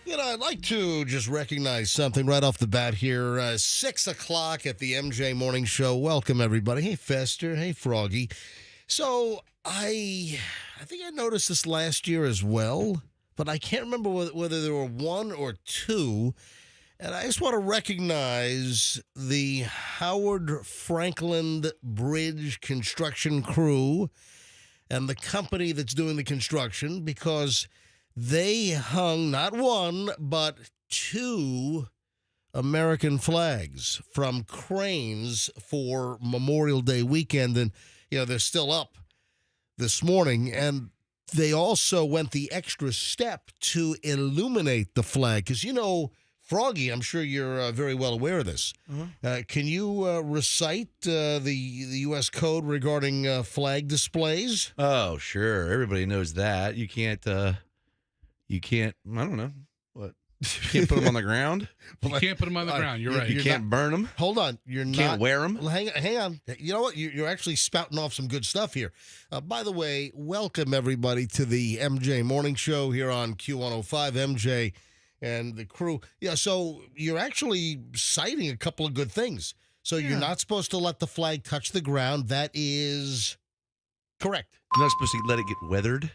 I'd like to just recognize something right off the bat here. 6 o'clock at the MJ Morning Show. Welcome, everybody. Hey, Fester. Hey, Froggy. So, I think I noticed this last year as well, but I can't remember whether there were one or two. And I just want to recognize the Howard Franklin Bridge construction crew and the company that's doing the construction, because they hung not one, but two American flags from cranes for Memorial Day weekend. And, they're still up this morning. And they also went the extra step to illuminate the flag. Because, Froggy, I'm sure you're very well aware of this. Can you recite the U.S. code regarding flag displays? Oh, sure. Everybody knows that. You can't, I don't know. What? You can't put them on the ground? You can't put them on the ground. You're right. You can't burn them? Hold on. You're not. Can't wear them? Well, hang on. You know what? You're actually spouting off some good stuff here. By the way, welcome everybody to the MJ Morning Show here on Q105. MJ and the crew. Yeah, so you're actually citing a couple of good things. So you're not supposed to let the flag touch the ground. That is correct. You're not supposed to let it get weathered?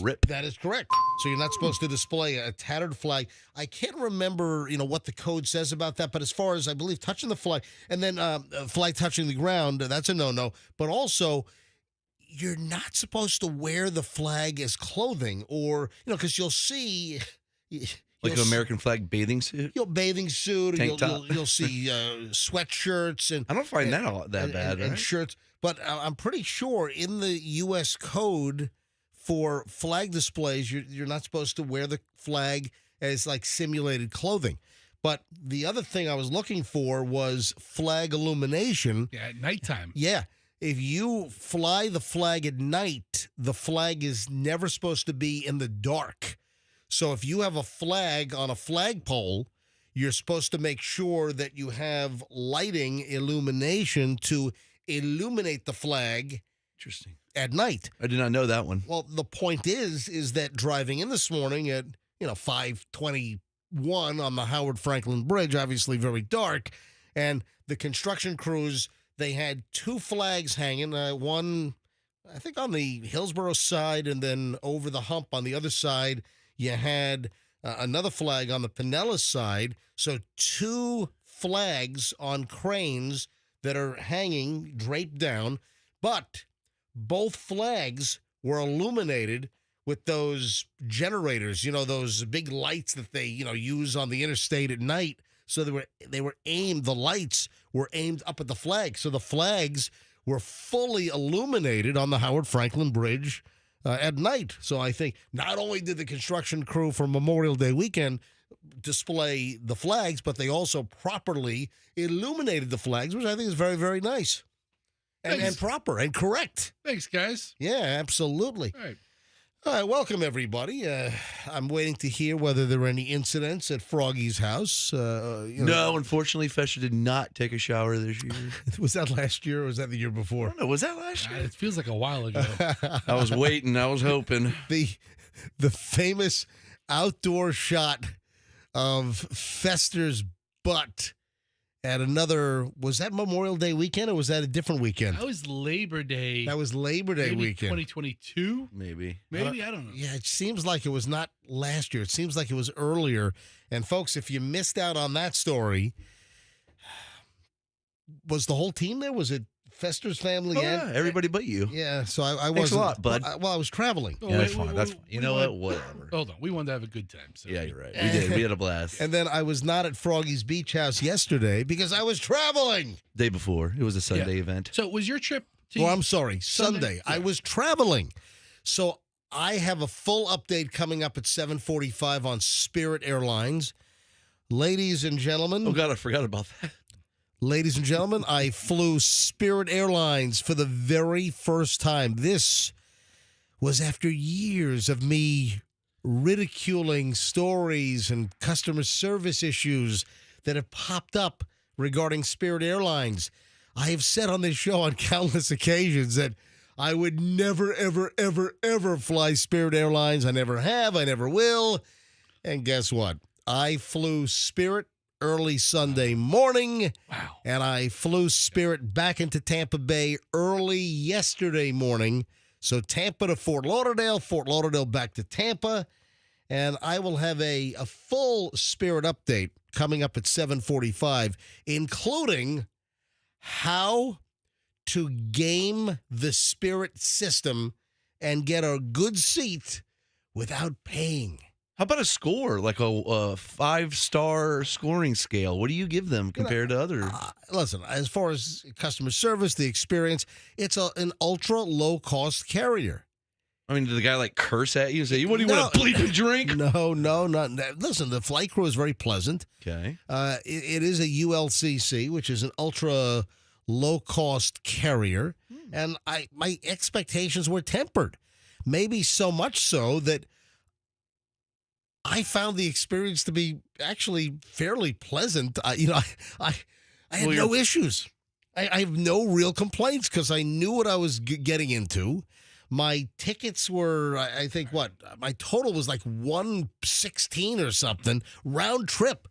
Rip. That is correct. So you're not supposed to display a tattered flag. I can't remember, what the code says about that, but as far as I believe touching the flag and then flag touching the ground, that's a no-no. But also, you're not supposed to wear the flag as clothing, or because you'll see. Like an American flag bathing suit? Bathing suit. Tank top. You'll see sweatshirts and. I don't find that all that bad, right? And shirts, but I'm pretty sure in the U.S. code for flag displays, you're not supposed to wear the flag as like simulated clothing. But the other thing I was looking for was flag illumination. Yeah, at nighttime. Yeah. If you fly the flag at night, the flag is never supposed to be in the dark. So if you have a flag on a flagpole, you're supposed to make sure that you have lighting illumination to illuminate the flag. Interesting. At night. I did not know that one. Well, the point is that driving in this morning at 5:21 on the Howard Franklin Bridge, obviously very dark, and the construction crews, they had two flags hanging, one I think on the Hillsborough side, and then over the hump on the other side you had another flag on the Pinellas side. So two flags on cranes that are hanging, draped down, but both flags were illuminated with those generators, those big lights that they, use on the interstate at night. So they were aimed, the lights were aimed up at the flag. So the flags were fully illuminated on the Howard Franklin Bridge at night. So I think not only did the construction crew for Memorial Day weekend display the flags, but they also properly illuminated the flags, which I think is very, very nice. And proper and correct. Thanks, guys. Yeah, absolutely. All right. All right, welcome, everybody. I'm waiting to hear whether there are any incidents at Froggy's house. No, unfortunately, Fesher did not take a shower this year. Was that last year or was that the year before? I don't know. Was that last year? It feels like a while ago. I was waiting. I was hoping. The famous outdoor shot of Fester's butt at another, was that Memorial Day weekend or was that a different weekend? That was Labor Day. That was Labor Day maybe weekend. 2022? Maybe. I don't know. Yeah, it seems like it was not last year. It seems like it was earlier. And folks, if you missed out on that story, was the whole team there? Was it Fester's family? Yeah, everybody but you. Yeah, so I wasn't. Thanks a lot, bud. I was traveling. Yeah, that's fine. That's fine. You know what? Whatever. Hold on. We wanted to have a good time. So yeah, you're right. We did. We had a blast. And then I was not at Froggy's Beach House yesterday because I was traveling. Day before. It was a Sunday event. So was your trip to... I'm sorry. Sunday. Yeah. I was traveling. So I have a full update coming up at 7:45 on Spirit Airlines. Ladies and gentlemen. Oh, God, I forgot about that. Ladies and gentlemen, I flew Spirit Airlines for the very first time. This was after years of me ridiculing stories and customer service issues that have popped up regarding Spirit Airlines. I have said on this show on countless occasions that I would never, ever, ever, ever fly Spirit Airlines. I never have. I never will. And guess what? I flew Spirit early Sunday morning. Wow. And I flew Spirit back into Tampa Bay early yesterday morning. So Tampa to Fort Lauderdale back to Tampa. And I will have a full Spirit update coming up at 7:45, including how to game the Spirit system and get a good seat without paying. How about a score, like a 5-star scoring scale? What do you give them compared to other? Listen, as far as customer service, the experience, it's an ultra low-cost carrier. I mean, did the guy like curse at you and say, "What do you want to bleep and drink?" No, not that. Listen, the flight crew is very pleasant. Okay. It is a ULCC, which is an ultra low-cost carrier, and my expectations were tempered. Maybe so much so that I found the experience to be actually fairly pleasant. I had no issues. I have no real complaints because I knew what I was getting into. My tickets were, I think, my total was like 116 or something round trip.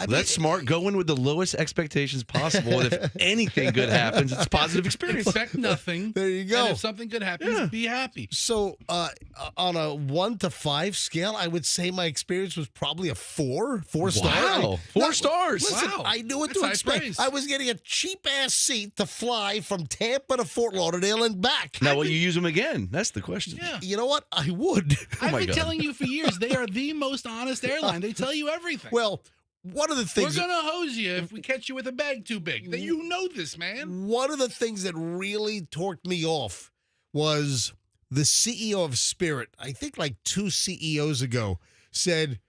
That's smart. Go in with the lowest expectations possible. And if anything good happens, it's a positive experience. Expect nothing. There you go. And if something good happens, be happy. So on a 1 to 5 scale, I would say my experience was probably a 4 star. Wow. 4 stars. Listen, Wow. I knew what That's to high expect. praise. I was getting a cheap-ass seat to fly from Tampa to Fort Lauderdale and back. Now, will you use them again? That's the question. Yeah. You know what? I would. I've my been God. telling you for years, they are the most honest airline. They tell you everything. Well, one of the We're things... going to hose you if we catch you with a bag too big. You know this, man. One of the things that really torqued me off was the CEO of Spirit, I think like 2 CEOs ago, said,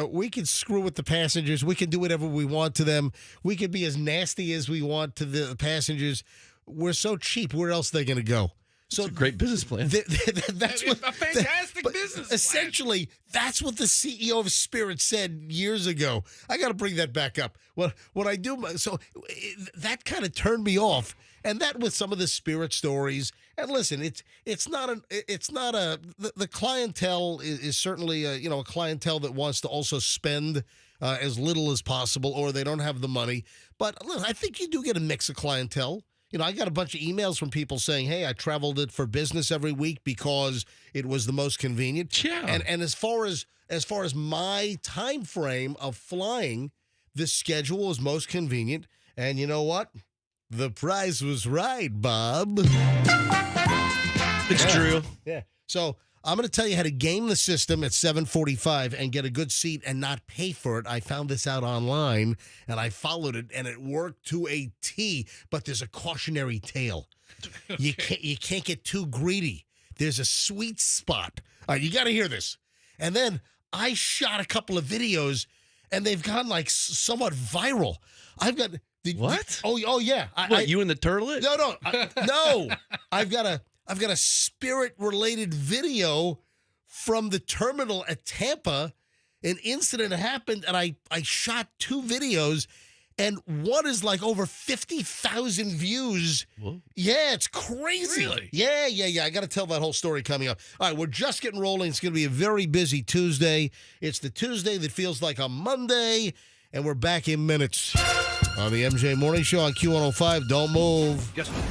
we can screw with the passengers. We can do whatever we want to them. We can be as nasty as we want to the passengers. We're so cheap. Where else are they going to go? So It's a great business plan. That's what a fantastic but business. Essentially, that's what the CEO of Spirit said years ago. I got to bring that back up. When I do, that kind of turned me off, and that with some of the Spirit stories. And listen, the clientele is certainly a clientele that wants to also spend as little as possible, or they don't have the money. But listen, I think you do get a mix of clientele. I got a bunch of emails from people saying, "Hey, I traveled it for business every week because it was the most convenient." Yeah. And as far as my time frame of flying, the schedule was most convenient. And you know what? The price was right, Bob. It's true. Yeah. So I'm going to tell you how to game the system at 7:45 and get a good seat and not pay for it. I found this out online, and I followed it, and it worked to a T. But there's a cautionary tale. You can't get too greedy. There's a sweet spot. All right, you got to hear this. And then I shot a couple of videos, and they've gone like somewhat viral. I've got What? Oh yeah. You and the turtlet? No. I've got a Spirit-related video from the terminal at Tampa. An incident happened, and I shot 2 videos, and one is like over 50,000 views. Whoa. Yeah, it's crazy. Really? Yeah. I got to tell that whole story coming up. All right, we're just getting rolling. It's going to be a very busy Tuesday. It's the Tuesday that feels like a Monday, and we're back in minutes on the MJ Morning Show on Q105. Don't move. Guess what?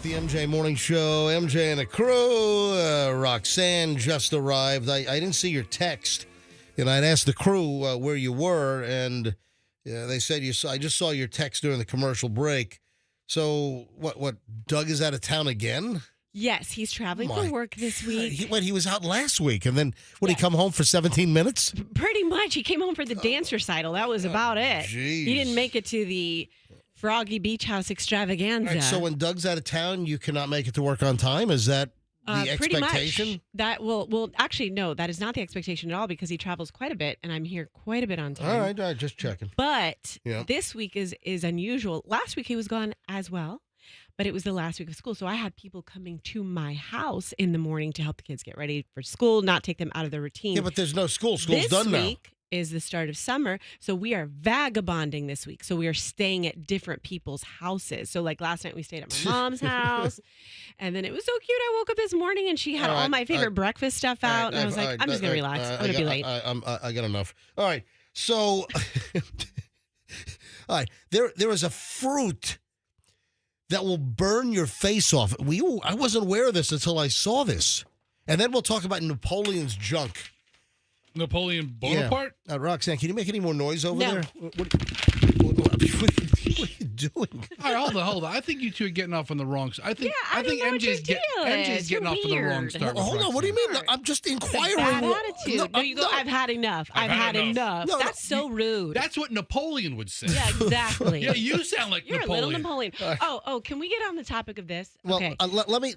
back. The MJ Morning Show. MJ and the crew. Roxanne just arrived. I didn't see your text. And I'd asked the crew where you were, and they said I just saw your text during the commercial break. So, what, Doug is out of town again? Yes, he's traveling for work this week. He was out last week, and then, he come home for 17 minutes? Pretty much. He came home for the dance recital. That was about it. Geez. He didn't make it to the Froggy Beach House extravaganza. Right, so when Doug's out of town, you cannot make it to work on time? Is that the expectation? Pretty much. That well, actually, no, that is not the expectation at all because he travels quite a bit, and I'm here quite a bit on time. All right, just checking. But this week is unusual. Last week he was gone as well. But it was the last week of school, so I had people coming to my house in the morning to help the kids get ready for school, not take them out of their routine. Yeah, but there's no school. School's done now. This week is the start of summer, so we are vagabonding this week. So we are staying at different people's houses. So like last night we stayed at my mom's house, and then it was so cute. I woke up this morning and she had all my favorite breakfast stuff out, and I was like, I'm just going to relax. I'm going to be late. I got enough. All right, so all right, there is a fruit that will burn your face off. I wasn't aware of this until I saw this. And then we'll talk about Napoleon's junk. Napoleon Bonaparte? Yeah. Roxanne, can you make any more noise over there? What are you doing? All right, hold on. I think you two are getting off on the wrong start. I think MJ's getting off on the wrong start. Well, hold on. What do you mean? I'm just inquiring. Bad attitude. No, you go, I've had enough. I've had enough. No, That's so rude. That's what Napoleon would say. Yeah, exactly. Yeah, you sound like You're Napoleon. a little Napoleon. Can we get on the topic of this? Well, okay. Let me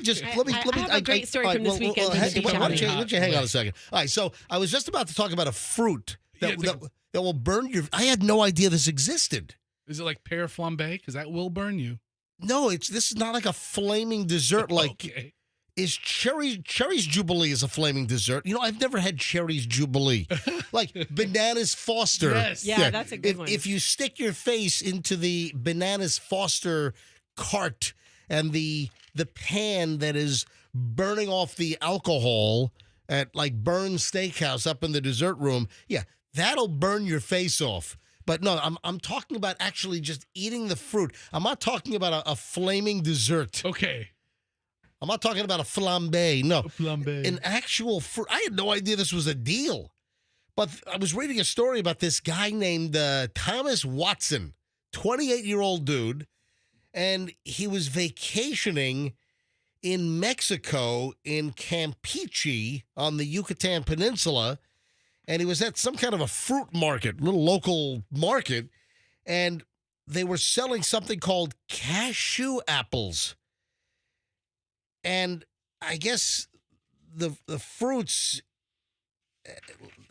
just let me. I have a great story from this weekend. Why don't you hang on a second? All right, so I was just about to talk about a fruit that will burn your. I had no idea this existed. Is it like pear flambe? Because that will burn you. No, this is not like a flaming dessert. Like, is Cherry's Jubilee is a flaming dessert? You know, I've never had Cherry's Jubilee. Like Bananas Foster. Yes. Yeah, that's a good one. If you stick your face into the Bananas Foster cart and the pan that is burning off the alcohol at like Burn's Steakhouse up in the dessert room, that'll burn your face off. But no, I'm talking about actually just eating the fruit. I'm not talking about a flaming dessert. Okay. I'm not talking about a flambe. No. Flambe. An actual fruit. I had no idea this was a deal. But I was reading a story about this guy named Thomas Watson, 28-year-old dude, and he was vacationing in Mexico in Campeche on the Yucatan Peninsula, and he was at some kind of a fruit market, little local market, and they were selling something called cashew apples. And I guess the fruits,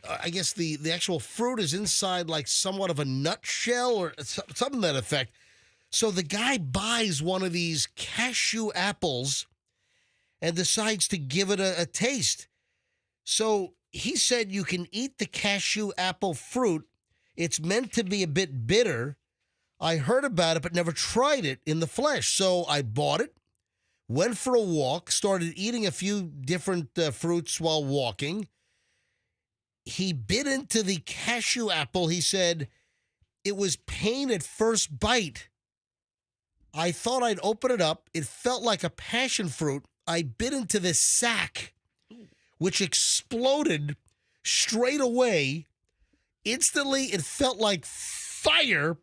I guess the actual fruit is inside like somewhat of a nutshell or something to that effect. So the guy buys one of these cashew apples and decides to give it a taste. So he said you can eat the cashew apple fruit. It's meant to be a bit bitter. I heard about it, but never tried it in the flesh. So I bought it, went for a walk, started eating a few different fruits while walking. He bit into the cashew apple. He said it was pain at first bite. I thought I'd open it up. It felt like a passion fruit. I bit into this sack, which exploded straight away. Instantly, it felt like fire.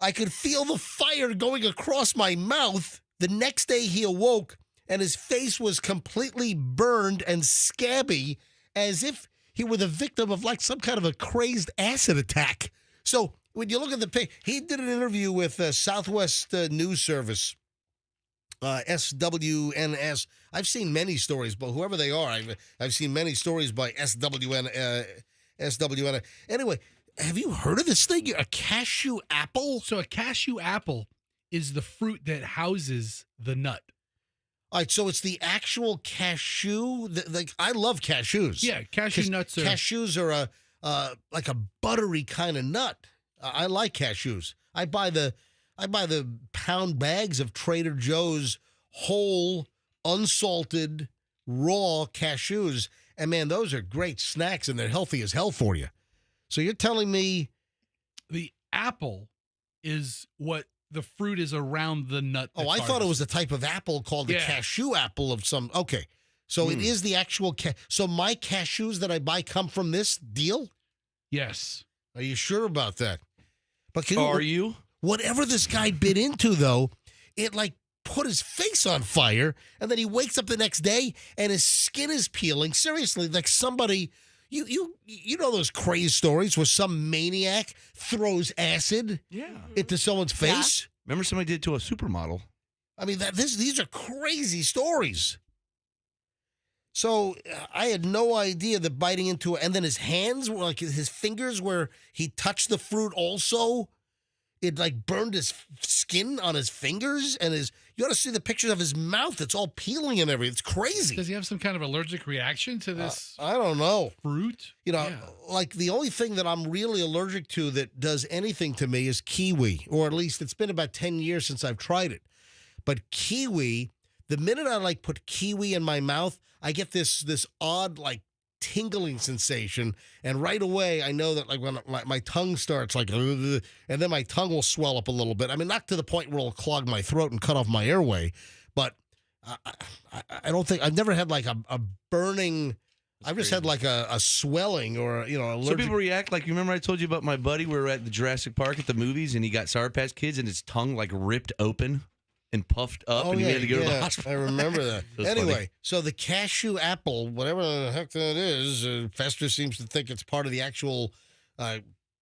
I could feel the fire going across my mouth. The next day, he awoke, and his face was completely burned and scabby, as if he were the victim of like some kind of a crazed acid attack. So when you look at the picture, he did an interview with Southwest News Service. SWNS. I've seen many stories, but whoever they are, I've seen many stories by SWN. Anyway, have you heard of this thing? A cashew apple? So a cashew apple is the fruit that houses the nut. All right, so it's the actual cashew. I love cashews. Yeah, cashew nuts are... Cashews are like a buttery kind of nut. I like cashews. I buy the pound bags of Trader Joe's whole, unsalted, raw cashews. And, man, those are great snacks, and they're healthy as hell for you. So you're telling me... The apple is what the fruit is around the nut. Oh, I thought it was a type of apple called the cashew apple of some. Okay. So it is the actual. So my cashews that I buy come from this deal? Yes. Are you sure about that? But Are you? Whatever this guy bit into, though, it like put his face on fire, and then he wakes up the next day and his skin is peeling. Seriously, like somebody. You know those crazy stories where some maniac throws acid into someone's face? Yeah. Remember somebody did it to a supermodel? I mean, these are crazy stories. So I had no idea that biting into it, and then his hands were like his fingers where he touched the fruit also. It like burned his skin on his fingers and you ought to see the pictures of his mouth. It's all peeling and everything. It's crazy. Does he have some kind of allergic reaction to this? I don't know. Fruit? You know, like the only thing that I'm really allergic to that does anything to me is kiwi, or at least it's been about 10 years since I've tried it. But kiwi, the minute I like put kiwi in my mouth, I get this odd like tingling sensation, and right away I know that like when my tongue starts like, and then my tongue will swell up a little bit. I mean, not to the point where it'll clog my throat and cut off my airway, but I don't think I've never had like a burning. I've just had like a swelling or allergic. Some people react like, you remember I told you about my buddy? We were at the Jurassic Park at the movies, and he got Sour Patch Kids, and his tongue like ripped open and puffed up, and he had to go to the hospital. I remember that. Anyway, funny. So the cashew apple, whatever the heck that is, Fester seems to think it's part of the actual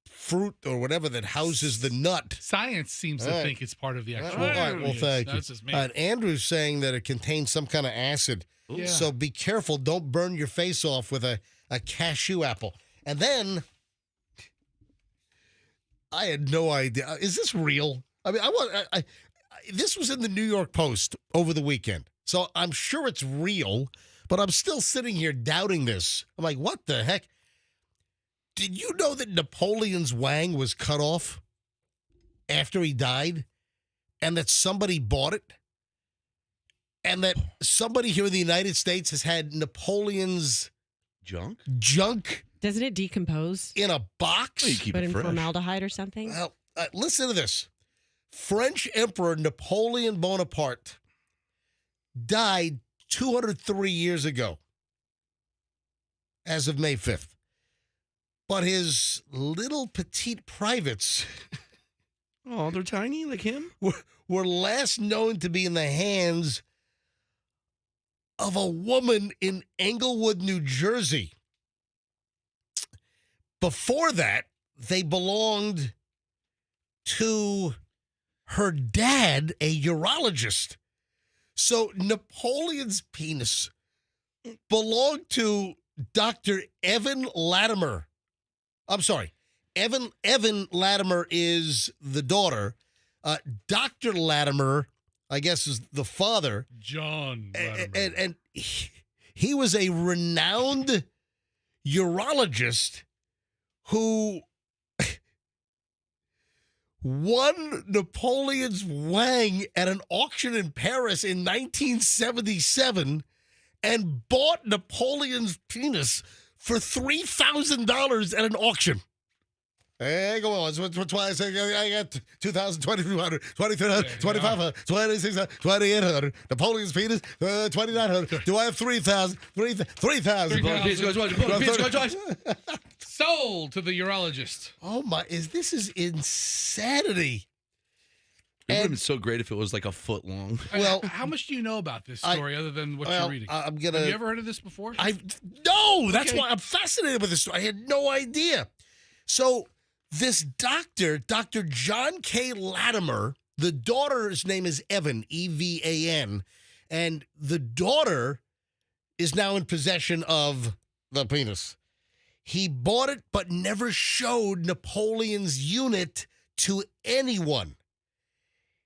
fruit or whatever that houses the nut. Science seems to think it's part of the actual. All right, well, thank you. That's just me. Andrew's saying that it contains some kind of acid. Yeah. So be careful. Don't burn your face off with a cashew apple. And then, I had no idea. Is this real? I mean, this was in the New York Post over the weekend, so I'm sure it's real, but I'm still sitting here doubting this. I'm like, what the heck? Did you know that Napoleon's wang was cut off after he died, and that somebody bought it, and that somebody here in the United States has had Napoleon's junk? Doesn't it decompose in a box? Well, you keep Put it in fresh. formaldehyde or something? Well, listen to this. French Emperor Napoleon Bonaparte died 203 years ago, as of May 5th. But his little petite privates Oh, they're tiny like him? were last known to be in the hands of a woman in Englewood, New Jersey. Before that, they belonged to her dad, a urologist. So Napoleon's penis belonged to Dr. Evan Latimer. I'm sorry. Evan Latimer is the daughter. Dr. Latimer, I guess, is the father. John Latimer. And he was a renowned urologist who won Napoleon's wang at an auction in Paris in 1977 and bought Napoleon's penis for $3,000 at an auction. Hey, go on. Twice I got 2,000, 2,200, 2,300, 2,500, 2,600, 2,800. Napoleon's penis, 2,900. Do I have 3,000? 3,000. Sold to the urologist. Oh my! This is insanity. It would have been so great if it was like a foot long. Well, how much do you know about this story other than what you're reading? Have you ever heard of this before? No. That's why I'm fascinated with this story. I had no idea. So this doctor, Dr. John K. Latimer, the daughter's name is Evan, E-V-A-N, and the daughter is now in possession of the penis. He bought it but never showed Napoleon's unit to anyone.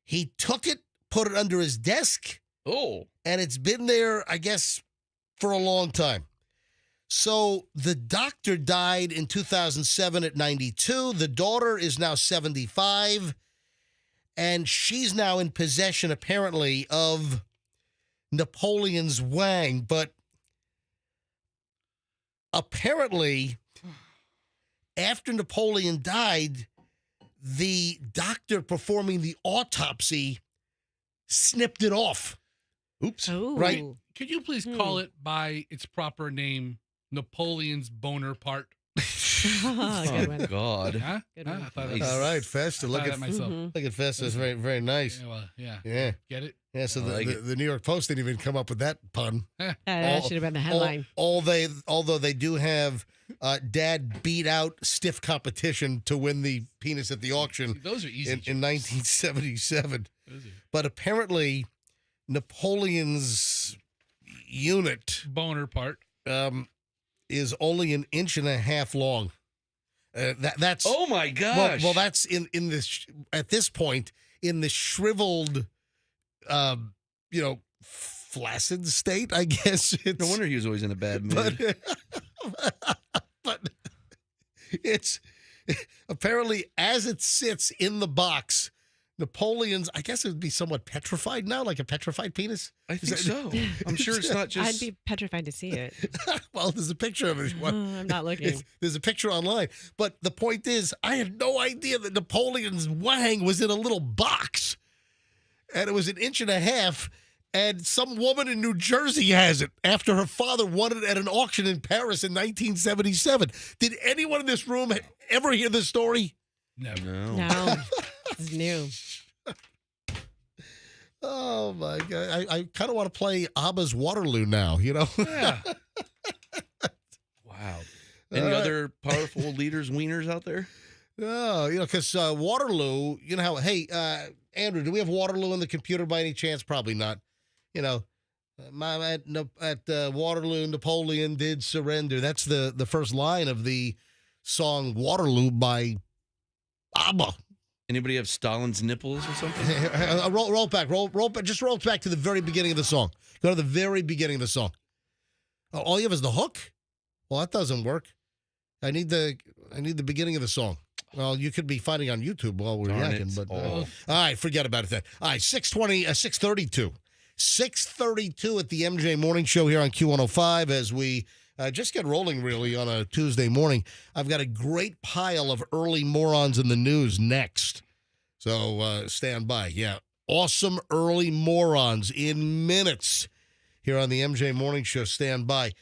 He took it, put it under his desk, and it's been there, I guess, for a long time. So the doctor died in 2007 at 92. The daughter is now 75, and she's now in possession, apparently, of Napoleon's wang. But apparently, after Napoleon died, the doctor performing the autopsy snipped it off. Oops. Oh. Right. Could you please call it by its proper name, Napoleon's boner part? Good one. God. Huh? Good one. I thought Nice. All right, Festa. I Look thought at that myself. look at Festa. It's very, very nice. Yeah, well, yeah. Yeah. Get it? Yeah, so I like the New York Post didn't even come up with that pun. That should have been the headline. Although they do have Dad beat out stiff competition to win the penis at the auction See, those are easy. in 1977. Those are But apparently, Napoleon's unit boner part. is only 1.5 inches long. That's Oh my gosh. well, that's in this at this point in the shriveled, flaccid state. I guess it's No wonder he was always in a bad mood. but it's apparently as it sits in the box. Napoleon's, I guess it would be somewhat petrified now, like a petrified penis. I think so. I'm sure it's not just. I'd be petrified to see it. Well, there's a picture of it. I'm not looking. There's a picture online. But the point is, I had no idea that Napoleon's wang was in a little box. And it was 1.5 inches. And some woman in New Jersey has it after her father won it at an auction in Paris in 1977. Did anyone in this room ever hear this story? Never. No. This is new. Oh, my God. I kind of want to play ABBA's Waterloo now, Yeah. Wow. Any other powerful leaders, wieners out there? No, because Waterloo, hey, Andrew, do we have Waterloo in the computer by any chance? Probably not. At Waterloo, Napoleon did surrender. That's the first line of the song Waterloo by ABBA. Anybody have Stalin's nipples or something? Roll back. Just roll back to the very beginning of the song. Go to the very beginning of the song. Oh, all you have is the hook? Well, that doesn't work. I need the beginning of the song. Well, you could be finding on YouTube while we're yakking, but all right, forget about it then. All right, 632 at the MJ Morning Show here on Q105 as we just get rolling really on a Tuesday morning. I've got a great pile of early morons in the news next, so stand by. Yeah, awesome early morons in minutes here on the MJ Morning Show. Stand by.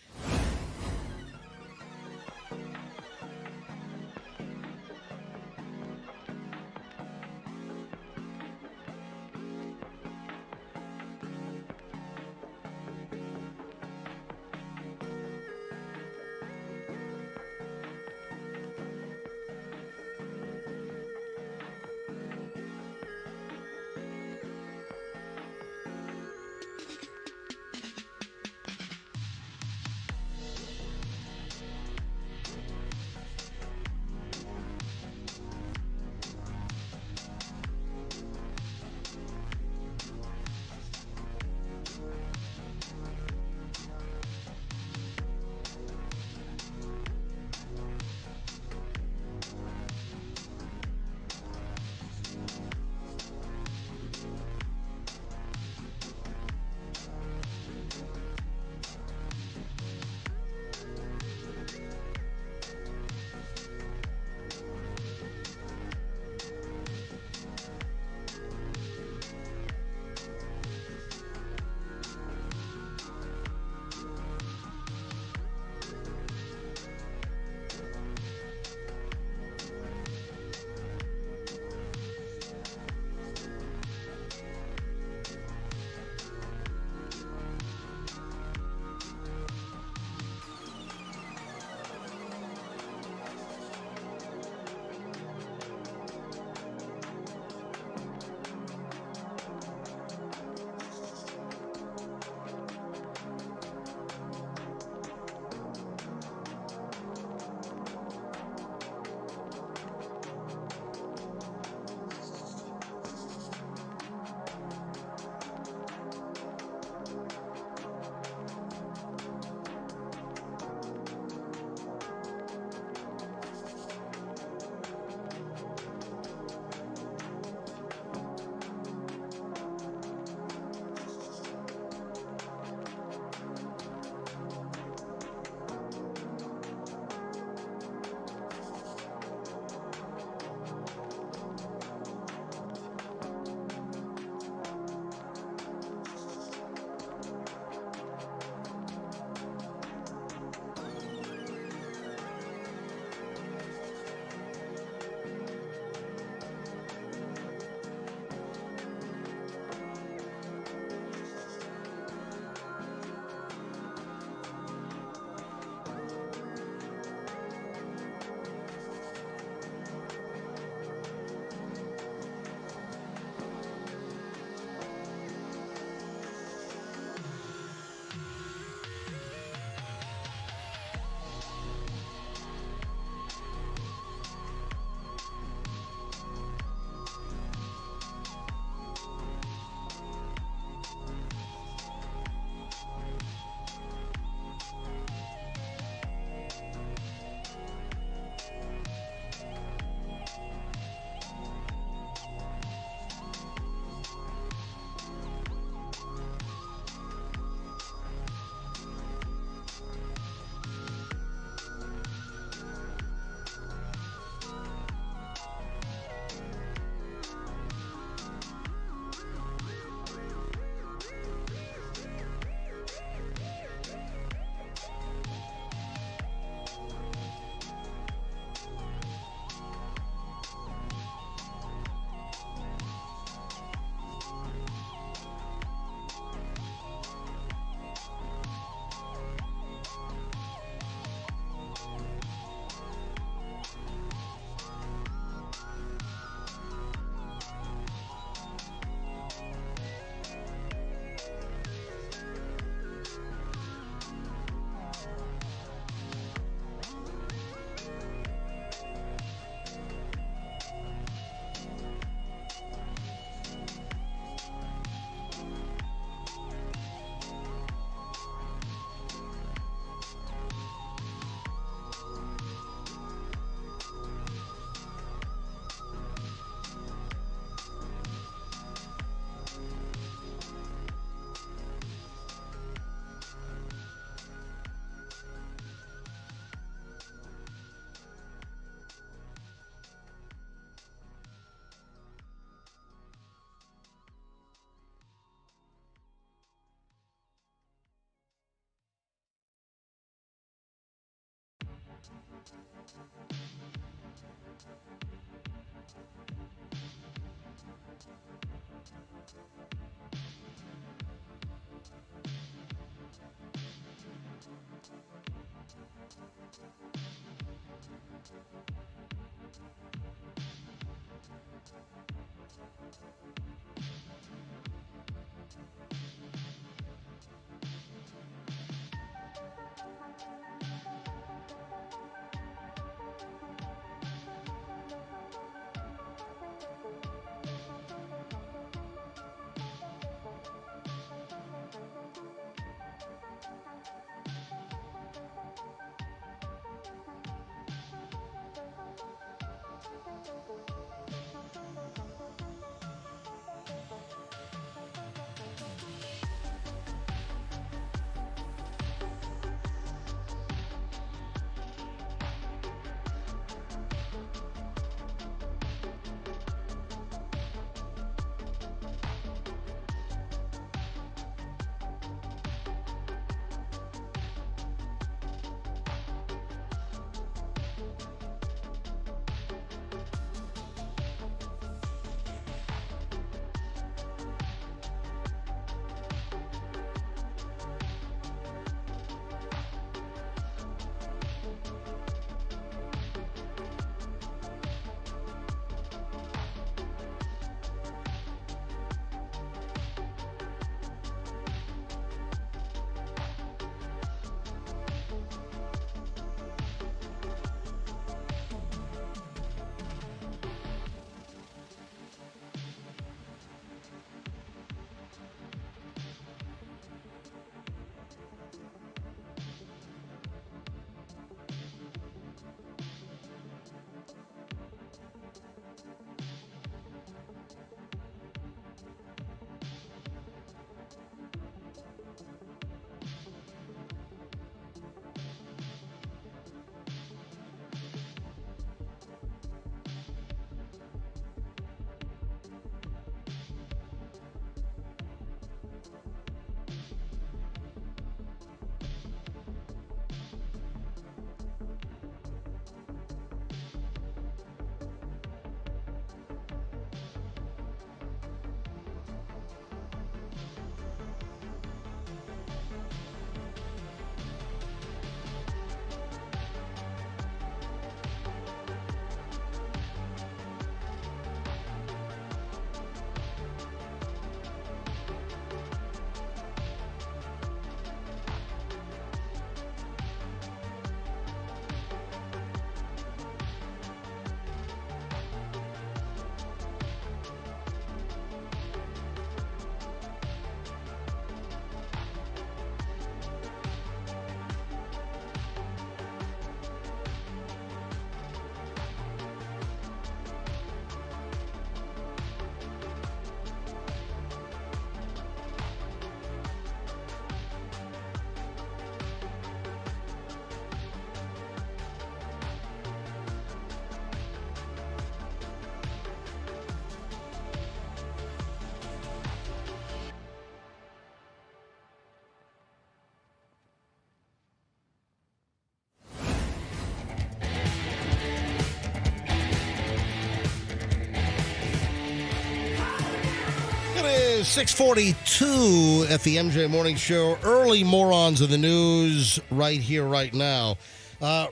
is 6:42 at the MJ Morning Show. Early morons of the news right here, right now.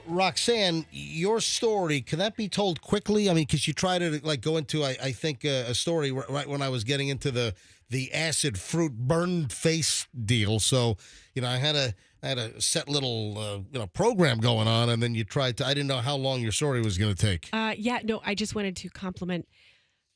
Roxanne, your story, can that be told quickly? I mean, because you try to go into, I think, a story right when I was getting into the acid fruit burned face deal. So, I had a set little, program going on, and then you tried to, I didn't know how long your story was going to take. I just wanted to compliment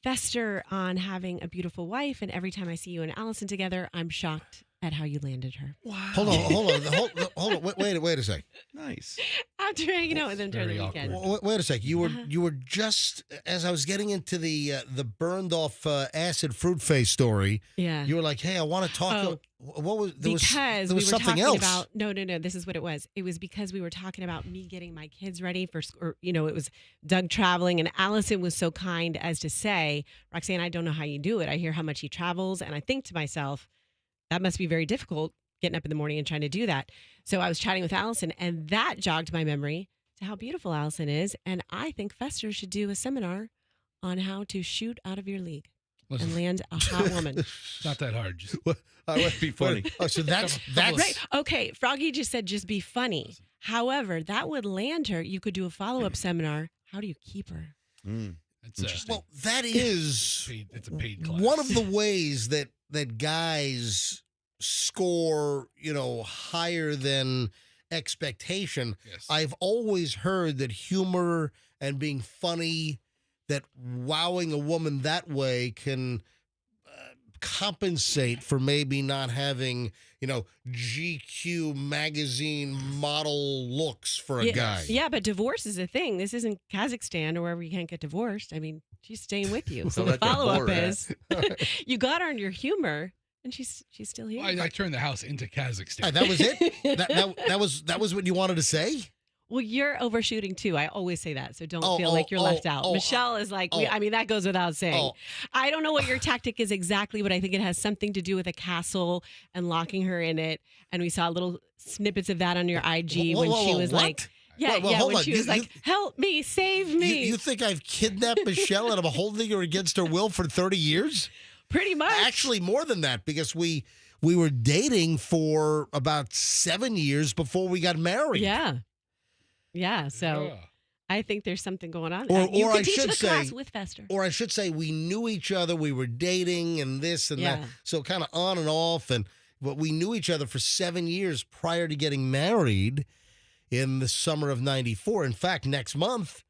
Fester on having a beautiful wife, and every time I see you and Allison together, I'm shocked at how you landed her. Wow. Hold on. Wait a sec. Nice. After hanging out with them during the weekend. Wait a sec. You were just, as I was getting into the burned off acid fruit face story. Yeah. You were like, "Hey, I want to talk." What was there? Because there was we were something talking else. about no. This is what it was. It was because we were talking about me getting my kids ready for, it was Doug traveling, and Allison was so kind as to say, "Roxanne, I don't know how you do it. I hear how much he travels, and I think to myself, that must be very difficult getting up in the morning and trying to do that." So I was chatting with Allison, and that jogged my memory to how beautiful Allison is. And I think Fester should do a seminar on how to shoot out of your league and land a hot woman. It's not that hard. Just That'd be funny. Oh, so that's Right. Okay. Froggy just said just be funny. However, that would land her. You could do a follow-up seminar. How do you keep her? That's interesting. well, that is It's a paid class. one of the ways that guys score, higher than expectation. Yes. I've always heard that humor and being funny, that wowing a woman that way can compensate for maybe not having, GQ magazine model looks for a guy. Yeah, but divorce is a thing. This isn't Kazakhstan or wherever you can't get divorced. I mean, she's staying with you. So the let that follow-up bore is you got her on your humor, and she's still here. I turned the house into Kazakhstan. That was it? that was what you wanted to say? Well, you're overshooting too. I always say that, so don't feel like you're left out. Michelle is like, that goes without saying. I don't know what your tactic is exactly, but I think it has something to do with a castle and locking her in it. And we saw little snippets of that on your IG when she was like, when she was like, help me, save me. You think I've kidnapped Michelle and I'm holding her against her will for 30 years? Pretty much. Actually, more than that, because we were dating for about 7 years before we got married. Yeah, so I think there's something going on. Or you can I teach should the say, class with Fester. Or I should say, we knew each other. We were dating and this and that. So kind of on and off. But we knew each other for 7 years prior to getting married in the summer of '94. In fact, next month,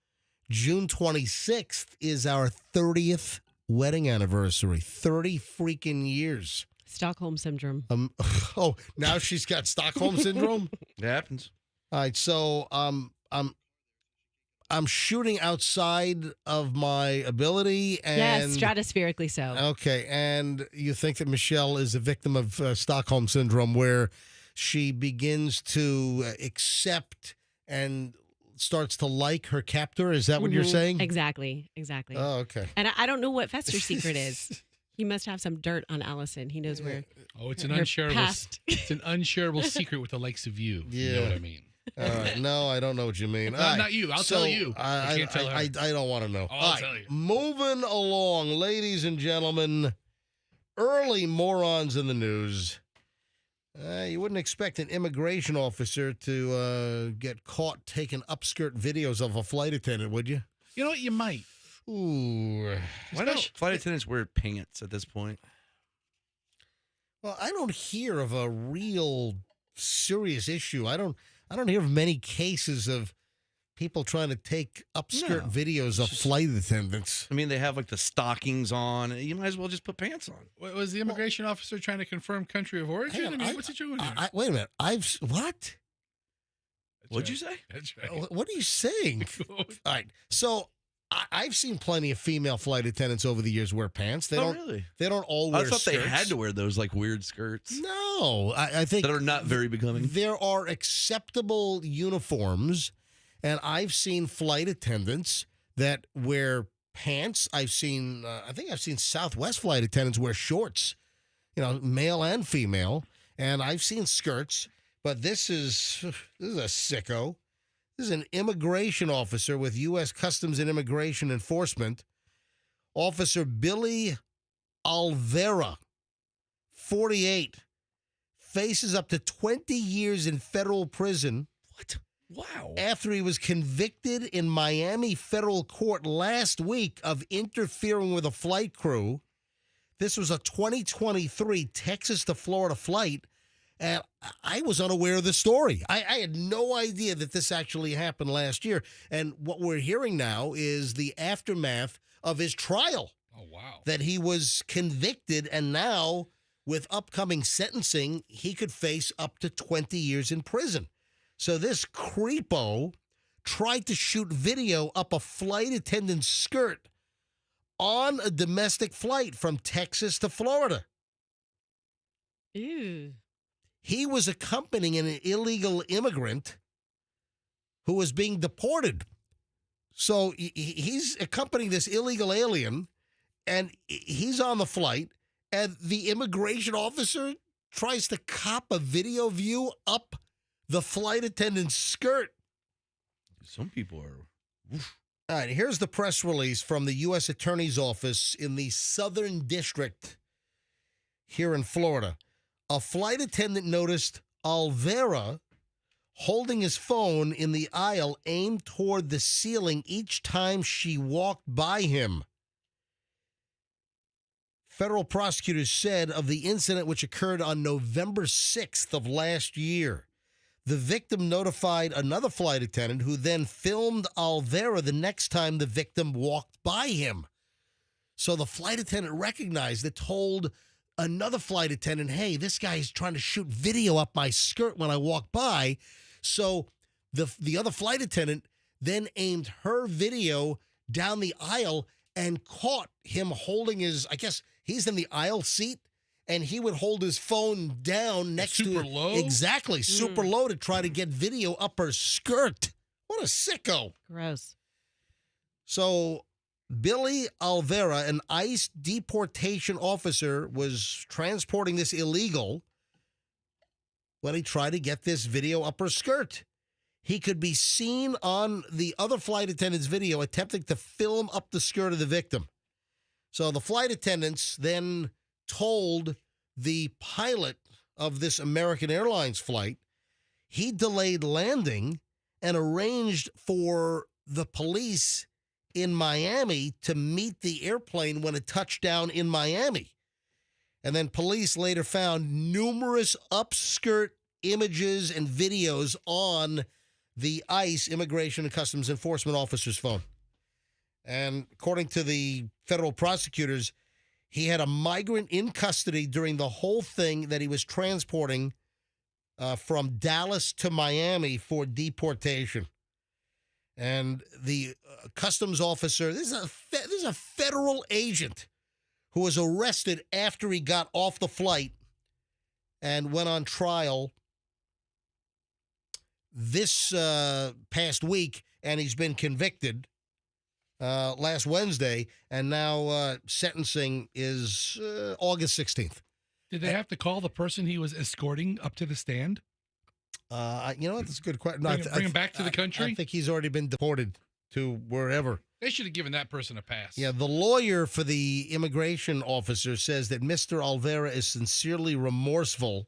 June 26th, is our 30th wedding anniversary. 30 freaking years. Stockholm Syndrome. Now she's got Stockholm Syndrome? It happens. All right, so I'm shooting outside of my ability, and yes, stratospherically so. Okay, and you think that Michelle is a victim of Stockholm Syndrome, where she begins to accept and starts to like her captor? Is that what you're saying? Exactly. Oh, okay. And I don't know what Fester's secret is. He must have some dirt on Allison. He knows where. Oh, it's an her unshareable. past. It's an unshareable secret with the likes of you. Yeah. You know what I mean? All right. No, I don't know what you mean. No, All right. not you. I'll tell you. I can't tell her. I don't want to know. I'll All tell right. you. Moving along, ladies and gentlemen. Early morons in the news. You wouldn't expect an immigration officer to get caught taking upskirt videos of a flight attendant, would you? You know what? You might. Ooh. Why don't flight attendants wear pants at this point? Well, I don't hear of a real serious issue. I don't hear of many cases of people trying to take upskirt videos of flight attendants. I mean, they have like the stockings on. You might as well just put pants on. Was the immigration officer trying to confirm country of origin? I mean, what's he doing here? Wait a minute. What? What'd you say? That's right. What are you saying? All right. So I've seen plenty of female flight attendants over the years wear pants. They don't really? They don't all wear I thought skirts. they had to wear those like weird skirts. No, I think that are not very becoming. There are acceptable uniforms, and I've seen flight attendants that wear pants. I think I've seen Southwest flight attendants wear shorts, male and female, and I've seen skirts. But this is a sicko. This is an immigration officer with U.S. Customs and Immigration Enforcement. Officer Billy Alvera, 48, faces up to 20 years in federal prison. What? Wow. After he was convicted in Miami federal court last week of interfering with a flight crew. This was a 2023 Texas to Florida flight. And I was unaware of the story. I had no idea that this actually happened last year. And what we're hearing now is the aftermath of his trial. Oh, wow. That he was convicted, and now with upcoming sentencing, he could face up to 20 years in prison. So this creepo tried to shoot video up a flight attendant's skirt on a domestic flight from Texas to Florida. Ew. He was accompanying an illegal immigrant who was being deported. So he's accompanying this illegal alien, and he's on the flight, and the immigration officer tries to cop a video view up the flight attendant's skirt. Some people are. All right, here's the press release from the U.S. Attorney's Office in the Southern District here in Florida. A flight attendant noticed Alvera holding his phone in the aisle aimed toward the ceiling each time she walked by him. Federal prosecutors said of the incident, which occurred on November 6th of last year, the victim notified another flight attendant who then filmed Alvera the next time the victim walked by him. So the flight attendant recognized it, told another flight attendant, hey, this guy's trying to shoot video up my skirt when I walk by. So the other flight attendant then aimed her video down the aisle and caught him holding his, I guess he's in the aisle seat, and he would hold his phone down next to super low? Exactly, super low to try to get video up her skirt. What a sicko. Gross. So Billy Alvera, an ICE deportation officer, was transporting this illegal when he tried to get this video up her skirt. He could be seen on the other flight attendant's video attempting to film up the skirt of the victim. So the flight attendants then told the pilot of this American Airlines flight he delayed landing and arranged for the police in Miami to meet the airplane when it touched down in Miami. And then police later found numerous upskirt images and videos on the ICE Immigration and Customs Enforcement officer's phone. And according to the federal prosecutors, he had a migrant in custody during the whole thing that he was transporting from Dallas to Miami for deportation. And the customs officer, this is a federal agent who was arrested after he got off the flight and went on trial this past week, and he's been convicted last Wednesday, and now sentencing is August 16th. Did they have to call the person he was escorting up to the stand? You know what? That's a good question. Bring him back to the country? I think he's already been deported to wherever. They should have given that person a pass. Yeah, the lawyer for the immigration officer says that Mr. Alvera is sincerely remorseful.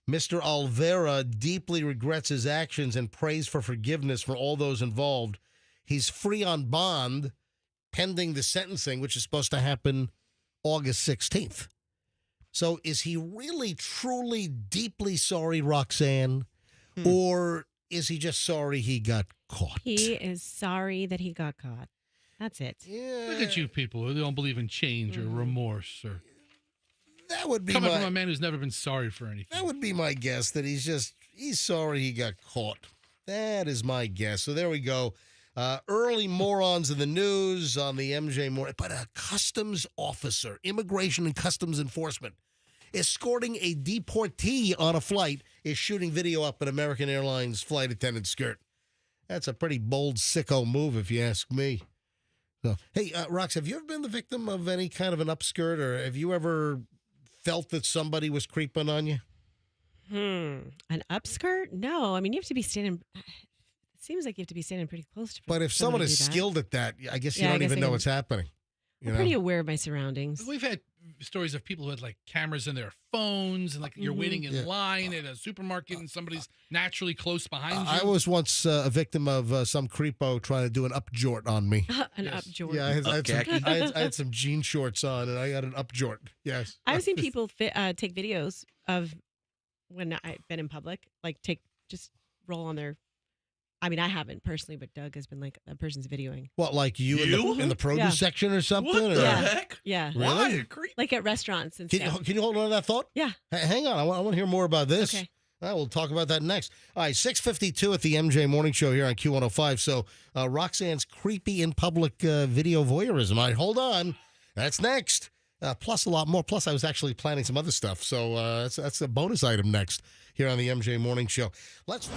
Mr. Alvera deeply regrets his actions and prays for forgiveness for all those involved. He's free on bond pending the sentencing, which is supposed to happen August 16th. So is he really, truly, deeply sorry, Roxanne? Or is he just sorry he got caught? He is sorry that he got caught. That's it. Yeah. Look at you people who don't believe in change or remorse or That would be coming from a man who's never been sorry for anything. That would be my guess, that he's sorry he got caught. That is my guess. So there we go. Early morons in the news on the MJ Morning. But a customs officer, Immigration and Customs Enforcement, escorting a deportee on a flight is shooting video up an American Airlines flight attendant's skirt. That's a pretty bold sicko move, if you ask me. So, hey, Rox, have you ever been the victim of any kind of an upskirt, or have you ever felt that somebody was creeping on you? An upskirt? No. I mean, you have to be standing. It seems like you have to be standing pretty close to. But if someone is skilled at that, I guess you don't even know what's happening. I'm pretty aware of my surroundings. We've had stories of people who had like cameras in their phones and like you're waiting in line at a supermarket and somebody's naturally close behind you. I was once a victim of some creepo trying to do an upjort on me. An upjort. Yeah, I had some jean shorts on and I got an upjort. Yes. I've seen people take videos of when I've been in public, like just roll on their. I mean, I haven't personally, but Doug has been like, that person's videoing. What, like you? In the produce section or something? What the heck? Yeah. Really? Like at restaurants and stuff. Can you hold on to that thought? Yeah. Hang on. I want to hear more about this. Okay. We'll talk about that next. All right, 6:52 at the MJ Morning Show here on Q105. So Roxanne's creepy in public video voyeurism. All right, hold on. That's next. Plus a lot more. Plus I was actually planning some other stuff. So that's a bonus item next here on the MJ Morning Show. Let's...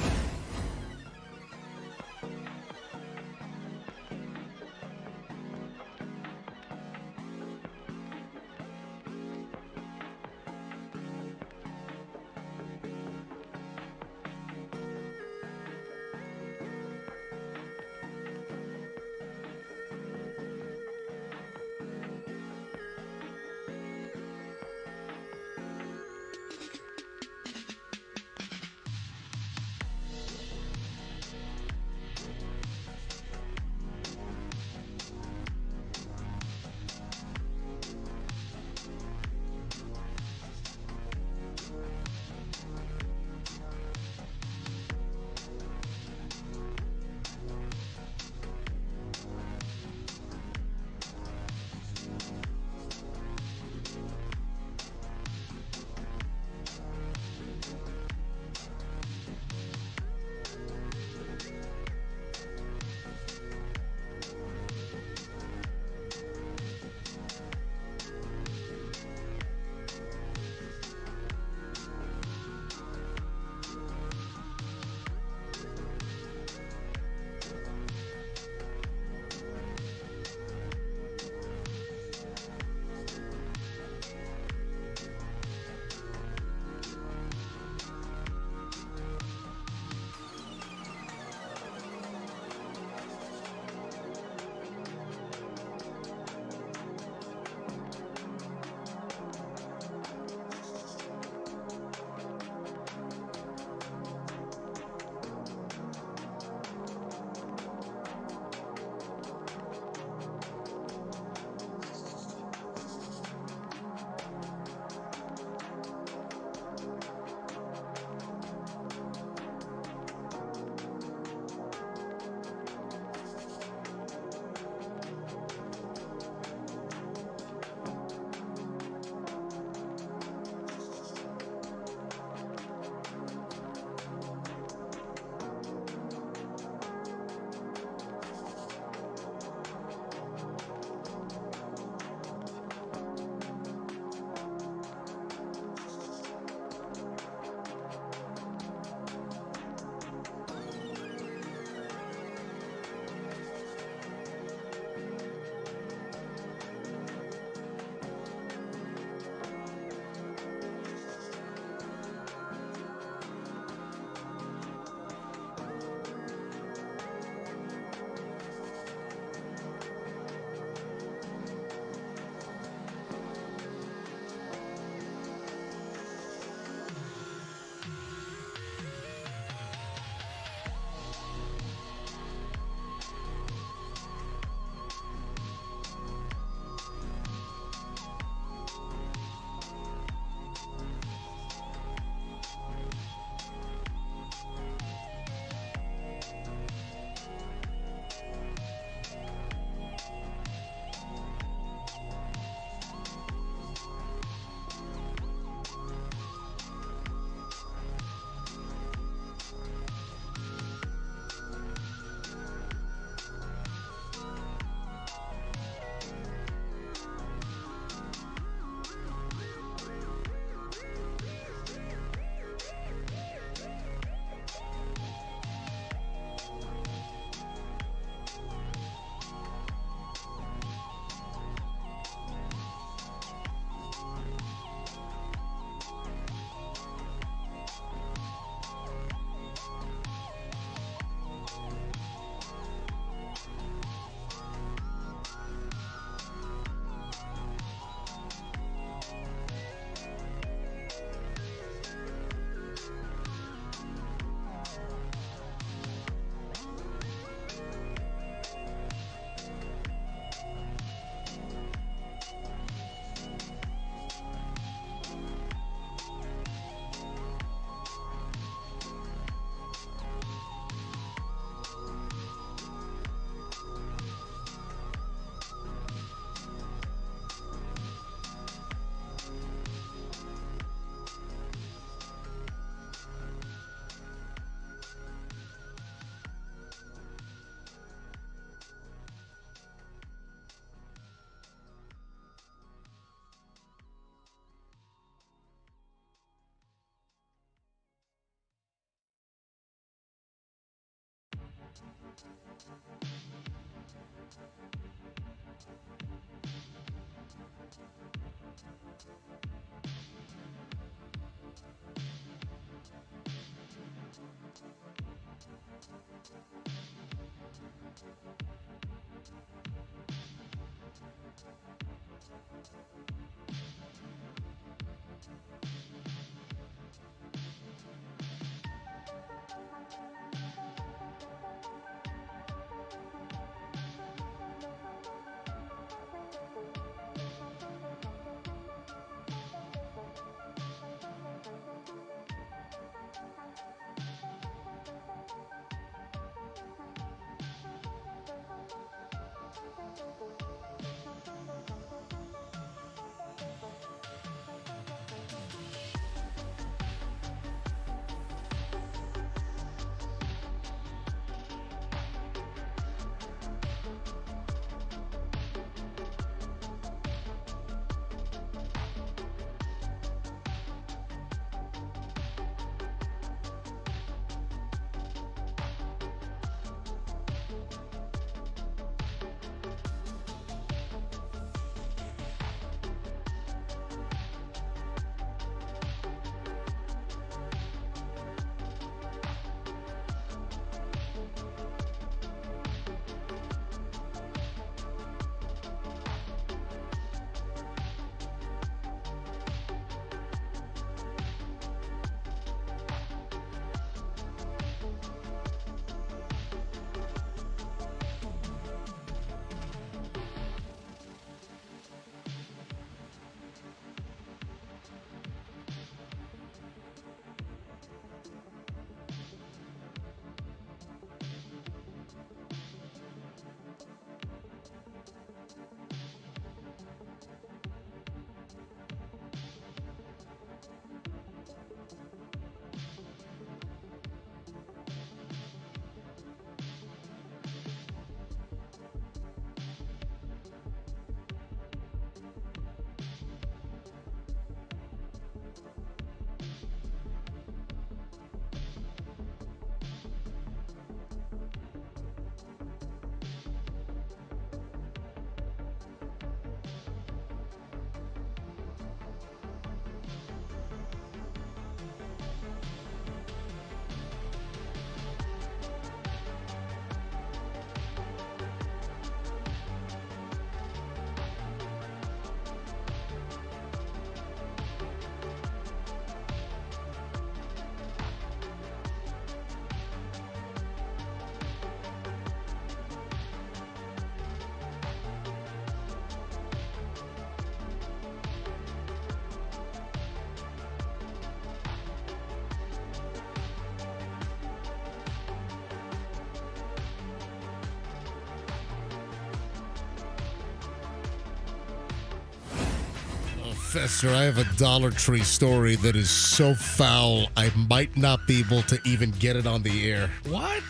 Fester, I have a Dollar Tree story that is so foul, I might not be able to even get it on the air. What?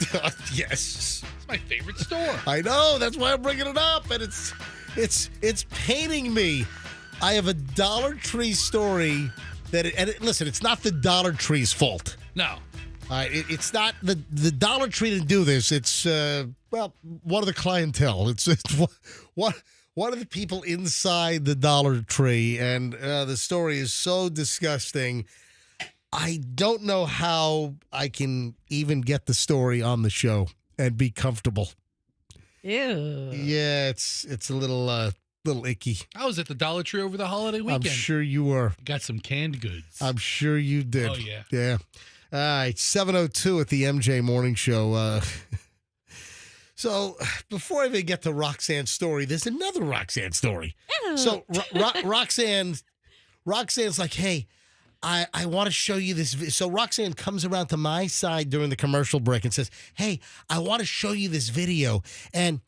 Yes. It's my favorite store. I know. That's why I'm bringing it up, and it's paining me. I have a Dollar Tree story listen, it's not the Dollar Tree's fault. No. It's not the Dollar Tree didn't do this. It's one of the clientele. It's one of the people inside the Dollar Tree, and the story is so disgusting. I don't know how I can even get the story on the show and be comfortable. Ew. Yeah, it's a little icky. I was at the Dollar Tree over the holiday weekend. I'm sure you were. Got some canned goods. I'm sure you did. Oh, yeah. Yeah. All right, 7:02 at the MJ Morning Show. So before I even get to Roxanne's story, there's another Roxanne story. Ew. So Roxanne's like, hey, I want to show you this. So Roxanne comes around to my side during the commercial break and says, hey, I want to show you this video. And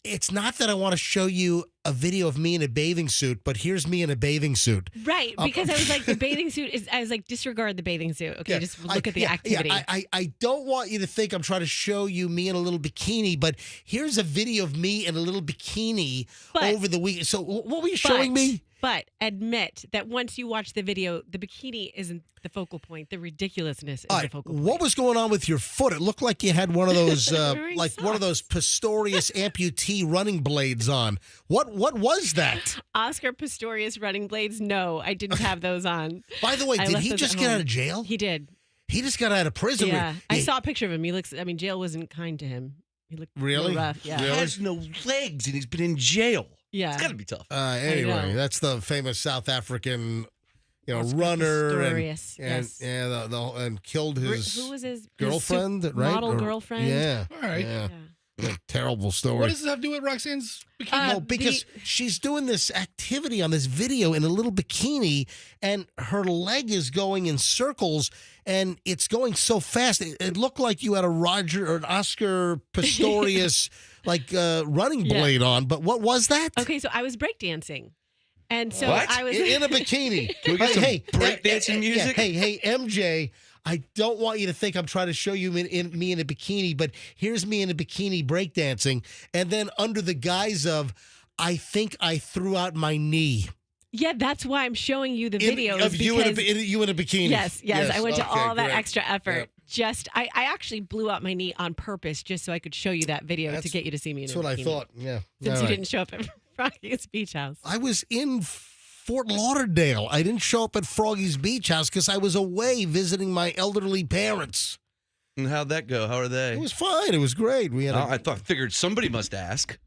it's not that I want to show you a video of me in a bathing suit, but here's me in a bathing suit. Right, because I was like, the bathing suit is. I was like, disregard the bathing suit. Okay, just look at the activity. I don't want you to think I'm trying to show you me in a little bikini, but here's a video of me in a little bikini over the weekend. So what were you showing me? But admit that once you watch the video, the bikini isn't the focal point. The ridiculousness is the focal point. What was going on with your foot? It looked like you had one of those, one of those Pistorius amputee running blades on. What was that? Oscar Pistorius running blades? No, I didn't have those on. By the way, did he just get out of jail? He did. He just got out of prison. Yeah, I saw a picture of him. He looks. I mean, jail wasn't kind to him. He looked really rough. Yeah, he has no legs and he's been in jail. Yeah, it's got to be tough. Anyway, that's the famous South African, runner and killed his who was his girlfriend, his right? Model girlfriend. Yeah. All right. Yeah. Terrible story. What does this have to do with Roxanne's bikini? Because she's doing this activity on this video in a little bikini, and her leg is going in circles, and it's going so fast. It looked like you had a Roger or an Oscar Pistorius running blade on. But what was that? Okay, so I was breakdancing. And so what? I was in a bikini. Can we get some breakdancing music? Hey, MJ. I don't want you to think I'm trying to show you me in a bikini, but here's me in a bikini breakdancing, and then under the guise of, I think I threw out my knee. Yeah, that's why I'm showing you the video. Of you in a bikini. Yes. I went to all that extra effort. Yep. I actually blew out my knee on purpose just so I could show you that video to get you to see me in a bikini. That's what I thought, yeah. Since you didn't show up at Froggy's Beach House. I was in Fort Lauderdale. I didn't show up at Froggy's Beach House because I was away visiting my elderly parents. And how'd that go? How are they? It was fine. It was great. We had. I figured somebody must ask.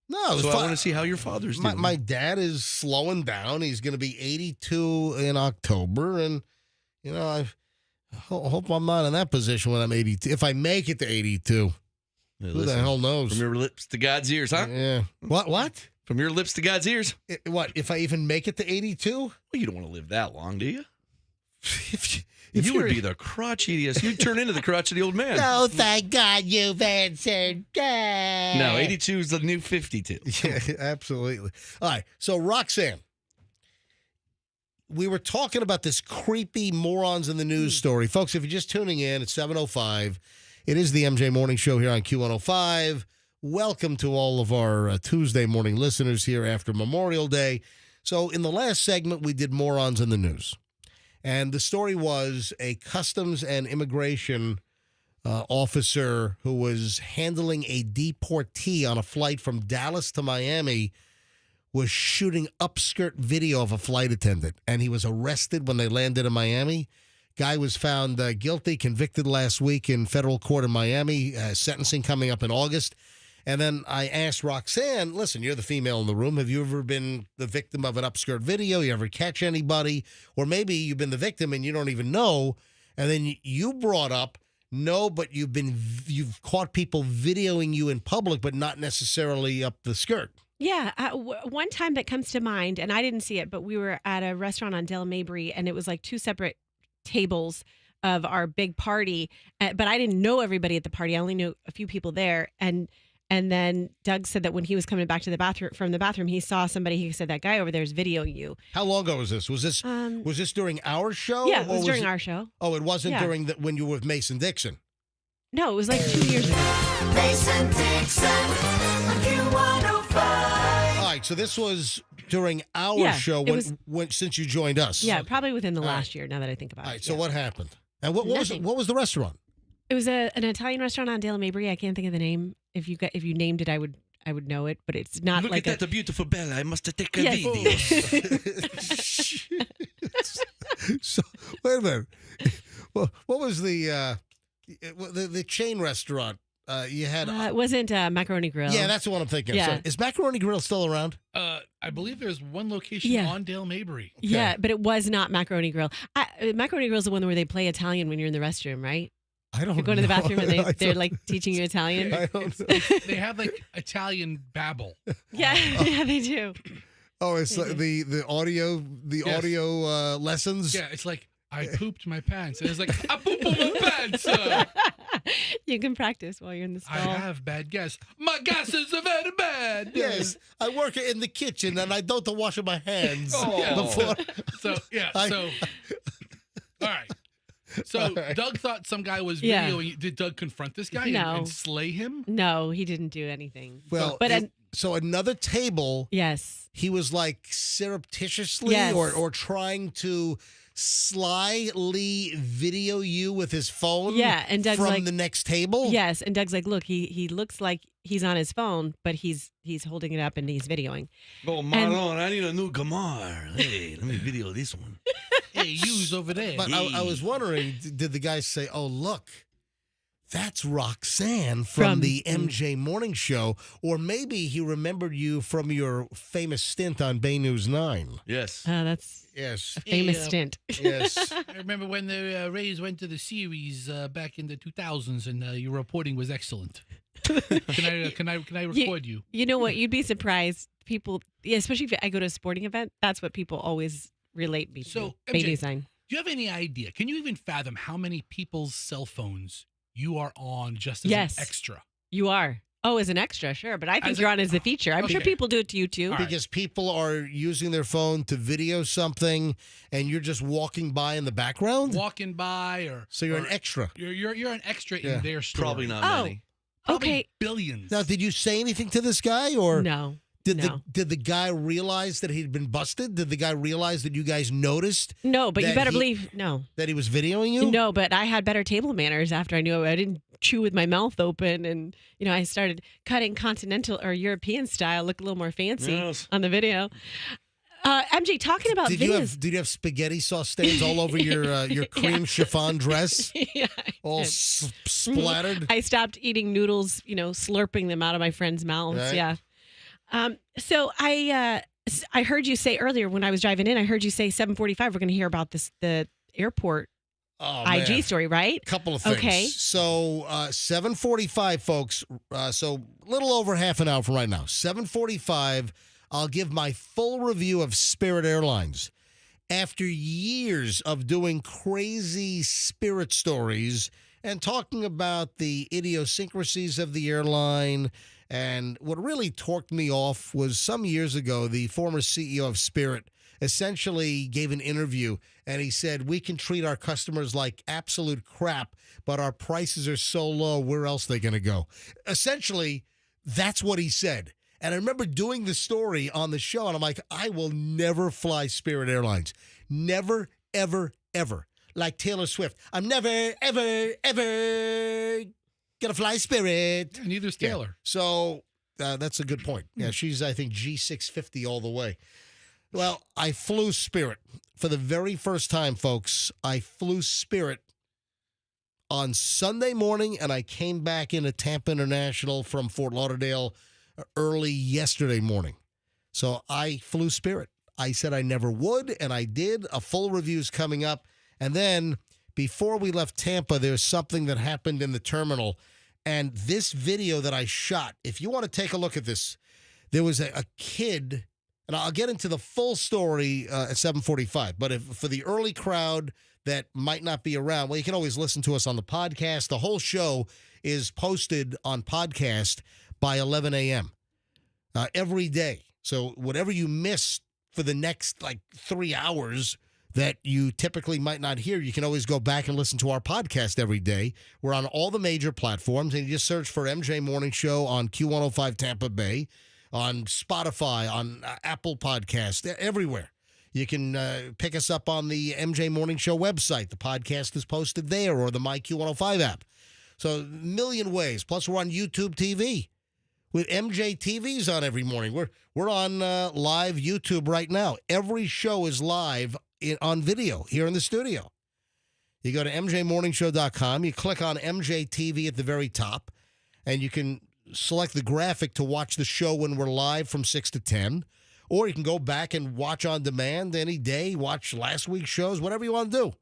No, it was so fine. I want to see how your father's doing. My dad is slowing down. He's going to be 82 in October, and I hope I'm not in that position when I'm 82. If I make it to 82, who the hell knows? From your lips to God's ears, huh? Yeah. What? From your lips to God's ears. What, if I even make it to 82? Well, you don't want to live that long, do you? if you would be the crotchetiest. You'd turn into the crotchety old man. No, thank God you've answered. No, 82 is the new 52. Yeah, absolutely. All right, so Roxanne, we were talking about this creepy morons in the news story. Folks, if you're just tuning in, it's 7:05. It is the MJ Morning Show here on Q105. Welcome to all of our Tuesday morning listeners here after Memorial Day. So in the last segment, we did morons in the news. And the story was a customs and immigration officer who was handling a deportee on a flight from Dallas to Miami was shooting upskirt video of a flight attendant. And he was arrested when they landed in Miami. Guy was found guilty, convicted last week in federal court in Miami, sentencing coming up in August. And then I asked Roxanne, listen, you're the female in the room. Have you ever been the victim of an upskirt video? You ever catch anybody? Or maybe you've been the victim and you don't even know. And then you brought up, no, but you've caught people videoing you in public, but not necessarily up the skirt. Yeah. One time that comes to mind, and I didn't see it, but we were at a restaurant on Del Mabry, and it was like two separate tables of our big party. But I didn't know everybody at the party. I only knew a few people there. And then Doug said that when he was coming back to the bathroom, he saw somebody. He said, that guy over there is videoing you. How long ago was this? Was this during our show? Yeah, it was during our show. Oh, it wasn't during when you were with Mason Dixon? No, it was like 2 years ago. Mason Dixon, Q105. All right, so this was during our show since you joined us. Yeah, probably within the last year, now that I think about it. All right, so what happened? And what was the restaurant? It was an Italian restaurant on Dale Mabry. I can't think of the name. If you named it, I would know it, but it's not Look like at that, the beautiful Bella. I must take a video. So wait a minute. Well, what was the chain restaurant you had? It wasn't Macaroni Grill. Yeah, that's the one I'm thinking. Yeah. So, is Macaroni Grill still around? I believe there's one location on Dale Mabry. Okay. Yeah, but it was not Macaroni Grill. Macaroni Grill is the one where they play Italian when you're in the restroom, right? I don't know. You go to the bathroom and they're like teaching you Italian. I don't know. They have like Italian babble. Yeah, yeah, they do. Oh, it's like the audio lessons. Yeah, it's like I pooped my pants, and it's like I pooped my pants. You can practice while you're in the I stall. have bad gas. My gas is very bad. Yes, I work in the kitchen and I don't wash my hands before. So all right. So All right. Doug thought some guy was Yeah. videoing. Did Doug confront this guy No. and slay him? No, he didn't do anything. Well, But so another table, yes. he was like surreptitiously Yes. or trying to slyly video you with his phone Yeah, and Doug's from like- the next table. Yes, and Doug's like, look, he looks like he's on his phone, but he's holding it up and he's videoing. Oh, Marlon, I need a new Gamar. Hey, let me video this one. Hey, you's over there. But I was wondering, did the guy say, oh, look, that's Roxanne from the MJ Morning Show, or maybe he remembered you from your famous stint on Bay News 9. Yes. That's Yes. a famous Hey, stint. Yes. I remember when the Rays went to the series back in the 2000s, and your reporting was excellent. Can I record you? You know what? You'd be surprised. People, especially if I go to a sporting event, that's what people always relate me to. So, Bay MJ, design. Do you have any idea? Can you even fathom how many people's cell phones you are on just as Yes. an extra? You are. Oh, as an extra, sure. But I think As you're a- on as a feature. I'm sure Okay. people do it to you too. All right. Because people are using their phone to video something and you're just walking by in the background. Walking by, or So you're or an extra. You're an extra Yeah. in their story. Probably not Oh. many. Probably Okay. billions. Now, did you say anything to this guy or No. did no. the guy realize that he'd been busted? Did the guy realize that you guys noticed No, but you that better he- believe no. that he was videoing you? No, but I had better table manners after I knew I didn't chew with my mouth open, and I started cutting continental or European style, look a little more fancy Yes. on the video. MJ, talking about Did videos. you have spaghetti sauce stains all over your cream chiffon dress, Yeah, I all did. splattered? I stopped eating noodles, slurping them out of my friends' mouths. Right. Yeah. So I heard you say earlier when I was driving in, I heard you say 7:45. We're going to hear about the airport Oh, IG man. story, right? Couple of things. Okay. So 7:45, folks. So a little over half an hour from right now. 7:45. I'll give my full review of Spirit Airlines. After years of doing crazy Spirit stories and talking about the idiosyncrasies of the airline, and what really torqued me off was some years ago, the former CEO of Spirit essentially gave an interview and he said, we can treat our customers like absolute crap, but our prices are so low, where else are they going to go? Essentially, that's what he said. And I remember doing the story on the show, and I'm like, I will never fly Spirit Airlines. Never, ever, ever. Like Taylor Swift. I'm never, ever, ever going to fly Spirit. Yeah, neither's Taylor. So that's a good point. Yeah, she's, I think, G650 all the way. Well, I flew Spirit for the very first time, folks. I flew Spirit on Sunday morning, and I came back into Tampa International from Fort Lauderdale early yesterday morning. So I flew Spirit. I said I never would, and I did. A full review's coming up. And then before we left Tampa, there's something that happened in the terminal. And this video that I shot, if you want to take a look at this, there was a kid, and I'll get into the full story at 7:45. But for the early crowd that might not be around, well, you can always listen to us on the podcast. The whole show is posted on podcast by 11 a.m. Every day. So whatever you miss for the next 3 hours that you typically might not hear, you can always go back and listen to our podcast every day. We're on all the major platforms, and you just search for MJ Morning Show on Q105 Tampa Bay, on Spotify, on Apple Podcast, everywhere. You can pick us up on the MJ Morning Show website. The podcast is posted there, or the MyQ105 app. So a million ways. Plus, we're on YouTube TV with MJ TVs on every morning. We're on live YouTube right now. Every show is live on video here in the studio. You go to mjmorningshow.com. You click on MJ TV at the very top, and you can select the graphic to watch the show when we're live from 6 to 10. Or you can go back and watch on demand any day, watch last week's shows, whatever you want to do.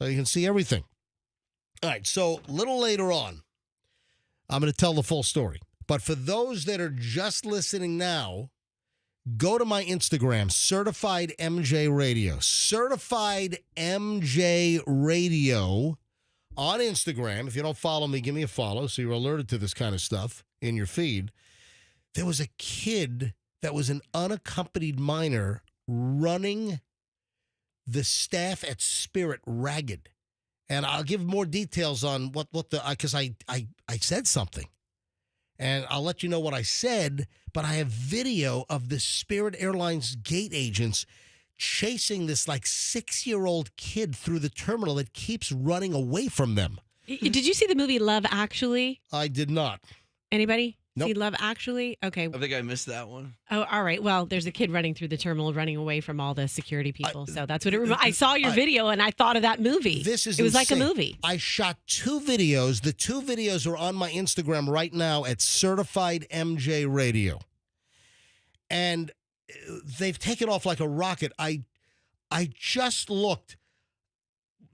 So you can see everything. All right, so a little later on, I'm going to tell the full story. But for those that are just listening now, go to my Instagram, Certified MJ Radio. Certified MJ Radio on Instagram. If you don't follow me, give me a follow so you're alerted to this kind of stuff in your feed. There was a kid that was an unaccompanied minor running the staff at Spirit ragged. And I'll give more details on what the, because I said something. And I'll let you know what I said, but I have video of the Spirit Airlines gate agents chasing this like 6-year-old kid through the terminal that keeps running away from them. Did you see the movie Love Actually? I did not. Anybody? Nope. See Love Actually? Okay. I think I missed that one. Oh, all right. Well, there's a kid running through the terminal, running away from all the security people. So that's what it reminded. I saw your video and I thought of that movie. This is It was like a insane. movie. I shot 2 videos. The 2 videos are on my Instagram right now at Certified MJ Radio. And they've taken off like a rocket. I just looked.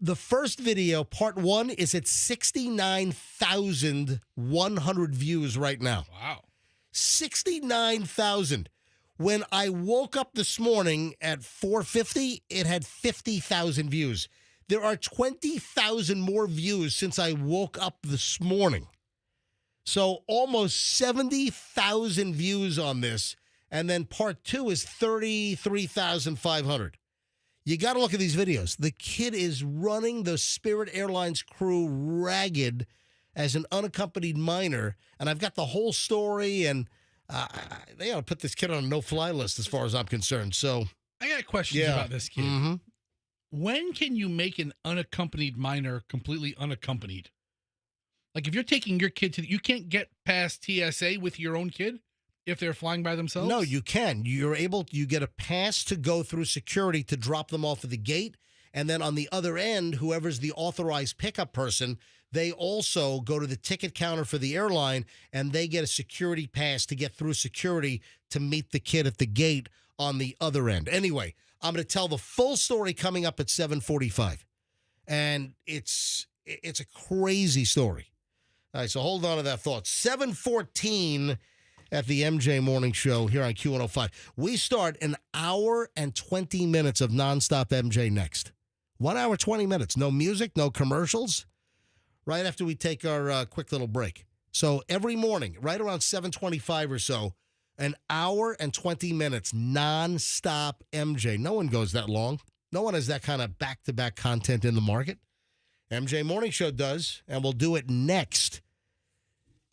The first video, part 1, is at 69,100 views right now. Wow. 69,000. When I woke up this morning at 4:50, it had 50,000 views. There are 20,000 more views since I woke up this morning. So almost 70,000 views on this. And then part 2 is 33,500. You got to look at these videos. The kid is running the Spirit Airlines crew ragged as an unaccompanied minor. And I've got the whole story, and they ought to put this kid on a no-fly list as far as I'm concerned. So I got questions about this kid. Mm-hmm. When can you make an unaccompanied minor completely unaccompanied? Like if you're taking your kid you can't get past TSA with your own kid if they're flying by themselves? No, you can. You get a pass to go through security to drop them off at the gate. And then on the other end, whoever's the authorized pickup person, they also go to the ticket counter for the airline and they get a security pass to get through security to meet the kid at the gate on the other end. Anyway, I'm going to tell the full story coming up at 7:45. And it's a crazy story. All right, so hold on to that thought. 7:14 at the MJ Morning Show here on Q105. We start an hour and 20 minutes of nonstop MJ next. 1 hour, 20 minutes. No music, no commercials. Right after we take our quick little break. So every morning, right around 7:25 or so, an hour and 20 minutes nonstop MJ. No one goes that long. No one has that kind of back-to-back content in the market. MJ Morning Show does, and we'll do it next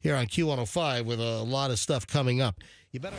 here on Q105 with a lot of stuff coming up. You better...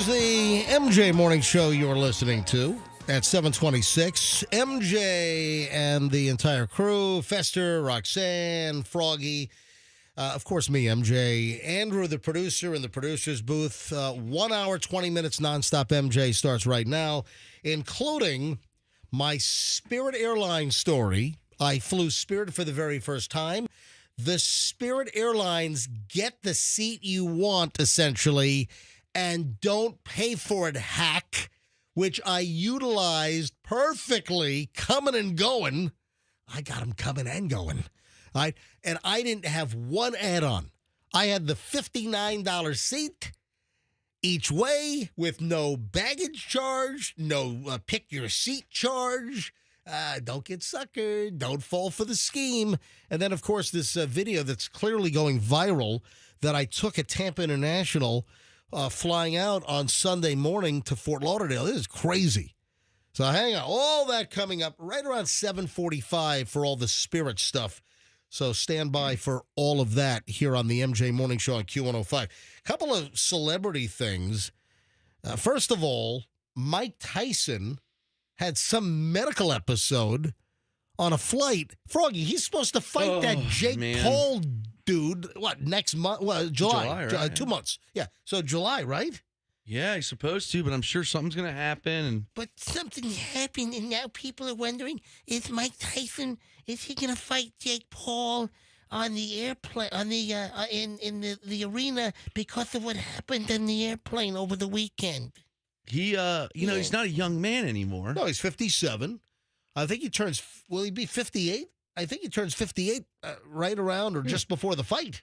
is the MJ Morning Show you're listening to at 726. MJ and the entire crew, Fester, Roxanne, Froggy, of course me, MJ, Andrew, the producer, in the producer's booth. 1 hour, 20 minutes nonstop MJ starts right now, including my Spirit Airlines story. I flew Spirit for the very first time. The Spirit Airlines get the seat you want, essentially, and don't pay for it hack, which I utilized perfectly, coming and going. I got them coming and going. And I didn't have one add-on. I had the $59 seat each way with no baggage charge, no pick your seat charge. Don't get suckered. Don't fall for the scheme. And then, of course, this video that's clearly going viral that I took at Tampa International, flying out on Sunday morning to Fort Lauderdale. This is crazy. So hang on. All that coming up right around 7:45 for all the Spirit stuff. So stand by for all of that here on the MJ Morning Show on Q105. Couple of celebrity things. First of all, Mike Tyson had some medical episode on a flight. Froggy, he's supposed to fight that Jake Paul dude, next month? Well, July right? 2 months. Yeah, so July, right? Yeah, he's supposed to, but I'm sure something's going to happen. But something happened, and now people are wondering, is Mike Tyson, is he going to fight Jake Paul on the airplane, on the in the arena because of what happened in the airplane over the weekend? He, he's not a young man anymore. No, he's 57. I think he turns, will he be 58? I think he turns 58 right around or just before the fight,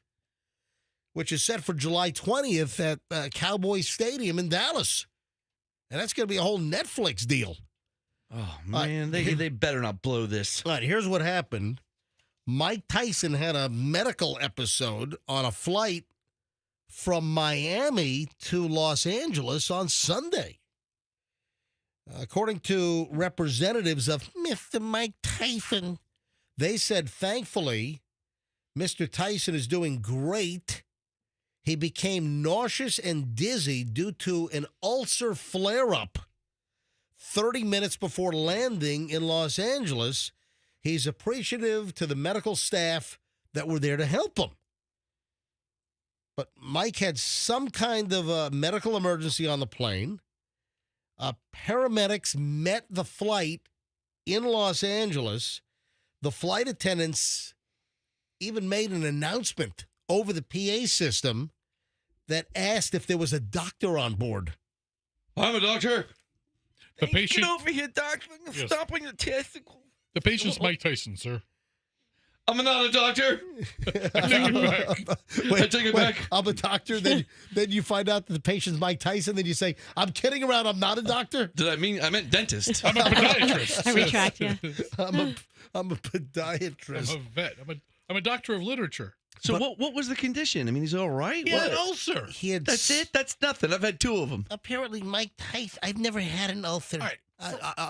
which is set for July 20th at Cowboys Stadium in Dallas. And that's going to be a whole Netflix deal. Oh, man, they better not blow this. All right, here's what happened. Mike Tyson had a medical episode on a flight from Miami to Los Angeles on Sunday. According to representatives of Mr. Mike Tyson, they said, thankfully, Mr. Tyson is doing great. He became nauseous and dizzy due to an ulcer flare-up 30 minutes before landing in Los Angeles. He's appreciative to the medical staff that were there to help him. But Mike had some kind of a medical emergency on the plane. Paramedics met the flight in Los Angeles. The flight attendants even made an announcement over the PA system that asked if there was a doctor on board. I'm a doctor. The patient. Get over here, doctor. I'm stopping the testicles. The patient's Mike Tyson, sir. I'm not a doctor. I take it back. I take it back. I'm a doctor. Then you find out that the patient's Mike Tyson. Then you say, I'm kidding around. I'm not a doctor. I meant dentist. I'm a podiatrist. I retract, yeah. I'm a podiatrist. I'm a vet. I'm a doctor of literature. So what was the condition? I mean, he's all right. He had an ulcer. That's it? That's nothing. I've had two of them. Apparently, Mike Tyson, I've never had an ulcer. All right.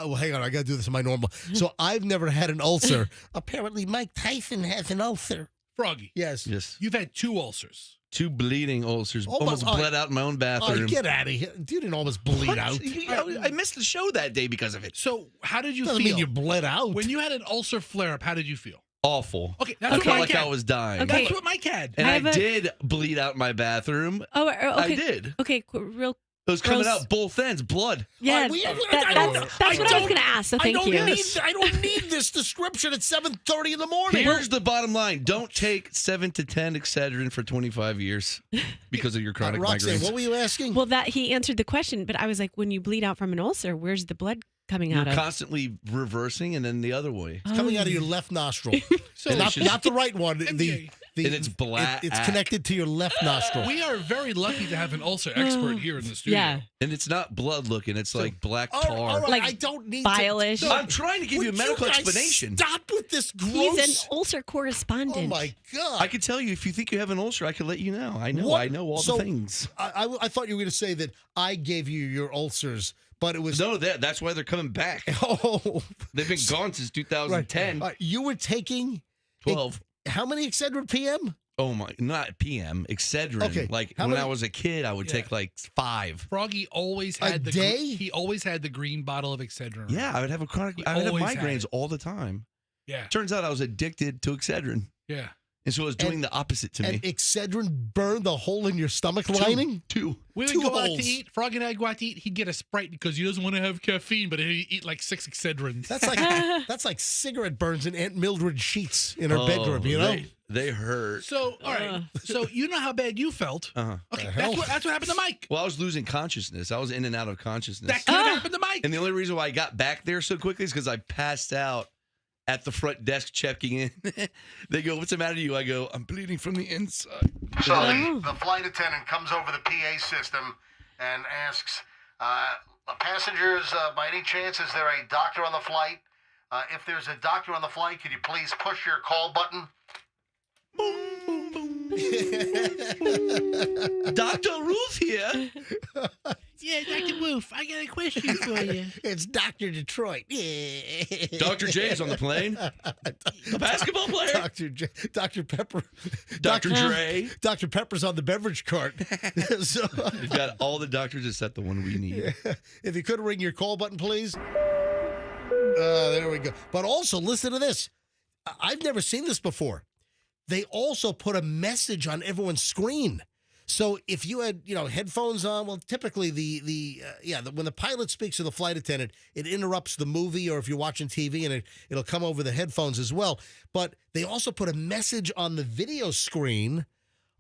Well, hang on. I got to do this in my normal. So I've never had an ulcer. Apparently, Mike Tyson has an ulcer. Froggy. Yes. You've had 2 ulcers. 2 bleeding ulcers. Almost bled out in my own Oh, bathroom. get out of here. You didn't almost bleed out. I missed the show that day because of it. So how did you Doesn't feel? mean you bled out. When you had an ulcer flare-up, how did you feel? Awful. Okay, that's I what felt Mike like had. I was dying. Okay. That's what Mike had. And I I have a- did bleed out in my bathroom. Oh, okay. I did. Okay, real. It was coming Gross. out both ends, blood. Yeah, All right, that's what I was going to ask. So thank you. I don't need this description at 7:30 in the morning. Here's the bottom line. Don't take 7 to 10 Excedrin for 25 years because of your chronic Roxanne, migraines. what were you asking? Well, that he answered the question, but I was like, when you bleed out from an ulcer, where's the blood coming You're out of? constantly reversing and then the other way. It's coming out of your left nostril. So not the right one. MJ. And it's black. It's connected to your left nostril. We are very lucky to have an ulcer expert here in the studio. Yeah. And it's not blood looking. It's like black tar. All right, Like I don't need bile-ish. to. I'm trying to give you a Would medical guys explanation. Stop with this gross. He's an ulcer correspondent. Oh my God! I can tell you if you think you have an ulcer, I can let you know. I know. What? I know all So- the things. I thought you were going to say that I gave you your ulcers, but it was No, that's why they're coming back. Oh, They've been gone since right. 2010. You were taking 12. How many Excedrin PM? Oh my, not PM, Excedrin. Okay, Like how when many- I was a kid, I would take like 5. Froggy always A had day? He always had the green bottle of Excedrin. Yeah, I would have He I would have always had migraines it. all the time. Yeah. Turns out I was addicted to Excedrin. Yeah. And so it was doing the opposite to And me. Excedrin burned the hole in your stomach lining? Two. We would Two go out holes. to eat. Froggy and I go out to eat. He'd get a Sprite because he doesn't want to have caffeine, but he'd eat like 6 Excedrins. That's like cigarette burns in Aunt Mildred sheets in her bedroom, you know? They hurt. So, all right. So, you know how bad you felt. Uh-huh. Okay. hell? That's what happened to Mike. Well, I was losing consciousness. I was in and out of consciousness. That could have happened to Mike. And the only reason why I got back there so quickly is because I passed out at the front desk checking in. They go, "What's the matter with you?" I go, "I'm bleeding from the inside." So the flight attendant comes over the PA system and asks, passengers, by any chance, is there a doctor on the flight? If there's a doctor on the flight, could you please push your call button? Dr. Ruth here. Yeah, Dr. Wolf, I got a question for you. It's Dr. Detroit. Yeah. Dr. J is on the plane. A basketball player. Dr. Pepper. Dr. Dre. Dr. Pepper's on the beverage cart. So, We've got all the doctors except the one we need. if you could ring your call button, please. There we go. But also, listen to this. I've never seen this before. They also put a message on everyone's screen. So if you had, headphones on, well, typically when the pilot speaks to the flight attendant, it interrupts the movie, or if you're watching TV, and it'll come over the headphones as well. But they also put a message on the video screen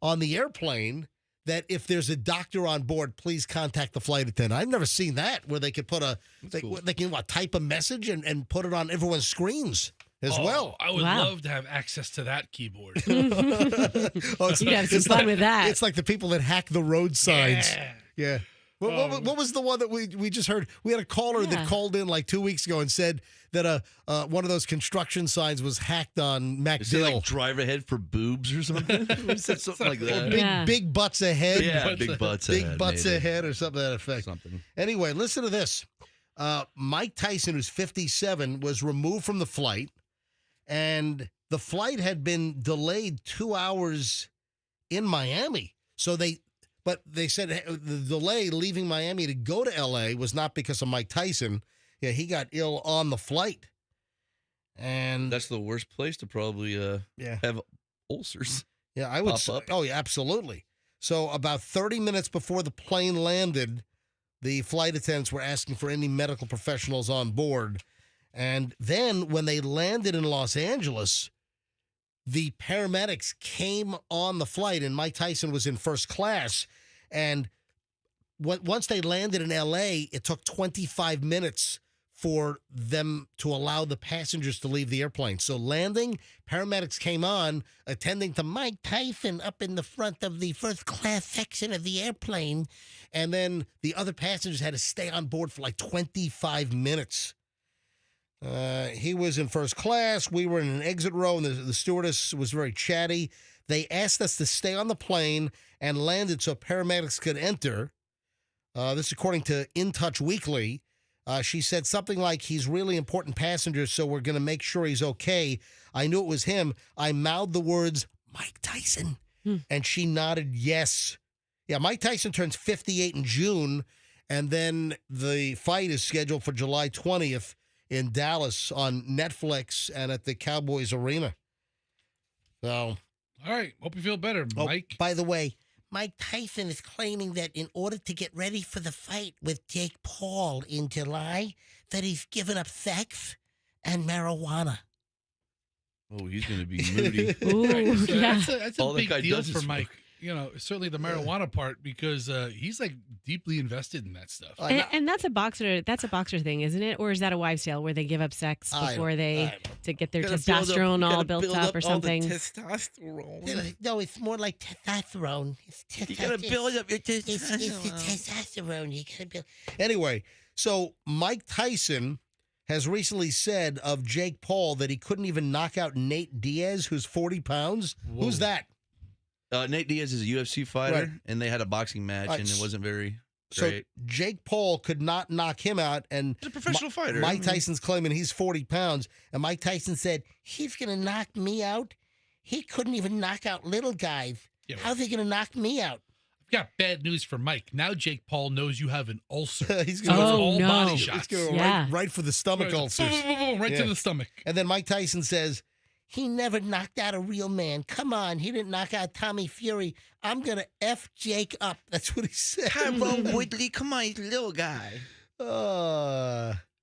on the airplane that if there's a doctor on board, please contact the flight attendant. I've never seen that, where they could put they can type a message and put it on everyone's screens as well. I would Wow. love to have access to that keyboard. You'd have some fun with that. It's like the people that hack the road signs. Yeah. Yeah. What was the one that we just heard? We had a caller that called in like 2 weeks ago and said that one of those construction signs was hacked on Is it MacDill. like drive ahead for boobs or something? We said something like that. Big butts ahead. Yeah, big butts Big ahead. butts maybe. ahead or something to that effect. Something. Anyway, listen to this. Mike Tyson, who's 57, was removed from the flight, and the flight had been delayed 2 hours in Miami. But they said the delay leaving Miami to go to L.A. was not because of Mike Tyson. Yeah, he got ill on the flight. And That's the worst place to probably have ulcers. yeah, I would pop say, up. oh, yeah, absolutely. So about 30 minutes before the plane landed, the flight attendants were asking for any medical professionals on board. And then when they landed in Los Angeles, the paramedics came on the flight, and Mike Tyson was in first class. And once they landed in L.A., it took 25 minutes for them to allow the passengers to leave the airplane. So landing, paramedics came on, attending to Mike Tyson up in the front of the first class section of the airplane. And then the other passengers had to stay on board for like 25 minutes. He was in first class. We were in an exit row, and the stewardess was very chatty. They asked us to stay on the plane and landed so paramedics could enter. This according to In Touch Weekly. She said something like, "He's really important passenger, so we're going to make sure he's okay." I knew it was him. I mouthed the words, "Mike Tyson," and she nodded yes. Yeah, Mike Tyson turns 58 in June, and then the fight is scheduled for July 20th in Dallas on Netflix and at the Cowboys Arena. So, All right. Hope you feel better, Mike. By the way, Mike Tyson is claiming that in order to get ready for the fight with Jake Paul in July, that he's given up sex and marijuana. Oh, he's going to be moody. Ooh, So yeah. that's a All that big guy deal does is for smoke. Mike. Certainly the marijuana part, because he's like deeply invested in that stuff. And that's a boxer thing, isn't it? Or is that a wives' tale where they give up sex before to get their testosterone all built up or something? Testosterone. No, it's more like testosterone. You got to build up your It's the testosterone. testosterone. You gotta build. anyway, so Mike Tyson has recently said of Jake Paul that he couldn't even knock out Nate Diaz, who's 40 pounds. Whoa. Who's that? Nate Diaz is a UFC fighter, Right. and they had a boxing match, Right. and it wasn't very So great. Jake Paul could not knock him out, and He's a professional fighter. Mike Tyson's claiming he's 40 pounds, and Mike Tyson said, He's gonna knock me out. he couldn't even knock out little guys. Yeah, How's he going to knock me out? I've got bad news for Mike. Now Jake Paul knows you have an ulcer. He's So going it's Oh, all no. body He's shots. going Yeah. right for the stomach ulcers. Right Yeah. to the stomach. And then Mike Tyson says, He never knocked out a real man. Come on, he didn't knock out Tommy Fury. I'm going to F Jake up. that's what he said. Tyrone Woodley, come on, he's a little guy.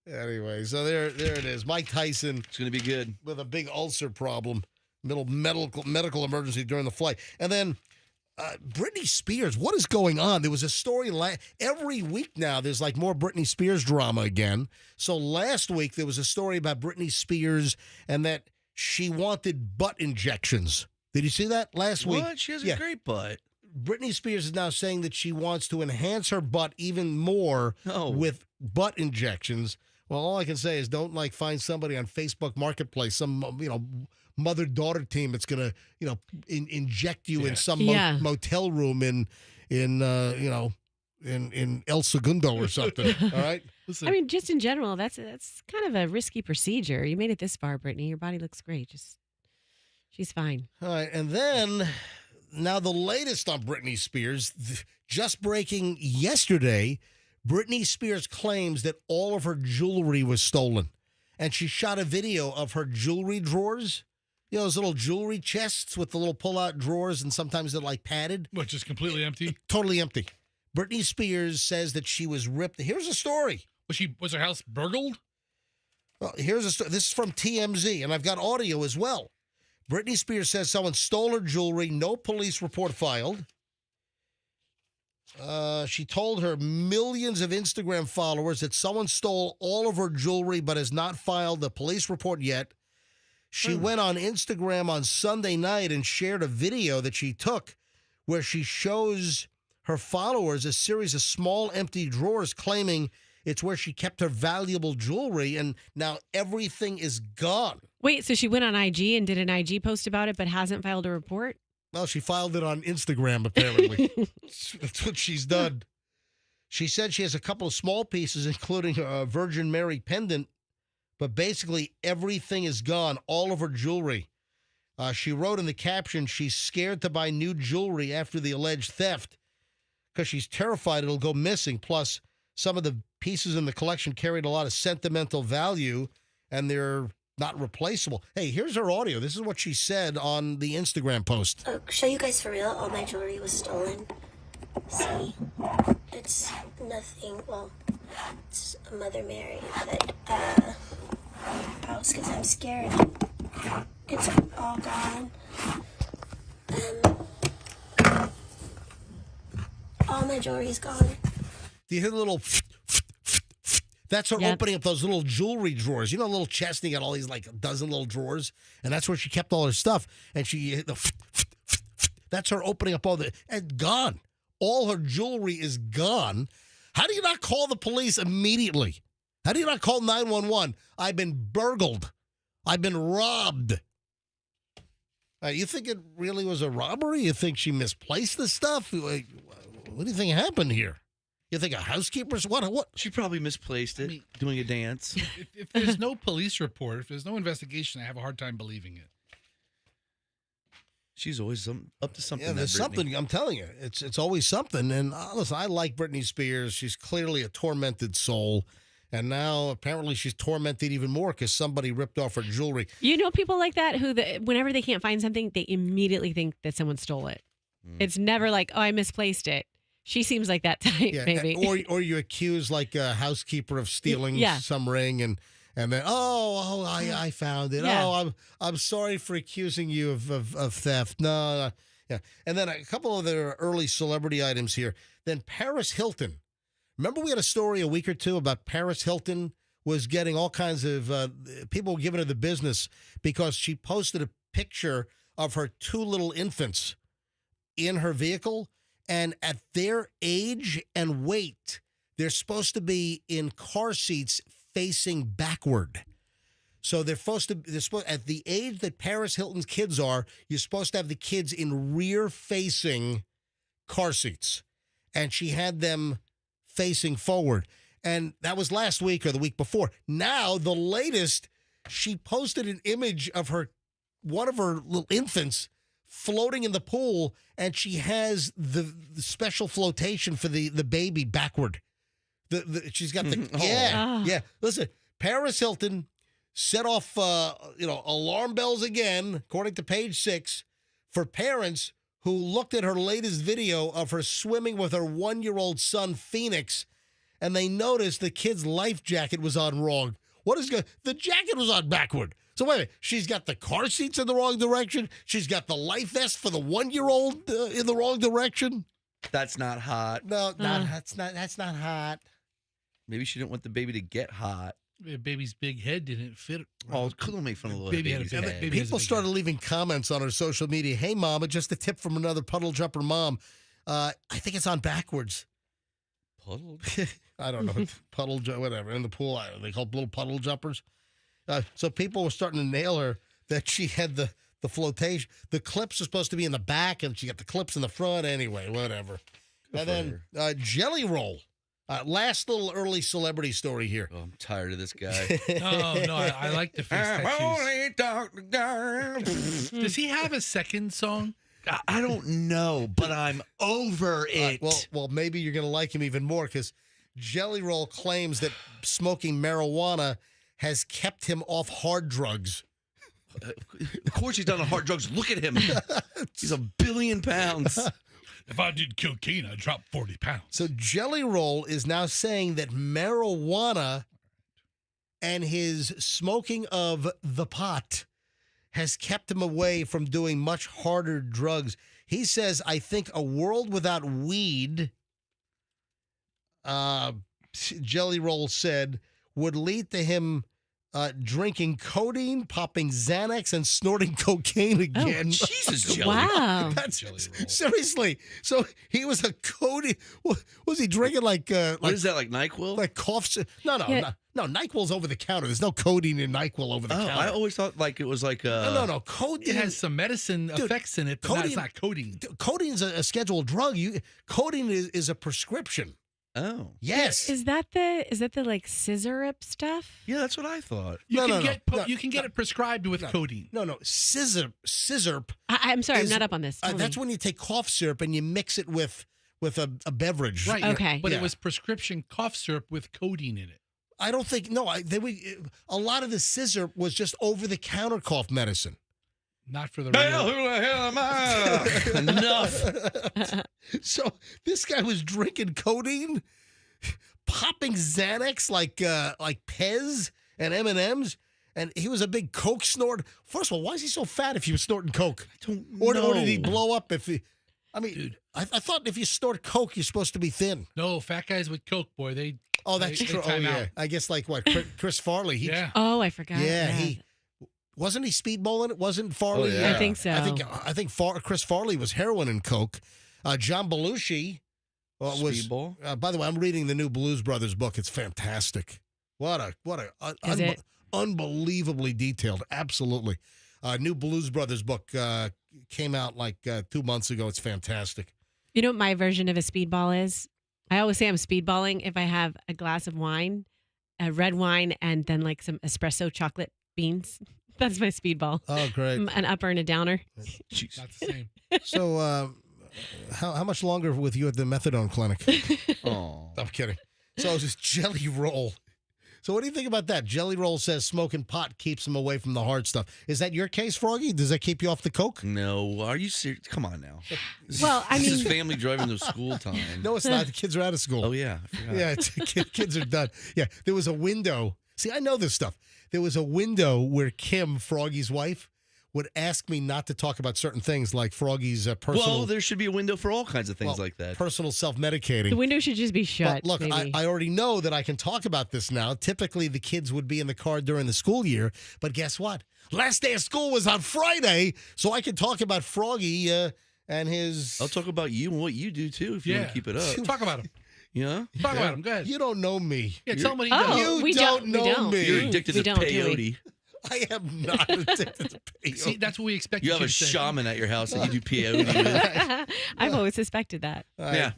Anyway, so there it is. Mike Tyson It's going to be good. with a big ulcer problem, medical emergency during the flight. And then Britney Spears, what is going on? There was a story every week now. There's like more Britney Spears drama again. So last week there was a story about Britney Spears and that she wanted butt injections. Did you see that last week? What? She has a Yeah. great butt. Britney Spears is now saying that she wants to enhance her butt even more No. with butt injections. Well, all I can say is don't find somebody on Facebook Marketplace, some mother-daughter team that's gonna inject you in some Yeah. motel room in El Segundo or something. All right. Listen, I mean, just in general, that's kind of a risky procedure. You made it this far, Brittany. Your body looks great. She's fine. All right, and then now the latest on Britney Spears, just breaking yesterday, Britney Spears claims that all of her jewelry was stolen. And she shot a video of her jewelry drawers. You know, those little jewelry chests with the little pull-out drawers, and sometimes they're like padded. what, just completely empty? Totally empty. Britney Spears says that she was ripped. Here's a story. Was her house burgled? Well, here's a story. This is from TMZ, and I've got audio as well. Britney Spears says someone stole her jewelry. No police report filed. She told her millions of Instagram followers that someone stole all of her jewelry but has not filed a police report yet. She went on Instagram on Sunday night and shared a video that she took where she shows her followers a series of small empty drawers claiming it's where she kept her valuable jewelry, and now everything is gone. Wait, so she went on IG and did an IG post about it, but hasn't filed a report? Well, she filed it on Instagram, apparently. That's what she's done. She said she has a couple of small pieces, including a Virgin Mary pendant, but basically everything is gone, all of her jewelry. She wrote in the caption, she's scared to buy new jewelry after the alleged theft because she's terrified it'll go missing. Plus, some of the pieces in the collection carried a lot of sentimental value, and they're not replaceable. Hey, here's her audio. This is what she said on the Instagram post. Show you guys for real, all my jewelry was stolen. See, it's nothing, well, it's a Mother Mary, but, because I'm scared. It's all gone. All my jewelry's gone. Do you hear the little... That's her Yep. opening up those little jewelry drawers. You know, a little chest, and you got all these, like, a dozen little drawers, and that's where she kept all her stuff. And that's her opening up all and gone. All her jewelry is gone. How do you not call the police immediately? How do you not call 911? I've been burgled. I've been robbed. You think it really was a robbery? You think she misplaced the stuff? What do you think happened here? You think a housekeeper's what? She probably misplaced it, doing a dance. If there's no police report, if there's no investigation, I have a hard time believing it. She's always up to something. Yeah, there's that Britney. something. I'm telling you, it's always something. And listen, I like Britney Spears. She's clearly a tormented soul, and now apparently she's tormented even more because somebody ripped off her jewelry. You know people like that who, whenever they can't find something, they immediately think that someone stole it. It's never like, oh, I misplaced it. She seems like that type, Yeah, maybe. or you accuse like a housekeeper of stealing Yeah. some ring, and then I found it. Yeah. Oh, I'm sorry for accusing you of theft. No, yeah. And then a couple of other early celebrity items here. Then Paris Hilton. Remember we had a story a week or two about Paris Hilton was getting all kinds of people giving her the business because she posted a picture of her two little infants in her vehicle. And at their age and weight, they're supposed to be in car seats facing backward. So they're supposed at the age that Paris Hilton's kids are, you're supposed to have the kids in rear-facing car seats. And she had them facing forward. And that was last week or the week before. Now, the latest, she posted an image of her one of her little infants floating in the pool, and she has the special flotation for the baby backward. She's got the yeah. Listen, Paris Hilton set off alarm bells again, according to Page 6, for parents who looked at her latest video of her swimming with her 1-year-old son Phoenix, and they noticed the kid's life jacket was on wrong. What is good? The jacket was on backward. So wait a minute, she's got the car seats in the wrong direction. She's got the life vest for the 1-year-old in the wrong direction. That's not hot. No, that's not hot. Maybe she didn't want the baby to get hot. The baby's big head didn't fit. Oh, don't make fun of the little Baby had a baby's big head. head. Baby has a People big started head. leaving comments on her social media. Hey, Mama, just a tip from another puddle jumper mom. I think it's on backwards. Puddle? I don't know. Puddle, whatever. In the pool, they call little puddle jumpers. So people were starting to nail her that she had the flotation. The clips are supposed to be in the back, and she got the clips in the front. Anyway, whatever. Good And then Jelly Roll. Last little early celebrity story here. Oh, I'm tired of this guy. No, I like the face I'm tattoos. only talking girls. Does he have a second song? I don't know, but I'm over it. Well, maybe you're going to like him even more because Jelly Roll claims that smoking marijuana has kept him off hard drugs. Of course he's done on hard drugs. Look at him. He's 1 billion pounds. If I did cocaine, I'd drop 40 pounds. So Jelly Roll is now saying that marijuana and his smoking of the pot has kept him away from doing much harder drugs. He says, I think a world without weed, Jelly Roll said, would lead to him drinking codeine, popping Xanax, and snorting cocaine again. Jesus, Jelly. Wow. That's Jelly Roll. seriously. So he was a codeine. Was he drinking like What is that, like NyQuil? like coughs? No, Yeah. NyQuil's over the counter. There's no codeine in NyQuil over the counter. I always thought like it was like No. Codeine It has some medicine effects in it, but codeine- it's not codeine. Codeine's a scheduled drug. Codeine is a prescription. Oh. Yes. Is that the like scissor up stuff? Yeah, that's what I thought. You No, can no, get no. you can get it prescribed with codeine. No. Scissor. I'm sorry, Is- I'm not up on this. Tell That's me. when you take cough syrup and you mix it with a beverage. Right. Okay. But Yeah. it was prescription cough syrup with codeine in it. I don't think. No. A lot of the scissor was just over the counter cough medicine. Not for the Hell, real. who the hell am I? Enough. So this guy was drinking codeine, popping Xanax like Pez and M&Ms, and he was a big coke snorter. First of all, why is he so fat if he was snorting coke? I don't Or know. did he blow up if he? I mean, Dude. I thought if you snort coke, you're supposed to be thin. No, fat guys with coke, boy. They Oh, that's They true. Oh, time yeah. out. I guess like what Chris Farley. yeah. Oh, I forgot. Yeah, he wasn't he speedballing it. Wasn't Farley? Oh, yeah. I think so. I think Chris Farley was heroin and coke. John Belushi was. Speedball? By the way, I'm reading the new Blues Brothers book. It's fantastic. What a Is it? unbelievably detailed. Absolutely. New Blues Brothers book came out like 2 months ago. It's fantastic. You know what my version of a speedball is? I always say I'm speedballing if I have a glass of wine, a red wine, and then like some espresso chocolate beans. That's my speedball. Oh, great. An upper and a downer. Jeez. Not the same. So, how much longer with you at the methadone clinic? Oh. I'm kidding. So it's just Jelly Roll. So what do you think about that? Jelly Roll says smoking pot keeps him away from the hard stuff. Is that your case, Froggy? Does that keep you off the coke? No, are you serious? Come on now. Well, I This is mean- family driving to school time. No, it's not. The kids are out of school. Oh yeah, I forgot. Yeah, kids are done. Yeah, there was a window. See, I know this stuff. There was a window where Kim, Froggy's wife, would ask me not to talk about certain things like Froggy's personal. Well, there should be a window for all kinds of things like that. Personal self-medicating. The window should just be shut. But look, maybe. I already know that I can talk about this now. Typically, the kids would be in the car during the school year. But guess what? Last day of school was on Friday, so I can talk about Froggy and his. I'll talk about you and what you do too if you want to keep it up. Talk about him. Yeah. Talk about him. Go ahead. You don't know me. Yeah, tell him what he Oh, does. You we don't don't know we don't. me. You're Mm, addicted we to don't, do we? peyote. I am not addicted to peyote. See, that's what we expect. You have a to say. shaman at your house that you do peyote with. I've always suspected that. Yeah.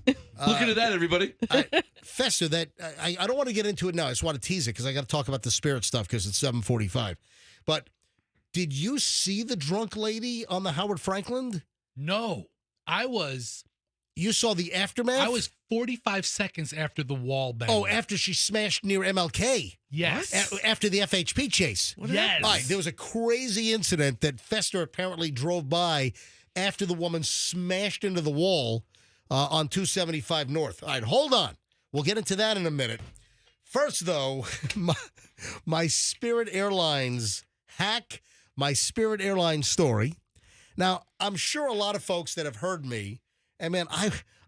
Look into that, everybody. Fester, that I don't want to get into it now. I just want to tease it because I got to talk about the spirit stuff because it's 7:45. But Did you see the drunk lady on the Howard Franklin? No, You saw the aftermath? I was 45 seconds after the wall bang. Oh, after she smashed near MLK. yes. After the FHP chase. Yes. All right, there was a crazy incident that Fester apparently drove by after the woman smashed into the wall on 275 North. All right, hold on. We'll get into that in a minute. First, though, my Spirit Airlines hack, my Spirit Airlines story. Now, I'm sure a lot of folks that have heard me, and man,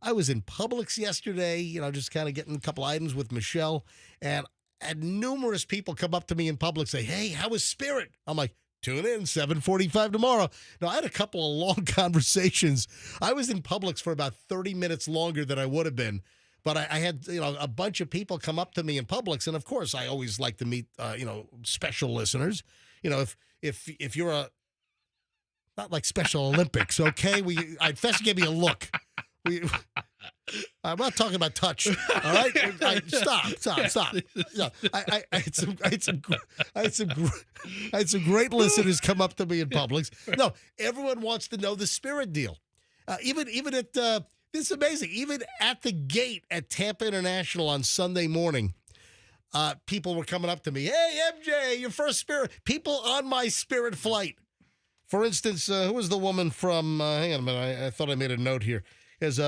I was in Publix yesterday, just kind of getting a couple items with Michelle, and had numerous people come up to me in Publix say, hey, how was Spirit? I'm like, tune in, 7:45 tomorrow. Now, I had a couple of long conversations. I was in Publix for about 30 minutes longer than I would have been. But I had, a bunch of people come up to me in Publix, and of course, I always like to meet, special listeners. If you're not like Special Olympics, okay? Fest gave me a look. I'm not talking about touch. All right, stop. Yeah, I had some great listeners come up to me in Publix. No, everyone wants to know the Spirit deal. Even at this is amazing. Even at the gate at Tampa International on Sunday morning, people were coming up to me. Hey, MJ, your first Spirit. People on my Spirit flight. For instance, who was the woman from, hang on a minute, I thought I made a note here. There's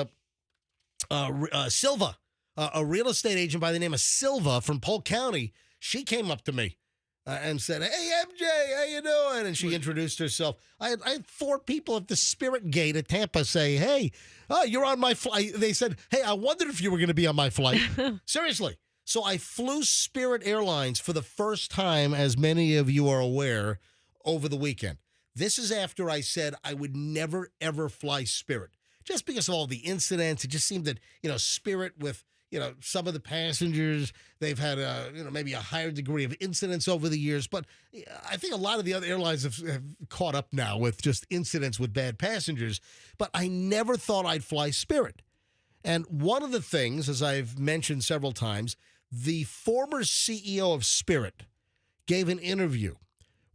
Silva, a real estate agent by the name of Silva from Polk County. She came up to me and said, hey, MJ, how you doing? And she introduced herself. I had 4 people at the Spirit Gate at Tampa say, hey, you're on my flight. They said, hey, I wondered if you were going to be on my flight. Seriously. So I flew Spirit Airlines for the first time, as many of you are aware, over the weekend. This is after I said I would never, ever fly Spirit. Just because of all the incidents, it just seemed that, Spirit with, some of the passengers, they've had, maybe a higher degree of incidents over the years. But I think a lot of the other airlines have caught up now with just incidents with bad passengers. But I never thought I'd fly Spirit. And one of the things, as I've mentioned several times, the former CEO of Spirit gave an interview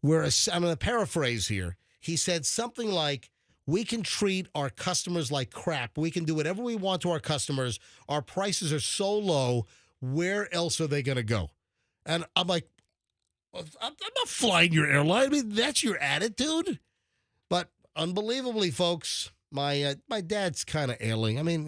where, I'm going to paraphrase here, he said something like, we can treat our customers like crap. We can do whatever we want to our customers. Our prices are so low. Where else are they going to go? And I'm like, I'm not flying your airline. I mean, that's your attitude. But unbelievably, folks, my dad's kind of ailing. I mean,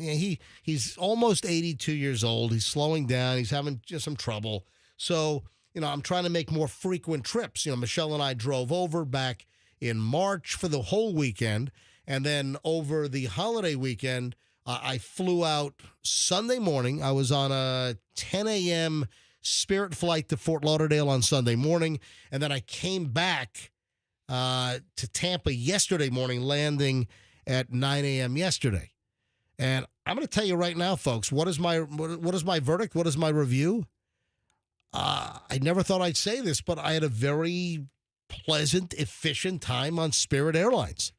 he's almost 82 years old. He's slowing down. He's having just some trouble. So, I'm trying to make more frequent trips. Michelle and I drove over back in March for the whole weekend. And then over the holiday weekend, I flew out Sunday morning. I was on a 10 a.m. Spirit flight to Fort Lauderdale on Sunday morning. And then I came back to Tampa yesterday morning, landing at 9 a.m. yesterday. And I'm going to tell you right now, folks, what is my verdict? What is my review? I never thought I'd say this, but I had a very pleasant, efficient time on Spirit Airlines.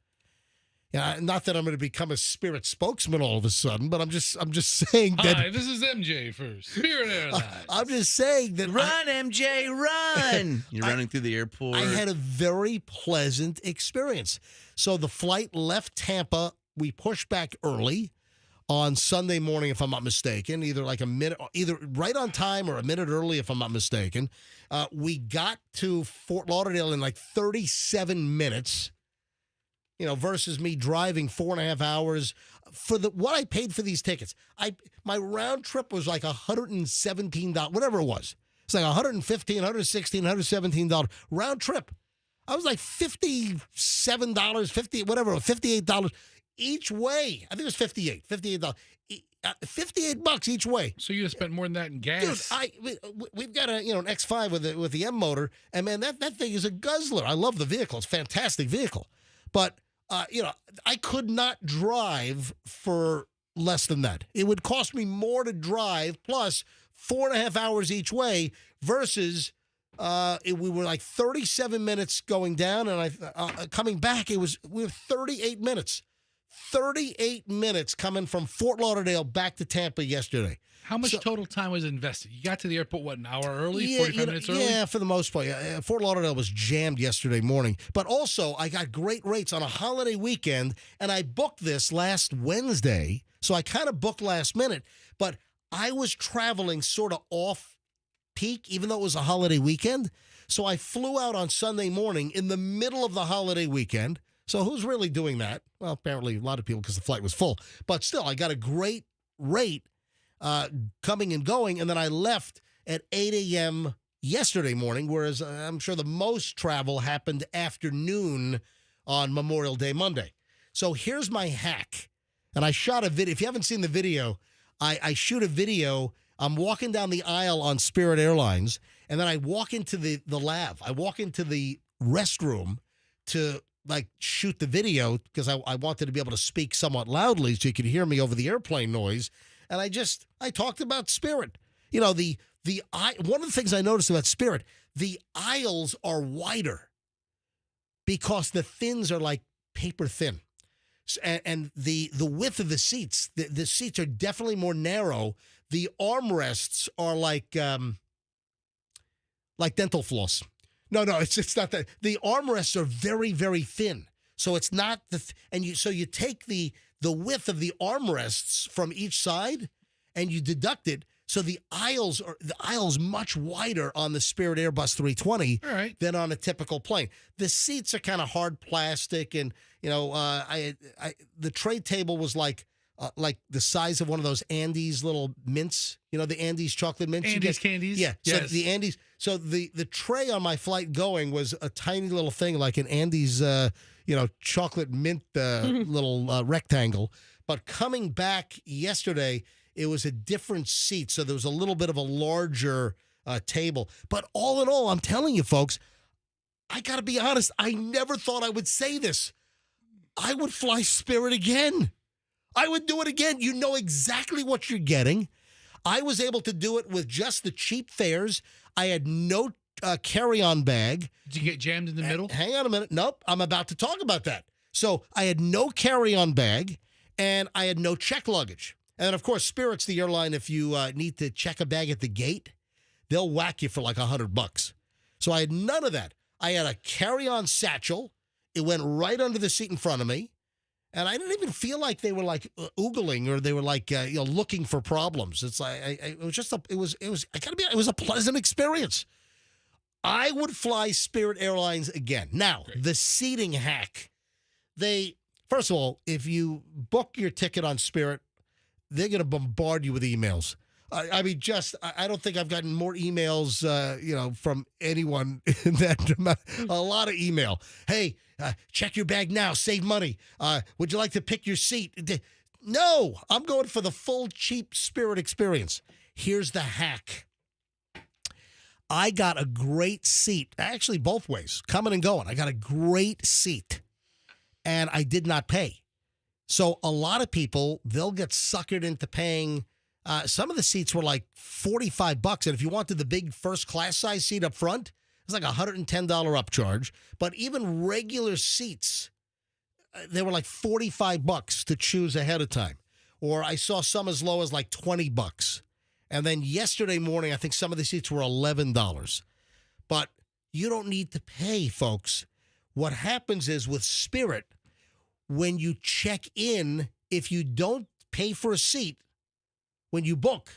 Yeah, not that I'm going to become a Spirit spokesman all of a sudden, but I'm just saying that. Hi, this is MJ for Spirit Airlines. I'm just saying that. Run, MJ, run! You're running through the airport. I had a very pleasant experience. So the flight left Tampa. We pushed back early on Sunday morning, if I'm not mistaken, either right on time or a minute early, if I'm not mistaken. We got to Fort Lauderdale in like 37 minutes. Versus me driving 4.5 hours for what I paid for these tickets. My round trip was like $117, whatever it was. It's like $115, $116, $117 round trip. I was like $57, $58 each way. I think it was $58. $58 each way. So you spent more than that in gas. Dude, we've got an X5 with the M motor, and man, that thing is a guzzler. I love the vehicle. It's a fantastic vehicle. But I could not drive for less than that. It would cost me more to drive, plus 4.5 hours each way, versus we were like 37 minutes going down, and coming back, we were 38 minutes. 38 minutes coming from Fort Lauderdale back to Tampa yesterday. How much total time was invested? You got to the airport, what, an hour early, 45 minutes early? Yeah, for the most part. Fort Lauderdale was jammed yesterday morning. But also, I got great rates on a holiday weekend, and I booked this last Wednesday, so I kind of booked last minute. But I was traveling sort of off peak, even though it was a holiday weekend. So I flew out on Sunday morning in the middle of the holiday weekend. So who's really doing that? Well, apparently a lot of people because the flight was full. But still, I got a great rate coming and going, and then I left at 8 a.m. yesterday morning, whereas I'm sure the most travel happened afternoon on Memorial Day Monday. So here's my hack, and I shot a video. If you haven't seen the video, I shoot a video. I'm walking down the aisle on Spirit Airlines, and then I walk into the lab. I walk into the restroom to shoot the video because I wanted to be able to speak somewhat loudly so you could hear me over the airplane noise. And I talked about Spirit. You know, one of the things I noticed about Spirit, the aisles are wider because the thins are like paper thin. And the width of the seats, the seats are definitely more narrow. The armrests are like dental floss. No, it's not that. The armrests are very, very thin. So it's not so you take the width of the armrests from each side and you deduct it. So the aisles much wider on the Spirit Airbus 320 than on a typical plane. The seats are kind of hard plastic, and the tray table was like the size of one of those Andes little mints. You know, the Andes chocolate mints. Andes candies. Yeah. Yes. So the Andes. So the tray on my flight going was a tiny little thing like an Andes chocolate mint little rectangle. But coming back yesterday, it was a different seat. So there was a little bit of a larger table. But all in all, I'm telling you, folks, I got to be honest. I never thought I would say this. I would fly Spirit again. I would do it again. You know exactly what you're getting. I was able to do it with just the cheap fares. I had no carry-on bag. Did you get jammed in the middle? Hang on a minute. Nope. I'm about to talk about that. So I had no carry-on bag, and I had no check luggage. And, of course, Spirit's the airline. If you need to check a bag at the gate, they'll whack you for like $100. So I had none of that. I had a carry-on satchel. It went right under the seat in front of me. And I didn't even feel like they were like oogling or they were like looking for problems. It's like it was a pleasant experience. I would fly Spirit Airlines again. Now, the seating hack. First of all, if you book your ticket on Spirit, they're going to bombard you with emails. I don't think I've gotten more emails, from anyone in that amount. A lot of email. Hey, check your bag now. Save money. Would you like to pick your seat? No, I'm going for the full cheap Spirit experience. Here's the hack. I got a great seat, actually both ways, coming and going. I got a great seat, and I did not pay. So a lot of people, they'll get suckered into paying. Some of the seats were like $45, and if you wanted the big first class size seat up front, it's like $110 upcharge. But even regular seats, they were like $45 to choose ahead of time. Or I saw some as low as like $20. And then yesterday morning, I think some of the seats were $11. But you don't need to pay, folks. What happens is with Spirit, when you check in, if you don't pay for a seat, when you book,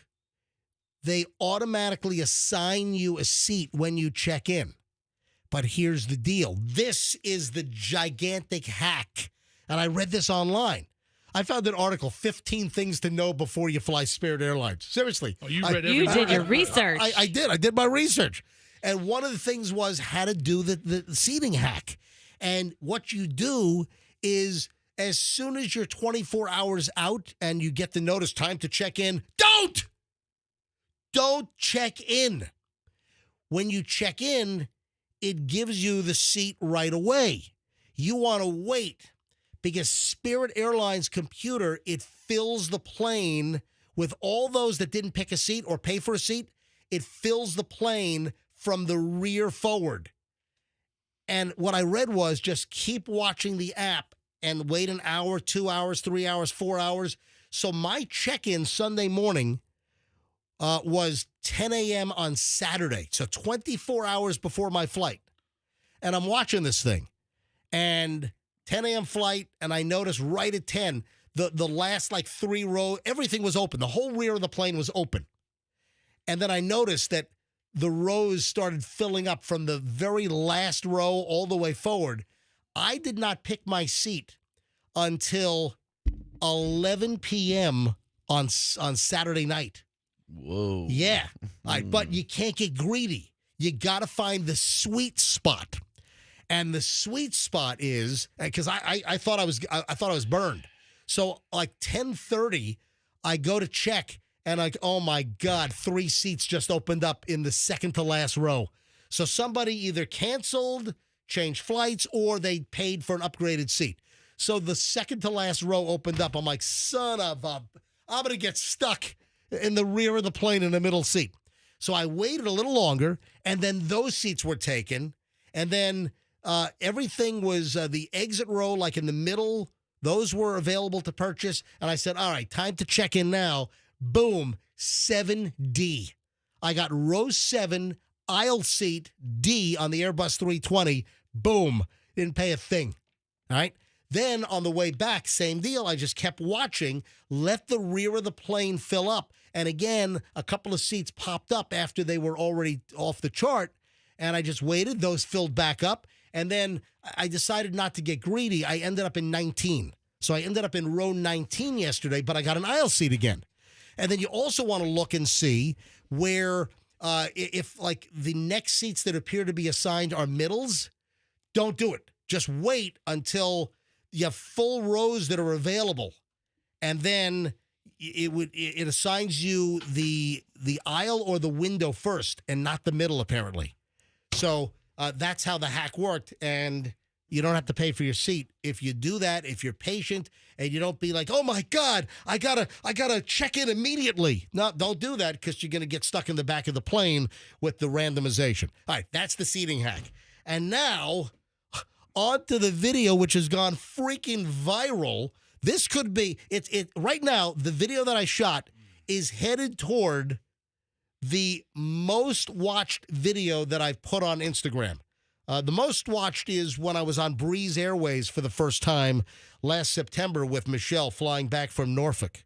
they automatically assign you a seat when you check in. But here's the deal. This is the gigantic hack. And I read this online. I found an article, 15 things to know before you fly Spirit Airlines. Seriously. Oh, you read everything. You did your research. I did. I did my research. And one of the things was how to do the seating hack. And what you do is as soon as you're 24 hours out and you get the notice, time to check in, don't check in. When you check in, it gives you the seat right away. You want to wait because Spirit Airlines computer, it fills the plane with all those that didn't pick a seat or pay for a seat. It fills the plane from the rear forward. And what I read was just keep watching the app and wait an hour, 2 hours, 3 hours, 4 hours. So my check-in Sunday morning was 10 a.m. on Saturday, so 24 hours before my flight. And I'm watching this thing, and 10 a.m. flight, and I noticed right at 10, the last like 3 row, everything was open. The whole rear of the plane was open. And then I noticed that the rows started filling up from the very last row all the way forward. I did not pick my seat until 11 p.m. on Saturday night. Whoa. Yeah. All right, but you can't get greedy. You got to find the sweet spot. And the sweet spot is, because I thought I was burned. So like 10:30, I go to check, and like, oh my God, 3 seats just opened up in the second to last row. So somebody either canceled, changed flights, or they paid for an upgraded seat. So the second to last row opened up. I'm like, son of a, I'm going to get stuck in the rear of the plane in the middle seat. So I waited a little longer, and then those seats were taken. And then everything was the exit row, like in the middle, those were available to purchase. And I said, all right, time to check in now. Boom, 7D. I got row 7, aisle seat D on the Airbus 320. Boom, didn't pay a thing. All right. Then on the way back, same deal. I just kept watching, let the rear of the plane fill up. And again, a couple of seats popped up after they were already off the chart. And I just waited. Those filled back up. And then I decided not to get greedy. I ended up in 19. So I ended up in row 19 yesterday, but I got an aisle seat again. And then you also want to look and see where if like the next seats that appear to be assigned are middles, don't do it. Just wait until you have full rows that are available. And then it assigns you the aisle or the window first and not the middle, apparently. So that's how the hack worked, and you don't have to pay for your seat. If you do that, if you're patient and you don't be like, oh my God, I gotta check in immediately. No, don't do that, because you're gonna get stuck in the back of the plane with the randomization. All right, that's the seating hack. And now on to the video, which has gone freaking viral. This could be it right now. The video that I shot is headed toward the most watched video that I've put on Instagram. The most watched is when I was on Breeze Airways for the first time last September with Michelle flying back from Norfolk.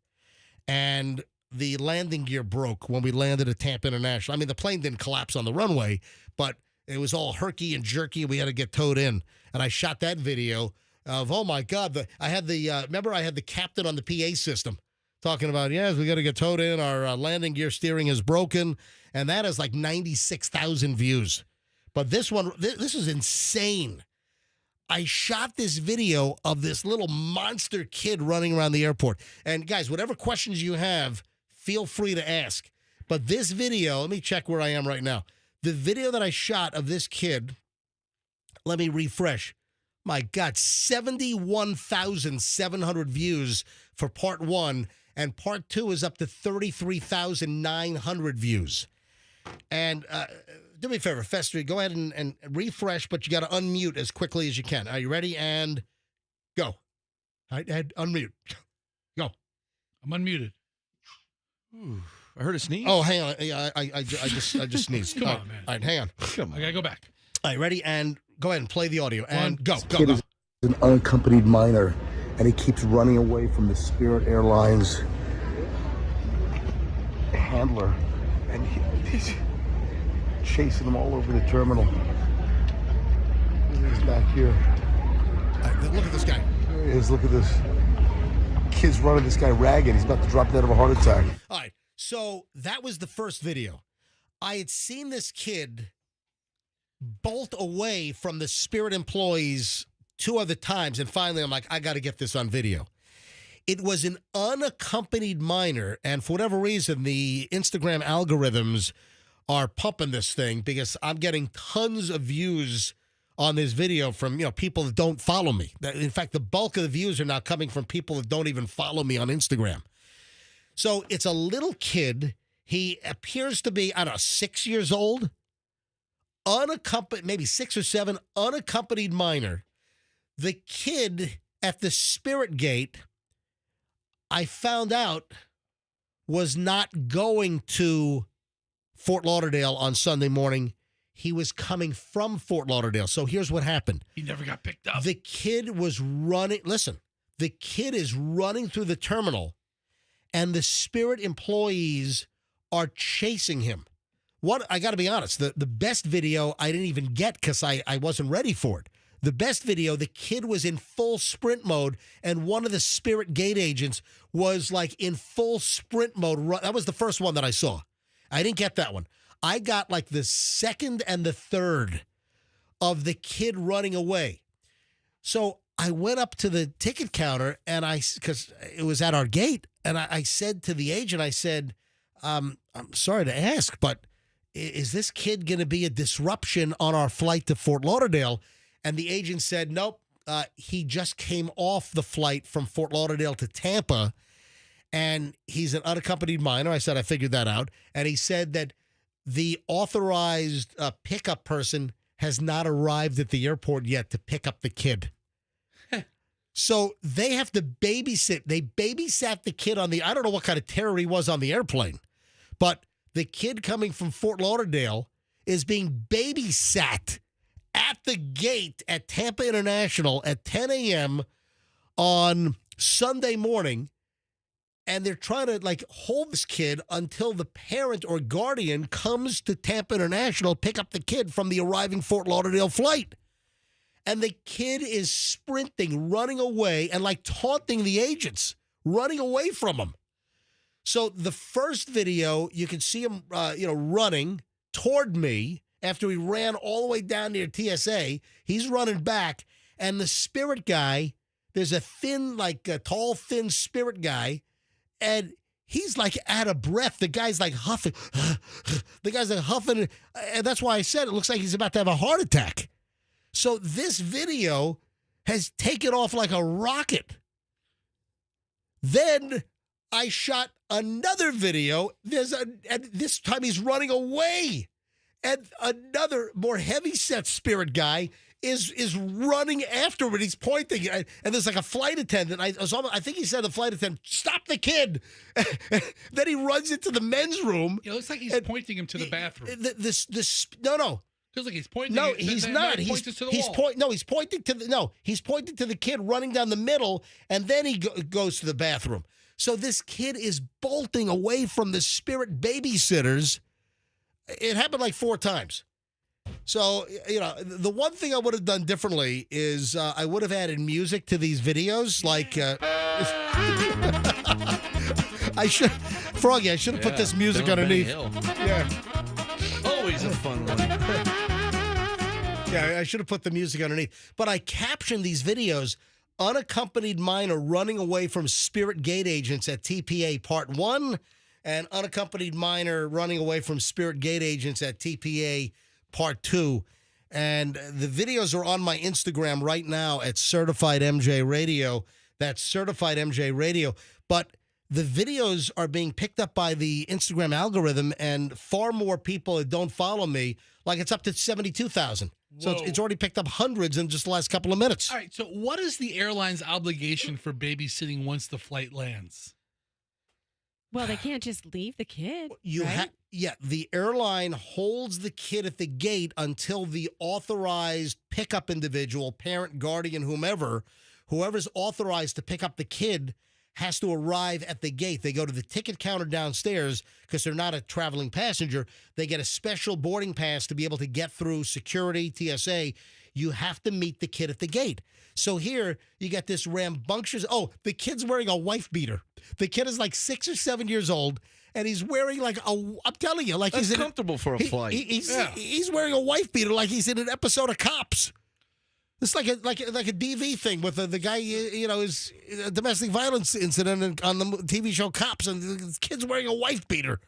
And the landing gear broke when we landed at Tampa International. I mean, the plane didn't collapse on the runway, but it was all herky and jerky. We had to get towed in. And I shot that video of, oh my God, I had the captain on the PA system talking about, yes, we got to get towed in. Our landing gear steering is broken. And that is like 96,000 views. But this one, this is insane. I shot this video of this little monster kid running around the airport. And guys, whatever questions you have, feel free to ask. But this video, let me check where I am right now. The video that I shot of this kid, let me refresh. My God, 71,700 views for part 1, and part 2 is up to 33,900 views. And do me a favor, Fester, go ahead and refresh, but you got to unmute as quickly as you can. Are you ready? And go. All right, Ed, unmute. Go. I'm unmuted. Ooh, I heard a sneeze. Oh, hang on. I just sneezed. Come All on, right. man. All right, hang on. Come I gotta go back. All right, ready? And go ahead and play the audio. And go. Kid is an unaccompanied minor, and he keeps running away from the Spirit Airlines handler, and he's chasing him all over the terminal. He's back here. All right, look at this guy. There he is. Look at this. Kid's running this guy ragged. He's about to drop dead of a heart attack. All right, so that was the first video. I had seen this kid bolt away from the Spirit employees 2 other times, and finally I'm like, I got to get this on video. It was an unaccompanied minor, and for whatever reason, the Instagram algorithms are pumping this thing because I'm getting tons of views on this video from, people that don't follow me. In fact, the bulk of the views are now coming from people that don't even follow me on Instagram. So it's a little kid. He appears to be, 6 years old, unaccompanied, maybe 6 or 7, unaccompanied minor. The kid at the Spirit Gate, I found out was not going to Fort Lauderdale on Sunday morning. He was coming from Fort Lauderdale. So here's what happened. He never got picked up. The kid was running. Listen, the kid is running through the terminal, and the Spirit employees are chasing him. What I got to be honest, the best video I didn't even get because I wasn't ready for it. The best video, the kid was in full sprint mode, and one of the Spirit gate agents was like in full sprint mode. That was the first one that I saw. I didn't get that one. I got like the second and the third of the kid running away. So I went up to the ticket counter, and because it was at our gate, and I said to the agent, I said, I'm sorry to ask, but is this kid going to be a disruption on our flight to Fort Lauderdale? And the agent said, nope, he just came off the flight from Fort Lauderdale to Tampa, and he's an unaccompanied minor. I said, I figured that out. And he said that the authorized pickup person has not arrived at the airport yet to pick up the kid. So they have to babysit. They babysat the kid on I don't know what kind of terror he was on the airplane, but the kid coming from Fort Lauderdale is being babysat at the gate at Tampa International at 10 a.m. on Sunday morning. And they're trying to like hold this kid until the parent or guardian comes to Tampa International, pick up the kid from the arriving Fort Lauderdale flight. And the kid is sprinting, running away, and like taunting the agents, running away from him. So the first video, you can see him, running toward me after he ran all the way down near TSA. He's running back, and the Spirit guy, there's a tall, thin Spirit guy, and he's like out of breath. The guy's like huffing. And that's why I said it looks like he's about to have a heart attack. So this video has taken off like a rocket. Then I shot another video. And this time he's running away. And another more heavy-set Spirit guy is running after him, and he's pointing. And there's like a flight attendant. I think he said the flight attendant, stop the kid. Then he runs into the men's room. It looks like he's pointing him to the bathroom. No. Feels like he's pointing. No, he's not. He's pointing to the kid running down the middle, and then he goes to the bathroom. So this kid is bolting away from the Spirit babysitters. It happened like 4 times. So, the one thing I would have done differently is I would have added music to these videos. Like, Froggy, I should have put this music underneath. Yeah. Always a fun one. Yeah, I should have put the music underneath. But I captioned these videos, unaccompanied minor running away from Spirit gate agents at TPA Part 1, and unaccompanied minor running away from Spirit gate agents at TPA Part 2. And the videos are on my Instagram right now at Certified MJ Radio. That's Certified MJ Radio. But the videos are being picked up by the Instagram algorithm, and far more people that don't follow me, like it's up to 72,000. So it's already picked up hundreds in just the last couple of minutes. All right, so what is the airline's obligation for babysitting once the flight lands? Well, they can't just leave the kid. The airline holds the kid at the gate until the authorized pickup individual, parent, guardian, whoever's authorized to pick up the kid has to arrive at the gate. They go to the ticket counter downstairs because they're not a traveling passenger. They get a special boarding pass to be able to get through security, TSA. You have to meet the kid at the gate. So here you get this rambunctious, the kid's wearing a wife beater. The kid is like 6 or 7 years old, and he's wearing I'm telling you, like That's he's comfortable for a flight. He's wearing a wife beater like he's in an episode of Cops. It's like a DV thing with the guy, is a domestic violence incident on the TV show Cops, and the kid's wearing a wife beater.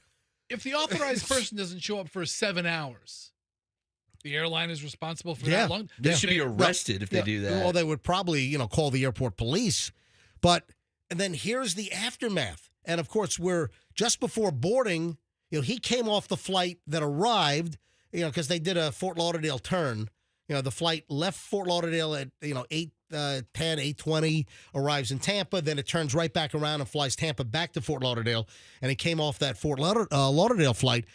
If the authorized person doesn't show up for 7 hours, the airline is responsible for that long? They should be arrested if they do that. Well, they would probably, call the airport police. And then here's the aftermath. And, of course, we're just before boarding. He came off the flight that arrived, because they did a Fort Lauderdale turn. The flight left Fort Lauderdale at, 8:10, 8:20, arrives in Tampa. Then it turns right back around and flies Tampa back to Fort Lauderdale. And he came off that Fort Lauderdale flight.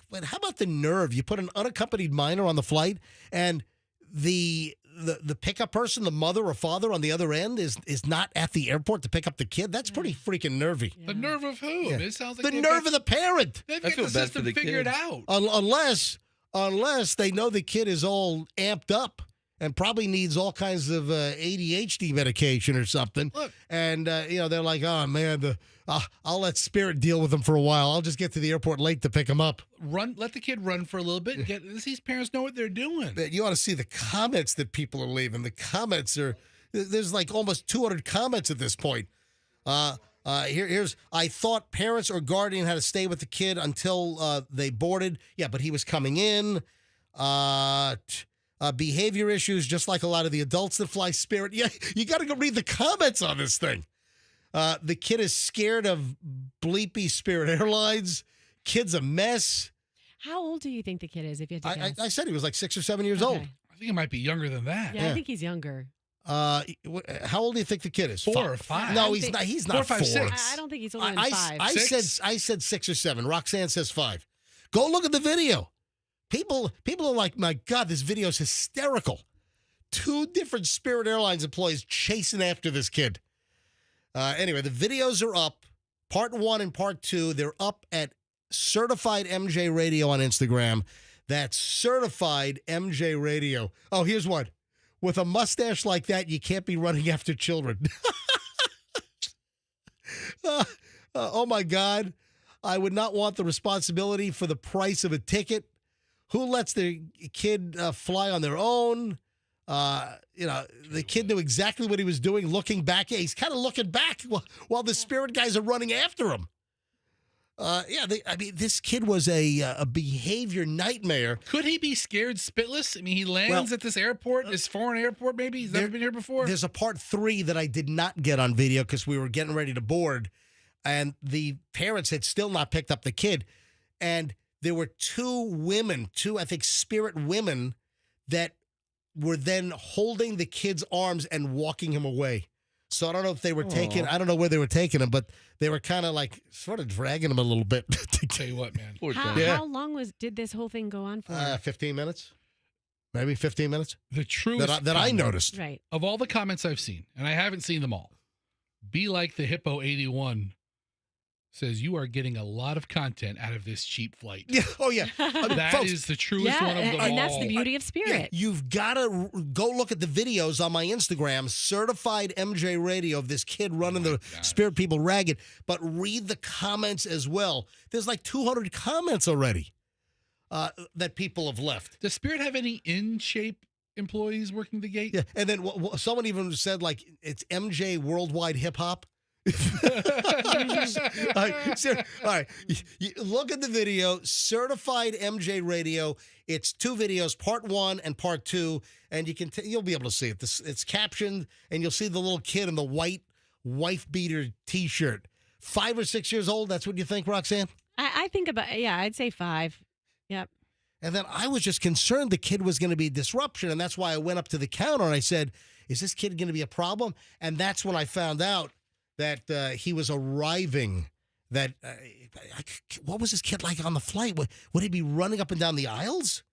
But how about the nerve? You put an unaccompanied minor on the flight, and the pickup person, the mother or father on the other end, is not at the airport to pick up the kid. That's pretty freaking nervy. The nerve of who? Yeah. It sounds like The nerve of the parent. They've I got feel the bad system for the figured kid. out. Unless they know the kid is all amped up and probably needs all kinds of ADHD medication or something. Look. And, they're like, oh, man, I'll let Spirit deal with him for a while. I'll just get to the airport late to pick him up. Let the kid run for a little bit. These parents know what they're doing. But you ought to see the comments that people are leaving. The comments there's like almost 200 comments at this point. Here's, I thought parents or guardian had to stay with the kid until they boarded. Yeah, but he was coming in. Behavior issues, just like a lot of the adults that fly Spirit. Yeah, you got to go read the comments on this thing. The kid is scared of bleepy Spirit Airlines. Kid's a mess. How old do you think the kid is, if you had to guess? I said he was like 6 or 7 years old. Okay. I think it might be younger than that. Yeah, I think he's younger. How old do you think the kid is? 4 or 5. No, I he's think- not. He's 4, not 5, 4. 6. I don't think he's older than I 5. I said 6 or 7. Roxanne says 5. Go look at the video. People are like, my God, this video is hysterical. 2 different Spirit Airlines employees chasing after this kid. Anyway, the videos are up. Part 1 and Part 2, they're up at Certified MJ Radio on Instagram. That's Certified MJ Radio. Oh, here's one. With a mustache like that, you can't be running after children. Oh, my God. I would not want the responsibility for the price of a ticket. Who lets their kid fly on their own? The kid knew exactly what he was doing, looking back. He's kind of looking back while the Spirit guys are running after him. This kid was a behavior nightmare. Could he be scared spitless? I mean, he lands at this airport, this foreign airport, maybe? He's never been here before? There's a Part 3 that I did not get on video because we were getting ready to board, and the parents had still not picked up the kid. And there were 2 I think, Spirit women that were then holding the kid's arms and walking him away. So I don't know if they were I don't know where they were taking him, but they were kind of like sort of dragging him a little bit. Tell you what, man. How long did this whole thing go on for? 15 minutes? Maybe 15 minutes? The truest that I noticed. Right. Of all the comments I've seen, and I haven't seen them all, Be Like the Hippo 81 says you are getting a lot of content out of this cheap flight. Yeah. Oh, yeah. That folks, is the truest one of them all. And that's the beauty of Spirit. Yeah, you've got to go look at the videos on my Instagram, Certified MJ Radio, of this kid running the Spirit people ragged, but read the comments as well. There's like 200 comments already that people have left. Does Spirit have any in-shape employees working the gate? Yeah, and then someone even said, like, it's MJ Worldwide Hip Hop. All right. You look at the video, Certified MJ Radio. It's 2 videos, Part 1 and Part 2, and you'll be able to see it. It's captioned, and you'll see the little kid in the white wife beater T-shirt. 5 or 6 years old. That's what you think, Roxanne? I think I'd say 5. Yep. And then I was just concerned the kid was going to be a disruption, and that's why I went up to the counter and I said, "Is this kid going to be a problem?" And that's when I found out that he was arriving, that, what was this kid like on the flight? Would he be running up and down the aisles?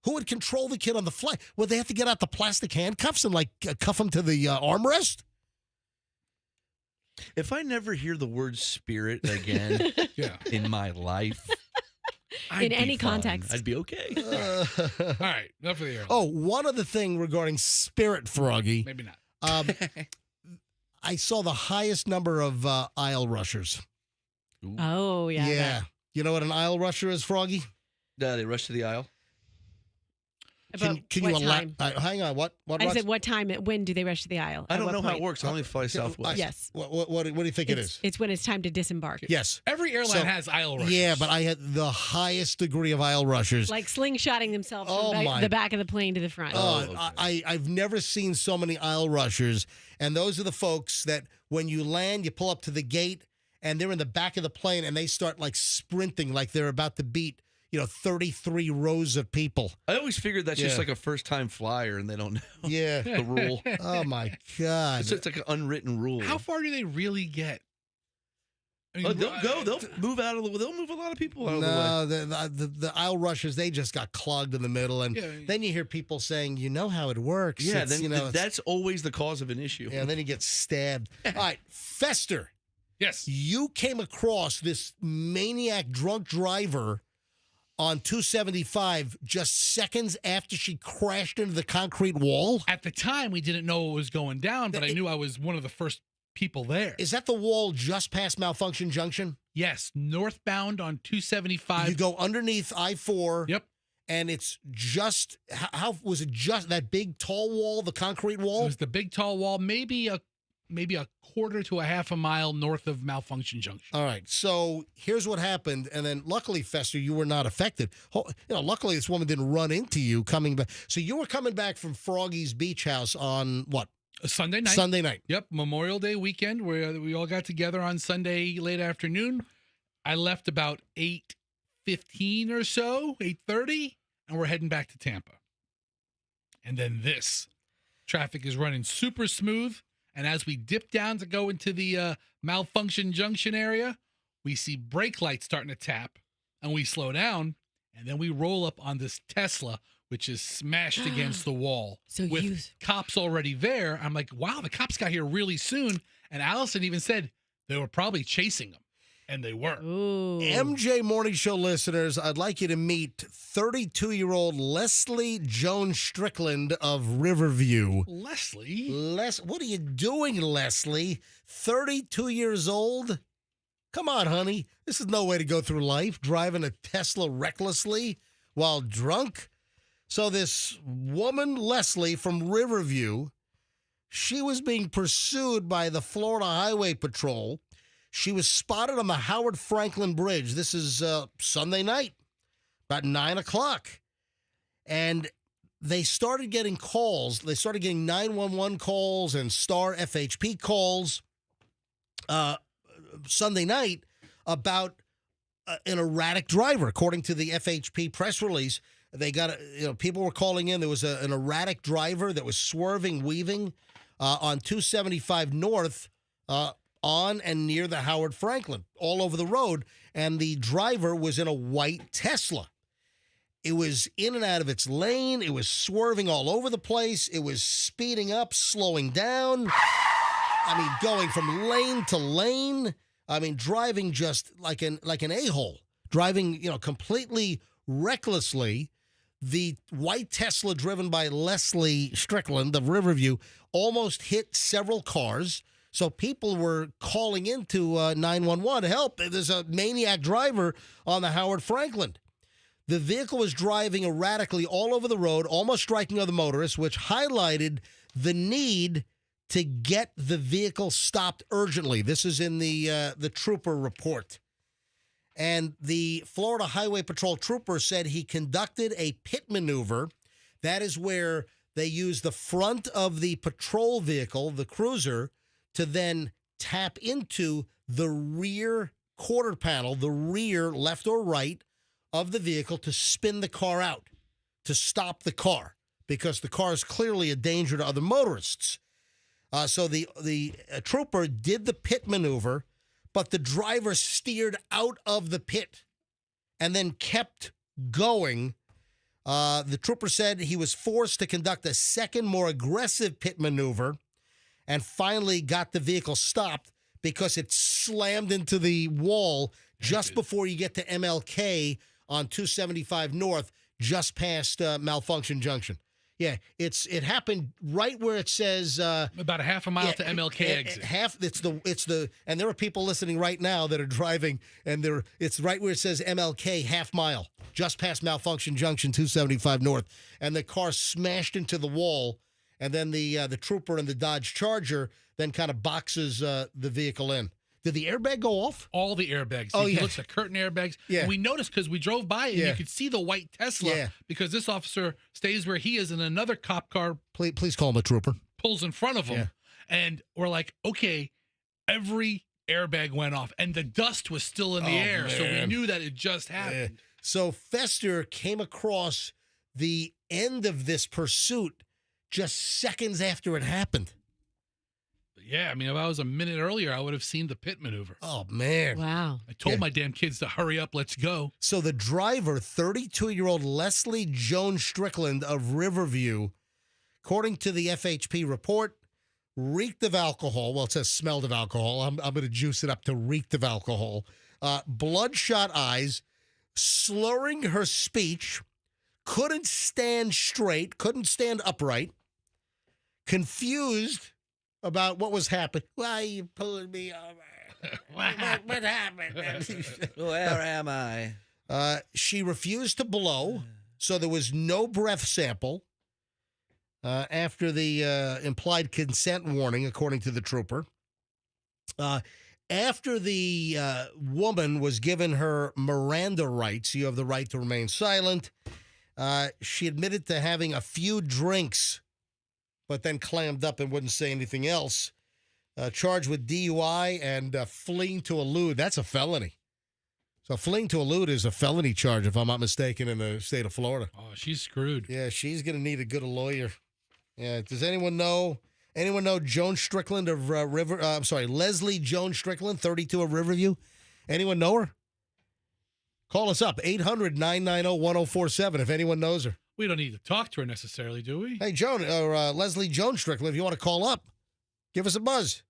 Who would control the kid on the flight? Would they have to get out the plastic handcuffs and, like, cuff him to the armrest? If I never hear the word Spirit again in my life, in any context, I'd be okay. All right, enough of the airline. Oh, one other thing regarding Spirit, Froggy. Maybe not. I saw the highest number of aisle rushers. Oh, yeah. Yeah. You know what an aisle rusher is, Froggy? They rush to the aisle. About Can what you time? hang on? What? I said, what time? When do they rush to the aisle? I At don't what know how point? it works. I only fly Southwest. Yes. What do you think it is? It's when it's time to disembark. Yes. Every airline So- has aisle rushers. Yeah, but I had the highest degree of aisle rushers. Like slingshotting themselves Oh, from my- the back of the plane to the front. I've never seen so many aisle rushers, and those are the folks that when you land, you pull up to the gate, and they're in the back of the plane, and they start like sprinting, like they're about to beat 33 rows of people. I always figured that's just like a first-time flyer, and they don't know Yeah. the rule. Oh, my God. It's like an unwritten rule. How far do they really get? I mean, They'll go. They'll move out of the. They'll move a lot of people out of the way. No, the aisle rushes, they just got clogged in the middle. And then you hear people saying, you know how it works. Yeah, It's, then that's always the cause of an issue. Yeah, and then he gets stabbed. All right, Fester. Yes. You came across this maniac drunk driver on 275 just seconds after she crashed into the concrete wall. At the time, we didn't know what was going down, but I knew I was one of the first people there. Is that the wall just past Malfunction Junction? Yes, northbound on 275. You go underneath I-4. Yep. And it's just, how was it just that big tall wall, the concrete wall? It was the big tall wall, maybe a quarter to a half a mile north of Malfunction Junction. All right, so here's what happened, and then luckily, Fester, you were not affected. Luckily, this woman didn't run into you coming back. So you were coming back from Froggy's beach house on what? A Sunday night. Sunday night. Yep, Memorial Day weekend, where we all got together on Sunday late afternoon. I left about 8:15 or so, 8:30, and we're heading back to Tampa. And then this. Traffic is running super smooth. And as we dip down to go into the Malfunction Junction area, we see brake lights starting to tap, and we slow down, and then we roll up on this Tesla, which is smashed against the wall. So with cops already there. I'm like, wow, the cops got here really soon. And Allison even said they were probably chasing them, and they were. Ooh. MJ Morning Show listeners, I'd like you to meet 32-year-old Leslie Joan Strickland of Riverview. Leslie? What are you doing, Leslie? 32 years old? Come on, honey. This is no way to go through life, driving a Tesla recklessly while drunk. So this woman, Leslie, from Riverview, she was being pursued by the Florida Highway Patrol. She was spotted on the Howard Franklin Bridge. This is Sunday night, about 9 o'clock. And they started getting calls. They started getting 911 calls and Star FHP calls Sunday night about an erratic driver. According to the FHP press release, they got, people were calling in. There was an erratic driver that was swerving, weaving on 275 North on and near the Howard Franklin, all over the road. And the driver was in a white Tesla. It was in and out of its lane. It was swerving all over the place. It was speeding up, slowing down. I mean, going from lane to lane. I mean, driving just like an a-hole. Driving, completely recklessly. The white Tesla driven by Leslie Strickland of Riverview almost hit several cars. So people were calling into 911, help, there's a maniac driver on the Howard Franklin. The vehicle was driving erratically all over the road, almost striking other motorists, which highlighted the need to get the vehicle stopped urgently. This is in the trooper report. And the Florida Highway Patrol trooper said he conducted a pit maneuver. That is where they use the front of the patrol vehicle, the cruiser, to then tap into the rear quarter panel, the rear left or right of the vehicle to spin the car out, to stop the car, because the car is clearly a danger to other motorists. So the trooper did the pit maneuver, but the driver steered out of the pit and then kept going. The trooper said he was forced to conduct a second, more aggressive pit maneuver and finally got the vehicle stopped because it slammed into the wall just before you get to MLK on 275 North, just past Malfunction Junction. Yeah, it happened right where it says about a half a mile to MLK exit. And there are people listening right now that are driving, and it's right where it says MLK, half mile, just past Malfunction Junction, 275 North, and the car smashed into the wall, and then the trooper in the Dodge Charger then kind of boxes the vehicle in. Did the airbag go off? All the airbags. Oh, you yeah. look at curtain airbags. Yeah. And we noticed because we drove by it and Yeah. you could see the white Tesla Yeah. because this officer stays where he is and another cop car Please call him a trooper. pulls in front of him. Yeah. And we're like, okay, every airbag went off and the dust was still in the air. So we man. knew that it just happened. So Fester came across the end of this pursuit just seconds after it happened. Yeah, I mean, if I was a minute earlier, I would have seen the pit maneuver. Oh, man. Wow. I told my damn kids to hurry up, let's go. So the driver, 32-year-old Leslie Joan Strickland of Riverview, according to the FHP report, reeked of alcohol. Well, it says smelled of alcohol. I'm going to juice it up to reeked of alcohol. Bloodshot eyes, slurring her speech, couldn't stand straight, couldn't stand upright, confused about what was happening. Why are you pulling me over? What happened? Where am I? She refused to blow, so there was no breath sample after the implied consent warning, according to the trooper. After the woman was given her Miranda rights, you have the right to remain silent, she admitted to having a few drinks, but then clammed up and wouldn't say anything else. Charged with DUI and fleeing to elude. That's a felony. So fleeing to elude is a felony charge, if I'm not mistaken, in the state of Florida. Oh, she's screwed. Yeah, she's going to need a good lawyer. Yeah, does anyone know Joan Strickland of Leslie Joan Strickland, 32 of Riverview? Anyone know her? Call us up, 800-990-1047 if anyone knows her. We don't need to talk to her necessarily, do we? Hey, Leslie Joan Strickland, if you want to call up, give us a buzz.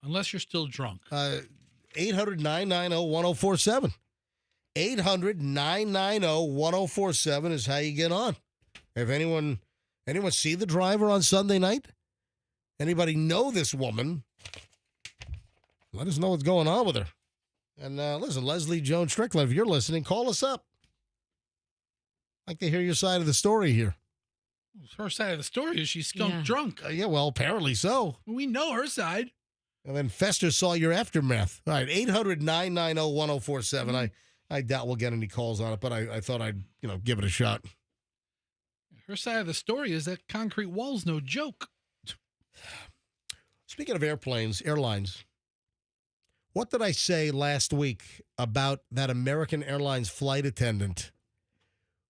Unless you're still drunk. 800-990-1047. 800-990-1047 is how you get on. If anyone see the driver on Sunday night? Anybody know this woman? Let us know what's going on with her. And listen, Leslie Joan Strickland, if you're listening, call us up. I'd like to hear your side of the story here. Her side of the story is she's skunk drunk. Yeah, well, apparently so. We know her side. And then Fester saw your aftermath. All right, 800-990-1047. I doubt we'll get any calls on it, but I thought I'd give it a shot. Her side of the story is that concrete wall's no joke. Speaking of airlines, what did I say last week about that American Airlines flight attendant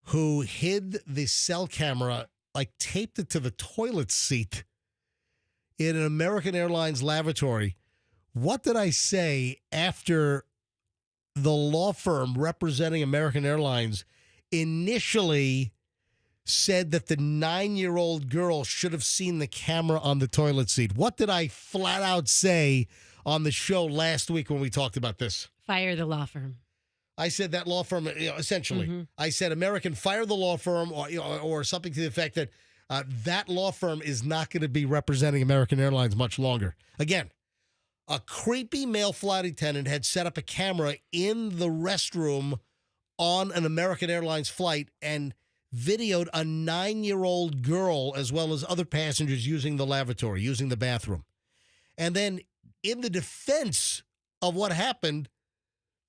who hid the cell camera, like taped it to the toilet seat in an American Airlines lavatory? What did I say after the law firm representing American Airlines initially said that the 9-year-old girl should have seen the camera on the toilet seat? What did I flat out say on the show last week when we talked about this? Fire the law firm. I said that law firm, essentially. Mm-hmm. I said, American, fire the law firm, or something to the effect that that law firm is not going to be representing American Airlines much longer. Again, a creepy male flight attendant had set up a camera in the restroom on an American Airlines flight and videoed a 9-year-old girl as well as other passengers using the lavatory, using the bathroom. And then in the defense of what happened,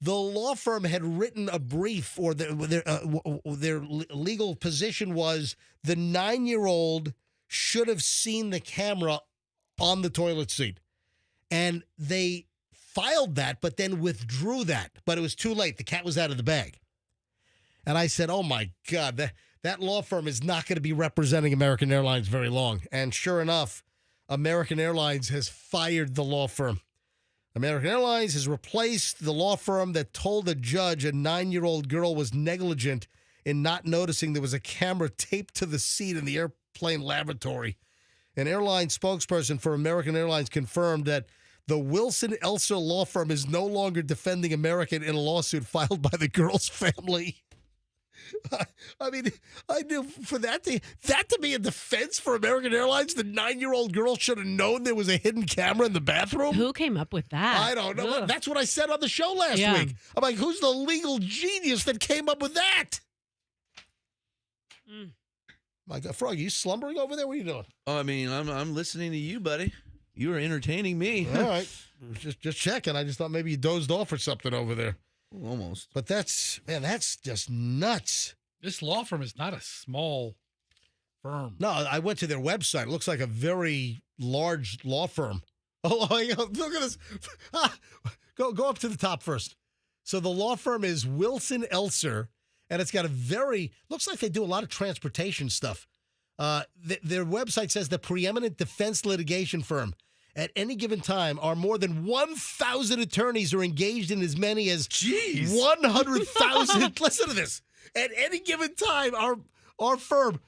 the law firm had written a brief, or their legal position was the 9-year-old should have seen the camera on the toilet seat. And they filed that, but then withdrew that. But it was too late. The cat was out of the bag. And I said, oh, my God, that law firm is not going to be representing American Airlines very long. And sure enough, American Airlines has fired the law firm. American Airlines has replaced the law firm that told a judge a 9-year-old girl was negligent in not noticing there was a camera taped to the seat in the airplane lavatory. An airline spokesperson for American Airlines confirmed that the Wilson Elser law firm is no longer defending American in a lawsuit filed by the girl's family. I mean, I knew for that to be a defense for American Airlines, the 9-year-old girl should have known there was a hidden camera in the bathroom. Who came up with that? I don't know. Ugh. That's what I said on the show last week. I'm like, who's the legal genius that came up with that? My God, Froggy, you slumbering over there? What are you doing? Oh, I mean, I'm listening to you, buddy. You were entertaining me. All right. Just checking. I just thought maybe you dozed off or something over there. Almost. But that's just nuts. This law firm is not a small firm. No, I went to their website. It looks like a very large law firm. Oh, look at this. Go up to the top first. So the law firm is Wilson Elser, and it's got looks like they do a lot of transportation stuff. Their website says the preeminent defense litigation firm. At any given time, are more than 1,000 attorneys are engaged in as many as 100,000. Listen to this. At any given time, our firm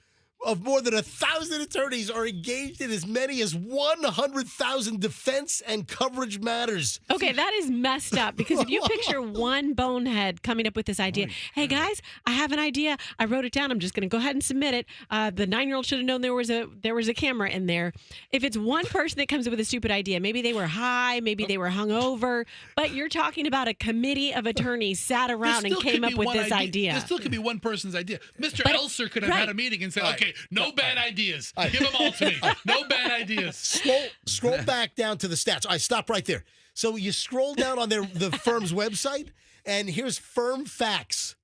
of more than 1,000 attorneys are engaged in as many as 100,000 defense and coverage matters. Okay, that is messed up because if you picture one bonehead coming up with this idea, hey guys, I have an idea. I wrote it down. I'm just going to go ahead and submit it. The 9-year-old should have known there was a camera in there. If it's one person that comes up with a stupid idea, maybe they were high, maybe they were hungover, but you're talking about a committee of attorneys sat around and came up with this idea. This still could be one person's idea. Mr. Elser could have had a meeting and said, okay, no bad ideas. Give them all to me. No bad ideas. Scroll back down to the stats. I stop right there. So you scroll down on the firm's website, and here's firm facts.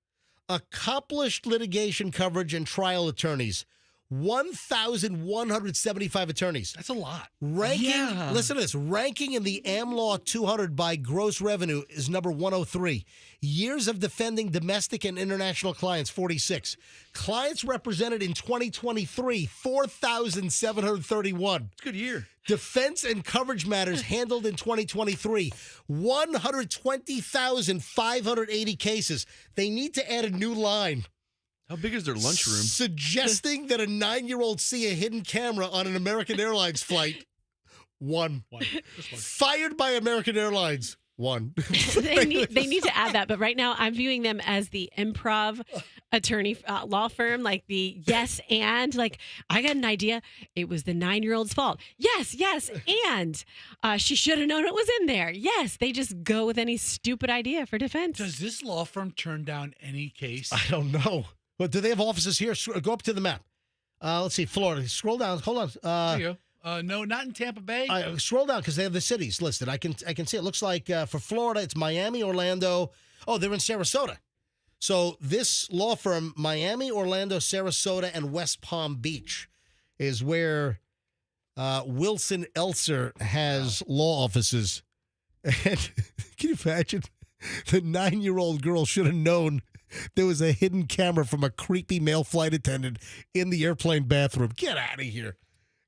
Accomplished litigation coverage and trial attorneys. 1,175 attorneys. That's a lot. Listen to this. Ranking in the AmLaw 200 by gross revenue is number 103. Years of defending domestic and international clients, 46. Clients represented in 2023, 4,731. It's a good year. Defense and coverage matters handled in 2023, 120,580 cases. They need to add a new line. How big is their lunchroom? Suggesting that a 9-year-old see a hidden camera on an American Airlines flight. One. Fired by American Airlines. One. they need to add that, but right now I'm viewing them as the improv attorney law firm, like the yes and, like, I got an idea. It was the 9-year-old's fault. Yes, and she should have known it was in there. Yes, they just go with any stupid idea for defense. Does this law firm turn down any case? I don't know. But do they have offices here? Go up to the map. Let's see, Florida. Scroll down. Hold on. There you go. No, not in Tampa Bay. Scroll down because they have the cities listed. I can see it. Looks like for Florida, it's Miami, Orlando. Oh, they're in Sarasota. So this law firm, Miami, Orlando, Sarasota, and West Palm Beach, is where Wilson Elser has law offices. And can you imagine? The 9-year-old girl should have known there was a hidden camera from a creepy male flight attendant in the airplane bathroom. Get out of here.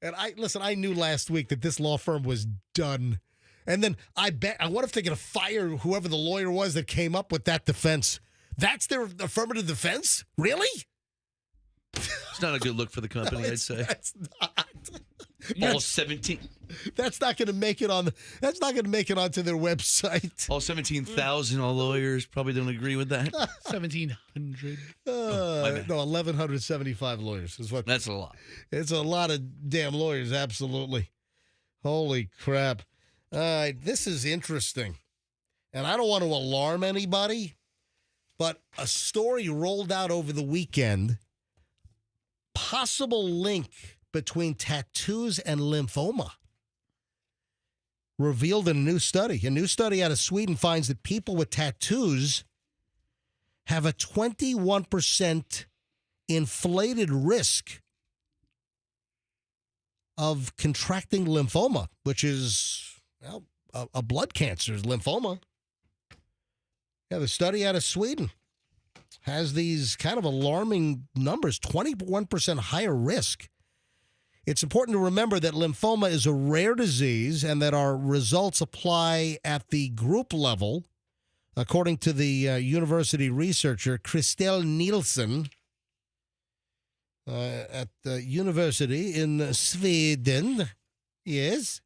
And I knew last week that this law firm was done. And then I wonder if they're going to fire whoever the lawyer was that came up with that defense. That's their affirmative defense? Really? It's not a good look for the company, I'd say. That's not. All 17. That's not going to make it on. That's not going to make it onto their website. All 17,000 lawyers probably don't agree with that. 1,700. My bad. No, 1,175 lawyers is what. That's a lot. It's a lot of damn lawyers. Absolutely. Holy crap! All right, this is interesting, and I don't want to alarm anybody, but a story rolled out over the weekend. Possible link between tattoos and lymphoma revealed in a new study. A new study out of Sweden finds that people with tattoos have a 21% inflated risk of contracting lymphoma, which is a blood cancer, lymphoma. Yeah, the study out of Sweden has these kind of alarming numbers, 21% higher risk. It's important to remember that lymphoma is a rare disease and that our results apply at the group level, according to the university researcher Christel Nielsen at the university in Sweden. Yes.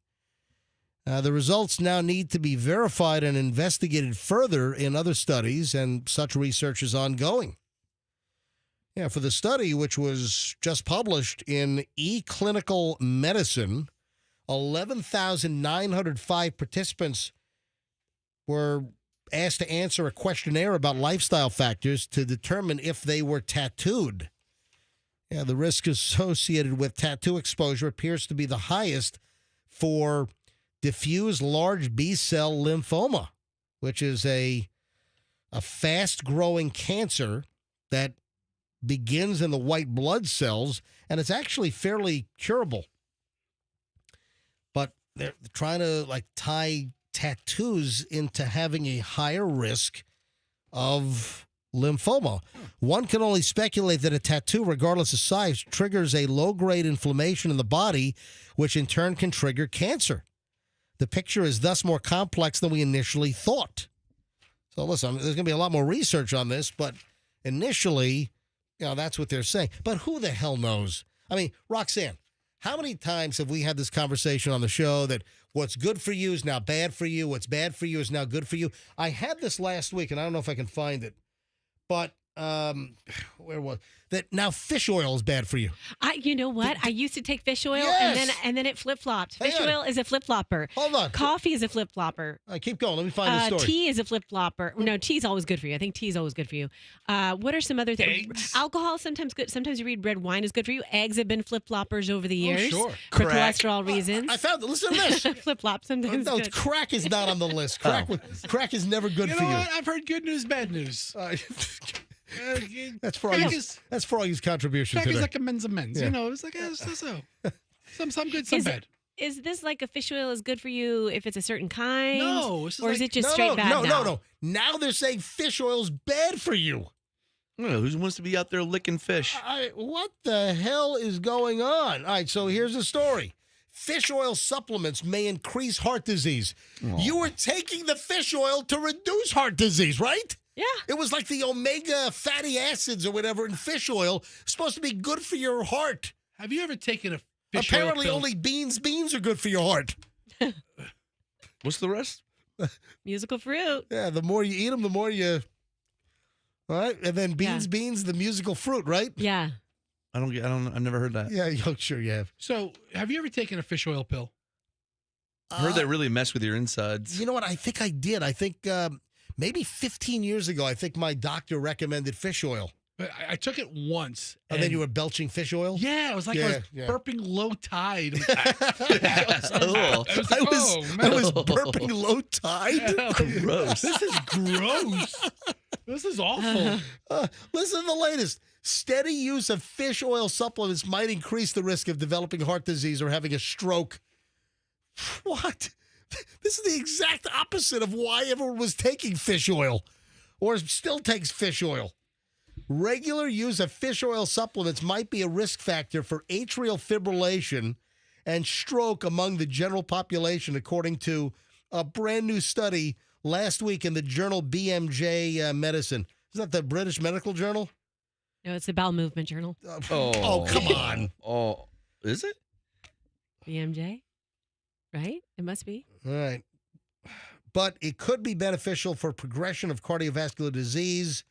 The results now need to be verified and investigated further in other studies, and such research is ongoing. Yeah, for the study, which was just published in eClinical Medicine, 11,905 participants were asked to answer a questionnaire about lifestyle factors to determine if they were tattooed. Yeah, the risk associated with tattoo exposure appears to be the highest for diffuse large B-cell lymphoma, which is a fast-growing cancer that begins in the white blood cells, and it's actually fairly curable. But they're trying to tie tattoos into having a higher risk of lymphoma. One can only speculate that a tattoo, regardless of size, triggers a low-grade inflammation in the body, which in turn can trigger cancer. The picture is thus more complex than we initially thought. So listen, there's going to be a lot more research on this, but initially, that's what they're saying. But who the hell knows? I mean, Roxanne, how many times have we had this conversation on the show that what's good for you is now bad for you, what's bad for you is now good for you? I had this last week, and I don't know if I can find it, but where was that? Now fish oil is bad for you. You know what? I used to take fish oil, Yes. and then it flip flopped. Hang Fish on. oil is a flip flopper. Hold on. Coffee is a flip flopper. All right, keep going. Let me find the story. Tea is a flip flopper. No, tea's always good for you. I think tea's always good for you. What are some other things? Eggs? Alcohol sometimes good. Sometimes you read red wine is good for you. Eggs have been flip floppers over the years sure. for Crack. cholesterol reasons. I found it. Listen to this. Flip flop sometimes No, good. crack is not on the list. Crack is never good You for know you. what? I've heard good news, bad news. That's for all Crack you. is- That's for all his contribution Crack is today. like a men's amends. Yeah. You know, it's like so. Some good, some Is it- bad. Is this like a fish oil is good for you if it's a certain kind? No, this is or is like- it just no, straight no, bad no, now? no. Now they're saying fish oil's bad for you. Who wants to be out there licking fish? What the hell is going on? All right, so here's the story. Fish oil supplements may increase heart disease. You were taking the fish oil to reduce heart disease, right? Yeah. It was like the omega fatty acids or whatever in fish oil, supposed to be good for your heart. Have you ever taken a fish Apparently, oil pill? only beans are good for your heart. What's the rest? Musical fruit. Yeah, the more you eat them, the more you. All right, and then Yeah. beans, the musical fruit, right? Yeah. I've never heard that. Yeah, sure you have. So, have you ever taken a fish oil pill? I heard that really mess with your insides. You know what? I think I did. I think maybe 15 years ago, I think my doctor recommended fish oil. But I took it once. And then you were belching fish oil? Yeah, it was like I was Yeah. burping low tide. Oh, I was burping low tide. gross. This is gross. This is awful. Listen to the latest. Steady use of fish oil supplements might increase the risk of developing heart disease or having a stroke. What? This is the exact opposite of why everyone was taking fish oil or still takes fish oil. Regular use of fish oil supplements might be a risk factor for atrial fibrillation and stroke among the general population, according to a brand new study last week in the journal BMJ Medicine. Is that the British Medical Journal? No, it's the Bowel Movement Journal. Oh, come on. Oh, is it? BMJ, right? It must be. All right. But it could be beneficial for progression of cardiovascular disease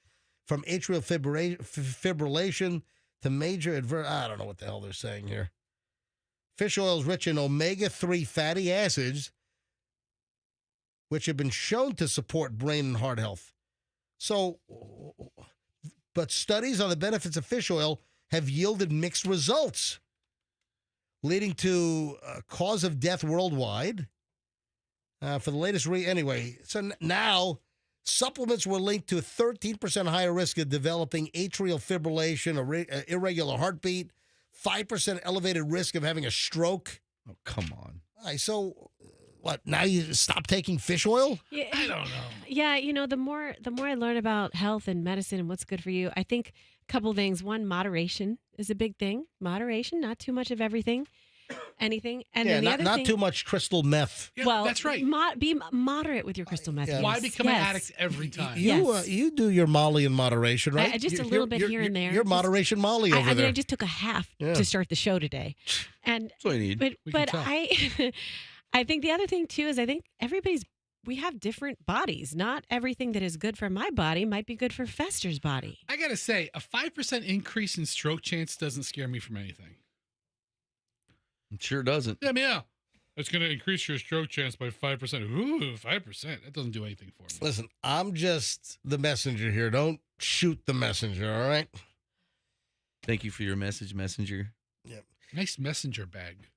from atrial fibrillation to major adverse. I don't know what the hell they're saying here. Fish oil is rich in omega-3 fatty acids, which have been shown to support brain and heart health. So, but studies on the benefits of fish oil have yielded mixed results, leading to a cause of death worldwide. For the latest anyway, so now supplements were linked to a 13% higher risk of developing atrial fibrillation, irregular heartbeat, 5% elevated risk of having a stroke. Oh, come on. All right, so what? Now you stop taking fish oil? Yeah, I don't know. Yeah, the more I learn about health and medicine and what's good for you, I think a couple things. One, moderation is a big thing. Moderation, not too much of everything, anything. And then the other not thing, too much crystal meth. Yeah, well, that's right. Be moderate with your crystal meth. yeah. use. Why become an Yes. addict every time? You do your Molly in moderation, right? Just a little bit here and there. You're Just- moderation Molly over I mean, there. I just took a half Yeah. to start the show today, and That's all you need. but We can but tell. I think the other thing too is I think we have different bodies. Not everything that is good for my body might be good for Fester's body. I gotta say, a 5% increase in stroke chance doesn't scare me from anything. It sure doesn't. Yeah, I mean, yeah. It's going to increase your stroke chance by 5%. Ooh, 5%. That doesn't do anything for me. Listen, I'm just the messenger here. Don't shoot the messenger, all right? Thank you for your message, messenger. Nice messenger bag.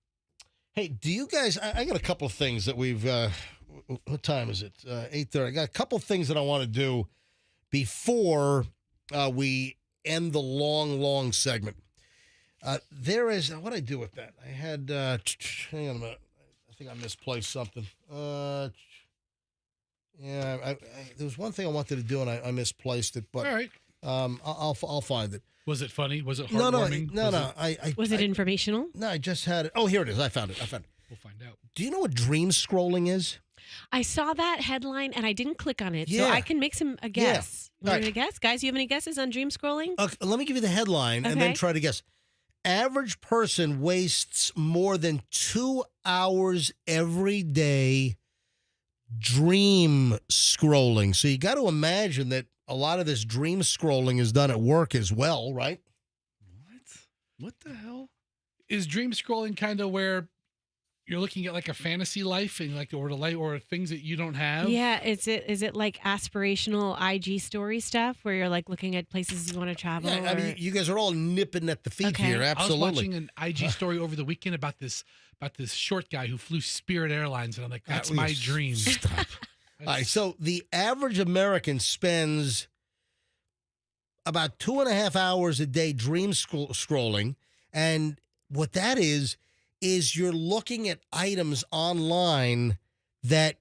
Hey, do you guys? I got a couple of things that we've. What time is it? 8:30. I got a couple of things that I want to do before we end the long segment. There is what I do with that. I had. Hang on a minute. I think I misplaced something. Yeah, there was one thing I wanted to do and I misplaced it, but All right. I'll find it. Was it funny? Was it No, heartwarming? Was it informational? No, I just had it. Oh, here it is. I found it. We'll find out. Do you know what dream scrolling is? I saw that headline and I didn't click on it, so Yeah. I can make a guess. Yeah. Want me to guess? Guys, you have any guesses on dream scrolling? Okay, let me give you the headline and then Okay. try to guess. Average person wastes more than 2 hours every day dream scrolling. So you got to imagine that a lot of this dream scrolling is done at work as well, right? What the hell? Is dream scrolling kind of where you're looking at like a fantasy life and like or things that you don't have? Yeah, is it like aspirational IG story stuff where you're like looking at places you want to travel? Yeah, I mean, you guys are all nipping at the feet Okay. here. Absolutely. I was watching an IG story over the weekend about this short guy who flew Spirit Airlines, and I'm like, that's my dream. Stop. All right, so the average American spends about 2.5 hours a day dream scrolling, and what that is you're looking at items online that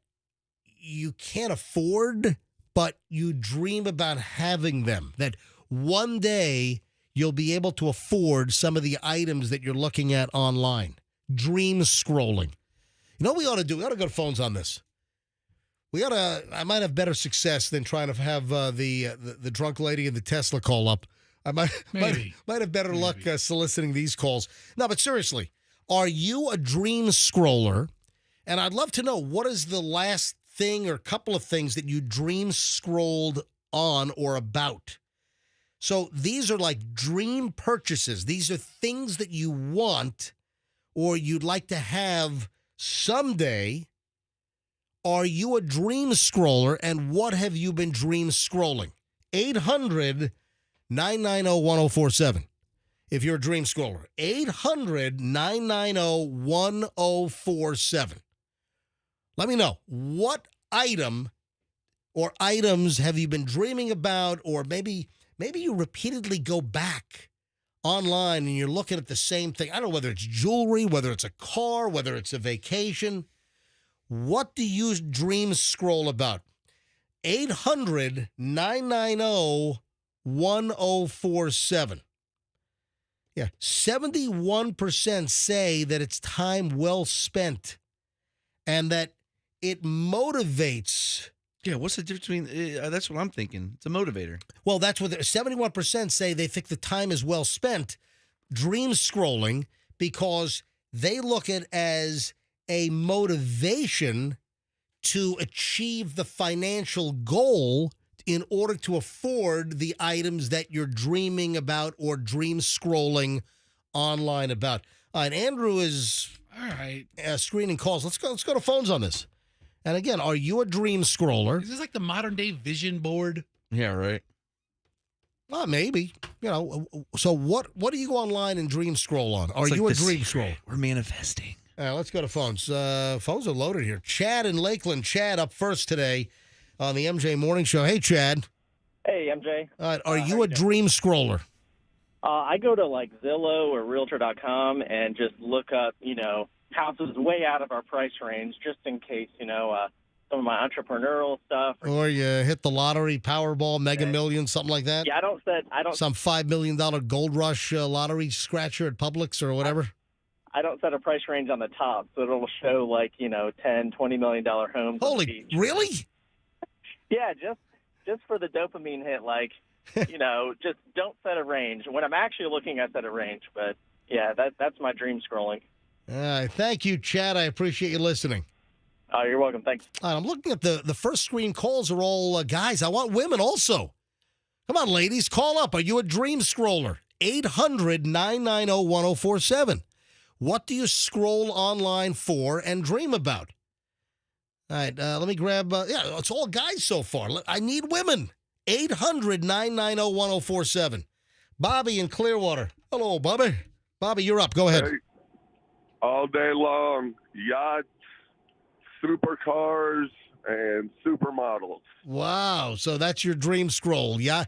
you can't afford, but you dream about having them. That one day you'll be able to afford some of the items that you're looking at online. Dream scrolling. You know what we ought to do? We ought to go to phones on this. I might have better success than trying to have the drunk lady in the Tesla call up. I might have better luck soliciting these calls. No, but seriously, are you a dream scroller? And I'd love to know, what is the last thing or couple of things that you dream scrolled on or about? So these are like dream purchases. These are things that you want or you'd like to have someday. Are you a dream scroller, and what have you been dream scrolling? 800-990-1047. If you're a dream scroller, 800-990-1047. Let me know, what item or items have you been dreaming about, or maybe you repeatedly go back online and you're looking at the same thing. I don't know whether it's jewelry, whether it's a car, whether it's a vacation. What do you dream scroll about? 800-990-1047. Yeah, 71% say that it's time well spent and that it motivates. Yeah, what's the difference between, that's what I'm thinking. It's a motivator. Well, that's what 71% say they think the time is well spent dream scrolling because they look at it as a motivation to achieve the financial goal in order to afford the items that you're dreaming about or dream scrolling online about. And Andrew is All right. Screening calls. Let's go to phones on this. And again, are you a dream scroller? Is this like the modern day vision board? Yeah, right. Well, maybe. You know, so what do you go online and dream scroll on? Are you a dream scroller? We're manifesting. Let's go to phones. Phones are loaded here. Chad in Lakeland. Chad up first today on the MJ Morning Show. Hey, Chad. Hey, MJ. Are you a dream scroller? I go to like Zillow or Realtor.com and just look up, houses way out of our price range, just in case, some of my entrepreneurial stuff. Or you hit the lottery, Powerball, Mega Millions, something like that? Yeah, I don't. Some $5 million gold rush lottery scratcher at Publix or whatever? I don't set a price range on the top, so it'll show like, $10, $20 million homes. Holy, really? Yeah, just for the dopamine hit, like, just don't set a range. When I'm actually looking, I set a range. But, yeah, that's my dream scrolling. All right. Thank you, Chad. I appreciate you listening. Oh, you're welcome. Thanks. I'm looking at the first screen calls are all guys. I want women also. Come on, ladies. Call up. Are you a dream scroller? 800-990-1047. What do you scroll online for and dream about? All right. Let me grab. It's all guys so far. I need women. 800-990-1047. Bobby in Clearwater. Hello, Bobby. Bobby, you're up. Go ahead. Hey, all day long, yachts, supercars, and supermodels. Wow. So that's your dream scroll. Yeah.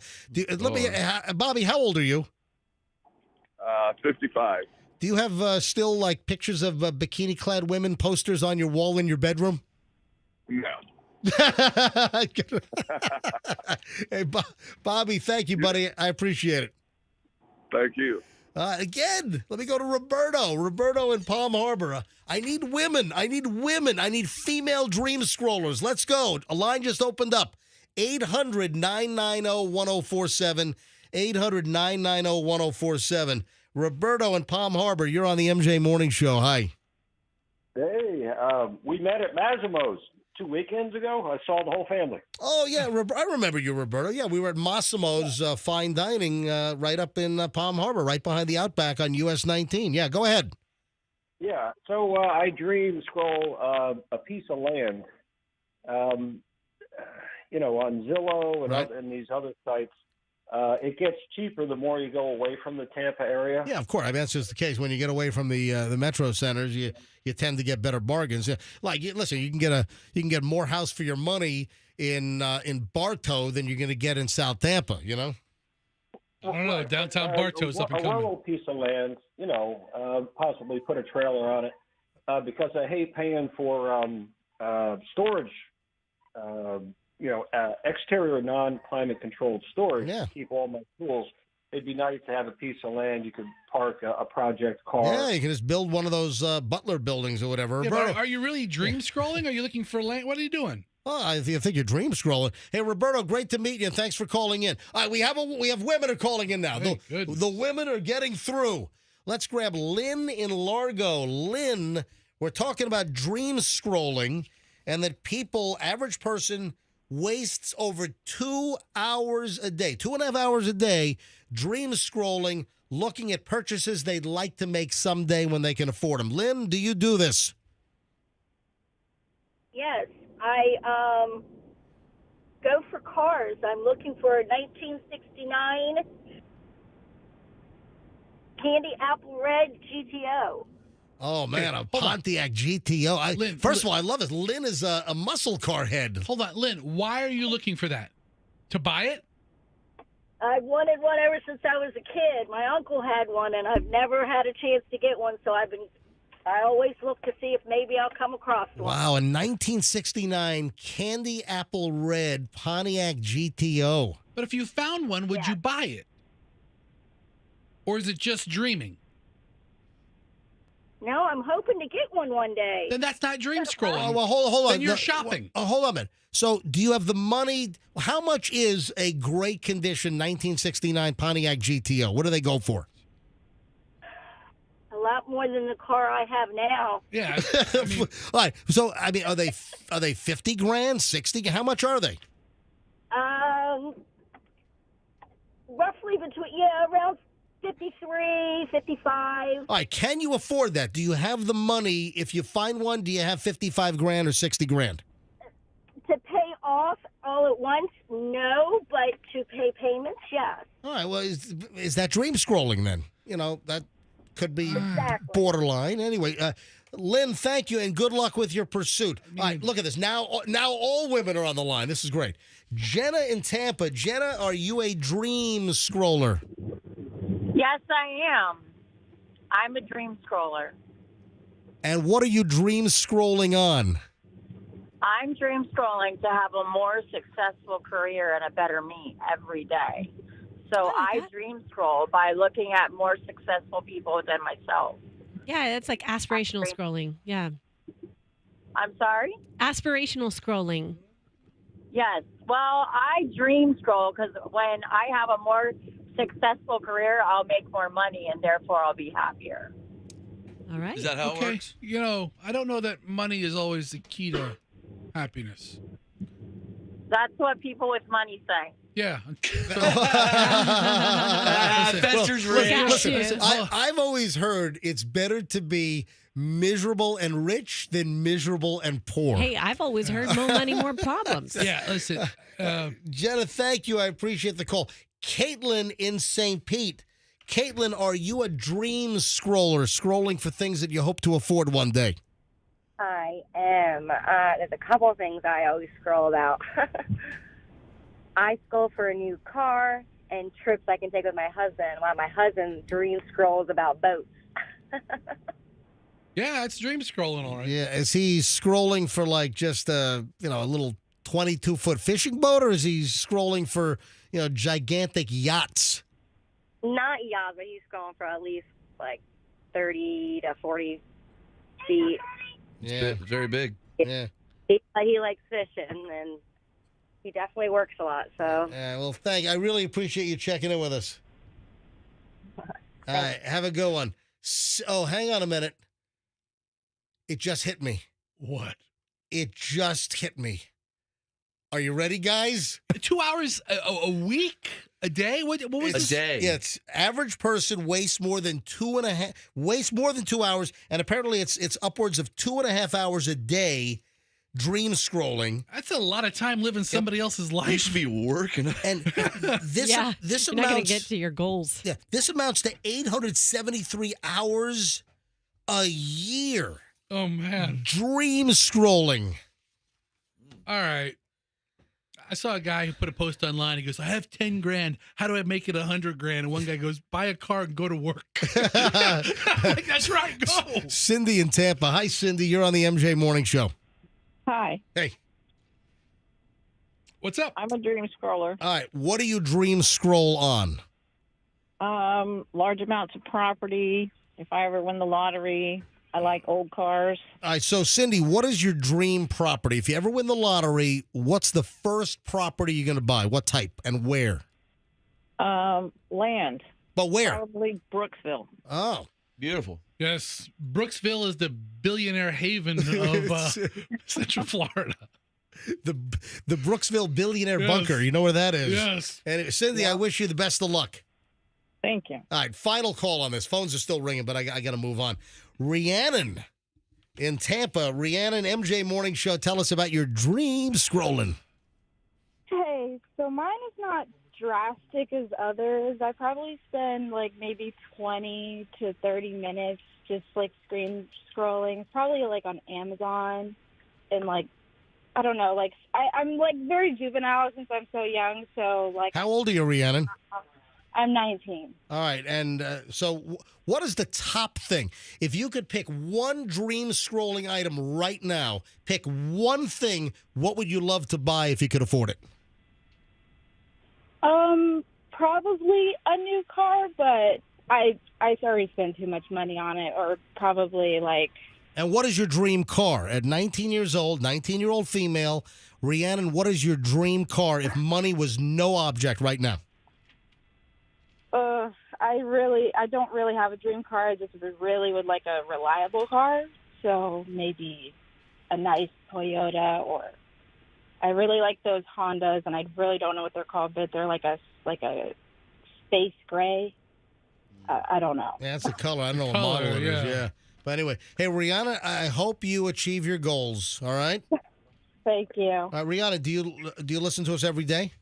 Bobby, how old are you? 55. Do you have still like pictures of bikini-clad women posters on your wall in your bedroom? No. Hey, Bobby, thank you, buddy. I appreciate it. Thank you. Again, let me go to Roberto. Roberto in Palm Harbor. I need women. I need female dream scrollers. Let's go. A line just opened up. 800-990-1047. 800-990-1047. Roberto in Palm Harbor, you're on the MJ Morning Show. Hi. Hey, we met at Massimo's 2 weekends ago. I saw the whole family. Oh, yeah. I remember you, Roberto. Yeah, we were at Massimo's Fine Dining right up in Palm Harbor, right behind the Outback on US 19. Yeah, go ahead. Yeah, so I dream scroll a piece of land, on Zillow and, Right. and these other sites. It gets cheaper the more you go away from the Tampa area. Yeah, of course. I mean, that's just the case. When you get away from the metro centers, you tend to get better bargains. Listen, you can get more house for your money in Bartow than you're going to get in South Tampa. You know. I don't know. Downtown Bartow's up and A coming. rural piece of land, possibly put a trailer on it, because I hate paying for storage. Exterior non-climate controlled storage to keep all my tools. It'd be nice to have a piece of land you could park a project car. Yeah, you can just build one of those Butler buildings or whatever. Yeah, Roberto, but are you really dream scrolling? Are you looking for land? What are you doing? oh, I think you're dream scrolling. Hey, Roberto, great to meet you, and thanks for calling in. All right, we have women are calling in now. Thank goodness. The women are getting through. Let's grab Lynn in Largo. Lynn, we're talking about dream scrolling, and that average person wastes over 2 hours a day, 2.5 hours a day, dream scrolling, looking at purchases they'd like to make someday when they can afford them. Lynn, do you do this? Yes, I go for cars. I'm looking for a 1969 Candy Apple Red GTO. Oh, man, a Pontiac GTO. Lynn, First of all, I love this. Lynn is a muscle car head. Hold on, Lynn. Why are you looking for that? To buy it? I've wanted one ever since I was a kid. My uncle had one, and I've never had a chance to get one. So I always look to see if maybe I'll come across one. Wow, a 1969 Candy Apple Red Pontiac GTO. But if you found one, would you buy it? Or is it just dreaming? No, I'm hoping to get one day. Then that's not dream scrolling. Oh, well, hold on. Then you're shopping. Hold on a minute. So do you have the money? How much is a great condition 1969 Pontiac GTO? What do they go for? A lot more than the car I have now. Yeah. All right. So, I mean, are they 50 grand, 60? How much are they? Roughly around 53, 55. All right. Can you afford that? Do you have the money? If you find one, do you have 55 grand or 60 grand? To pay off all at once, no, but to pay payments, yes. All right. Well, is that dream scrolling then? That could be borderline. Anyway, Lynn, thank you, and good luck with your pursuit. All right, look at this. Now all women are on the line. This is great. Jenna in Tampa. Jenna, are you a dream scroller? Yes, I am. I'm a dream scroller. And what are you dream scrolling on? I'm dream scrolling to have a more successful career and a better me every day. So I dream scroll by looking at more successful people than myself. Yeah, that's like aspirational scrolling. Yeah. I'm sorry? Aspirational scrolling. Yes. Well, I dream scroll because when I have a more successful career, I'll make more money and therefore I'll be happier. All right. Is that how it works? I don't know that money is always the key to happiness. That's what people with money say. Yeah. Investors listen, I've always heard it's better to be miserable and rich than miserable and poor. Hey, I've always heard more money, more problems. Yeah, listen. Jenna, thank you. I appreciate the call. Caitlin in St. Pete. Caitlin, are you a dream scroller, scrolling for things that you hope to afford one day? I am. There's a couple of things I always scroll about. I scroll for a new car and trips I can take with my husband, while my husband dream scrolls about boats. Yeah, it's dream scrolling, all right. Yeah, is he scrolling for like just a little 22-foot fishing boat, or is he scrolling for, gigantic yachts? Not yachts, but he's going for at least like 30 to 40 feet. Yeah, it's very big. Yeah. He likes fishing, and he definitely works a lot. So. Yeah. Well, I really appreciate you checking in with us. All right. Have a good one. Oh, hang on a minute. It just hit me. What? It just hit me. Are you ready, guys? 2 hours a week? A day? What was this? A day. Yeah, it's average person wastes more than 2 hours, and apparently it's upwards of 2.5 hours a day dream scrolling. That's a lot of time living somebody else's life. You should be working. And this You're amounts, not going to get to your goals. Yeah, this amounts to 873 hours a year. Oh, man. Dream scrolling. All right. I saw a guy who put a post online. He goes, I have 10 grand. How do I make it 100 grand? And one guy goes, buy a car and go to work. I'm like, that's right. Go. Cindy in Tampa. Hi, Cindy. You're on the MJ Morning Show. Hi. Hey. What's up? I'm a dream scroller. All right. What do you dream scroll on? Large amounts of property. If I ever win the lottery, I like old cars. All right. So, Cindy, what is your dream property? If you ever win the lottery, what's the first property you're going to buy? What type and where? Land. But where? Probably Brooksville. Oh. Beautiful. Yes. Brooksville is the billionaire haven of Central Florida. The Brooksville Billionaire Yes. Bunker. You know where that is? Yes. And Cindy, I wish you the best of luck. Thank you. All right, final call on this. Phones are still ringing, but I got to move on. Rhiannon in Tampa. Rhiannon, MJ Morning Show. Tell us about your dream scrolling. Hey, so mine is not drastic as others. I probably spend like maybe 20 to 30 minutes just like screen scrolling, probably like on Amazon, and like, I don't know, like I'm like very juvenile since I'm so young. So like, How old are you, Rhiannon? I'm 19. All right, and so what is the top thing? If you could pick one dream scrolling item right now, pick one thing, what would you love to buy if you could afford it? Probably a new car, but I already spend too much money on it, or probably like. And what is your dream car? At 19 years old, 19-year-old female, Rhiannon, what is your dream car if money was no object right now? I don't really have a dream car. I just really would like a reliable car. So maybe a nice Toyota, or I really like those Hondas, and I really don't know what they're called, but they're like a space gray. I don't know. Yeah, that's the color. I don't know what Color, model it is. yeah. Yeah. But anyway, hey, Rihanna, I hope you achieve your goals. All right. Thank you. Rihanna, do you listen to us every day?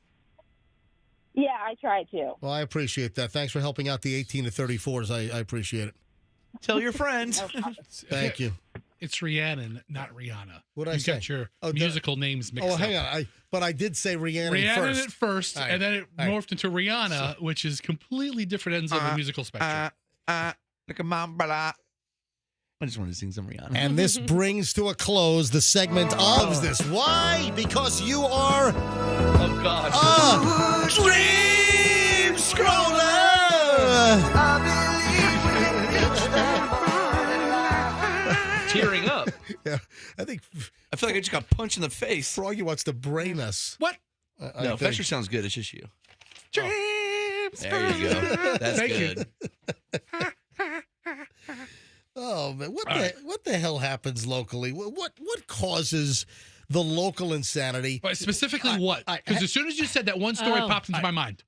Yeah, I try to. Well, I appreciate that. Thanks for helping out the 18 to 34s. I appreciate it. Tell your friends. Thank you. It's Rhiannon, not Rihanna. What did I You say? got your musical names mixed Oh, up. hang on. But I did say Rhiannon Rhiannon first. at first, All right. and then it All right. morphed into Rihanna, which is completely different ends of the musical spectrum. Like a mambala. I just wanted to sing some Rihanna. And this brings to a close the segment of this. Why? Because you are oh God, a dream scroller. tearing up. Yeah, I feel like I just got punched in the face. Froggy wants to brain us. What? No, Fetcher sounds good. It's just you. Dreams. There you go. That's Thank good. Oh man, what the hell happens locally? What causes the local insanity? But specifically, what? Because as soon as you said that, one story popped into my mind.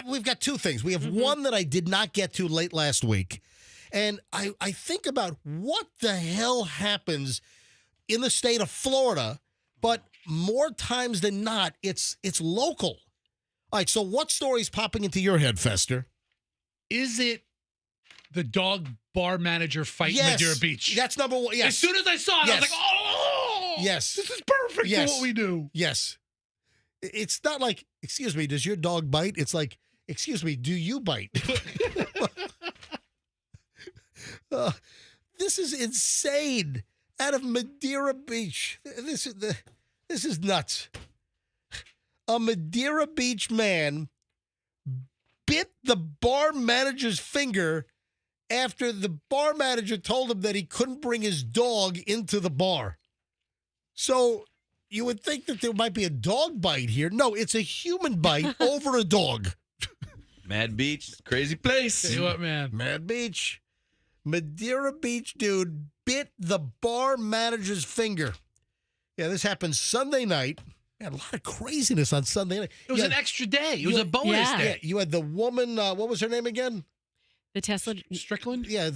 We've got two things. We have one that I did not get to late last week, and I think about what the hell happens in the state of Florida, but more times than not, it's local. All right, so what story's popping into your head, Fester? Is it the dog bar manager fight in Madeira Beach? That's number one. Yes. As soon as I saw it, I was like, oh, yes, this is perfect for what we do. Yes. It's not like, excuse me, does your dog bite? It's like, excuse me, do you bite? This is insane. Out of Madeira Beach. This This is nuts. A Madeira Beach man bit the bar manager's finger after the bar manager told him that he couldn't bring his dog into the bar. So you would think that there might be a dog bite here. No, it's a human bite over a dog. Mad Beach, crazy place. Tell you what, man. Mad Beach. Madeira Beach dude bit the bar manager's finger. Yeah, this happened Sunday night. Man, a lot of craziness on Sunday night. It was an extra day. It was a bonus day. Yeah, you had the woman, what was her name again? The Tesla. Strickland? Yeah,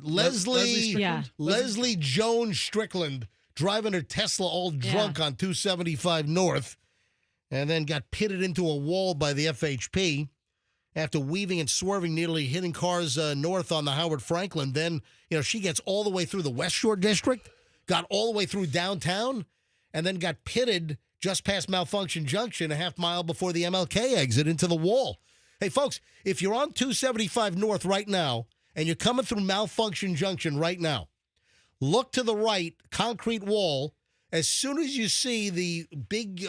Leslie Yeah. Leslie Jones Strickland driving her Tesla all drunk on 275 North and then got pitted into a wall by the FHP after weaving and swerving, nearly hitting cars north on the Howard Franklin. Then, she gets all the way through the West Shore District, got all the way through downtown, and then got pitted just past Malfunction Junction a half mile before the MLK exit into the wall. Hey, folks, if you're on 275 North right now and you're coming through Malfunction Junction right now, look to the right, concrete wall. As soon as you see the big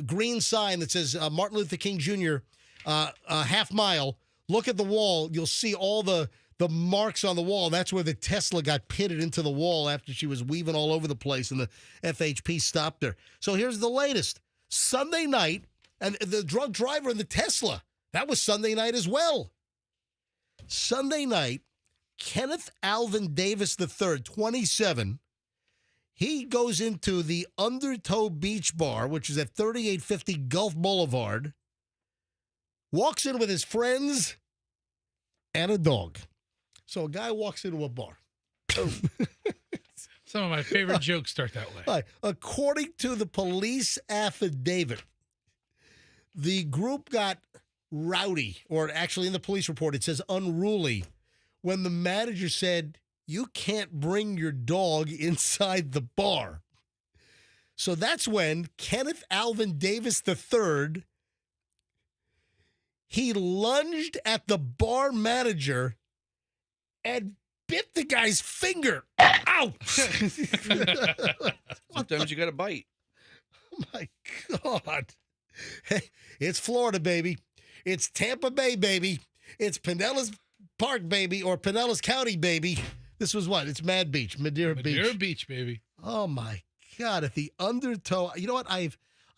green sign that says Martin Luther King Jr., a half mile, look at the wall. You'll see all the marks on the wall. That's where the Tesla got pitted into the wall after she was weaving all over the place, and the FHP stopped her. So here's the latest. Sunday night, and the drunk driver in the Tesla, that was Sunday night as well. Sunday night, Kenneth Alvin Davis III, 27, he goes into the Undertow Beach Bar, which is at 3850 Gulf Boulevard, walks in with his friends and a dog. So a guy walks into a bar. Some of my favorite jokes start that way. All right. According to the police affidavit, the group got rowdy, or actually in the police report it says unruly, when the manager said, "You can't bring your dog inside the bar." So that's when Kenneth Alvin Davis III, he lunged at the bar manager and bit the guy's finger. Ouch! Sometimes you got to bite. Oh, my God. Hey, it's Florida, baby. It's Tampa Bay, baby. It's Pinellas Park, baby, or Pinellas County, baby. This was what? It's Mad Beach, Madeira Beach. Madeira Beach, baby. Oh, my God. At the Undertow. You know what? I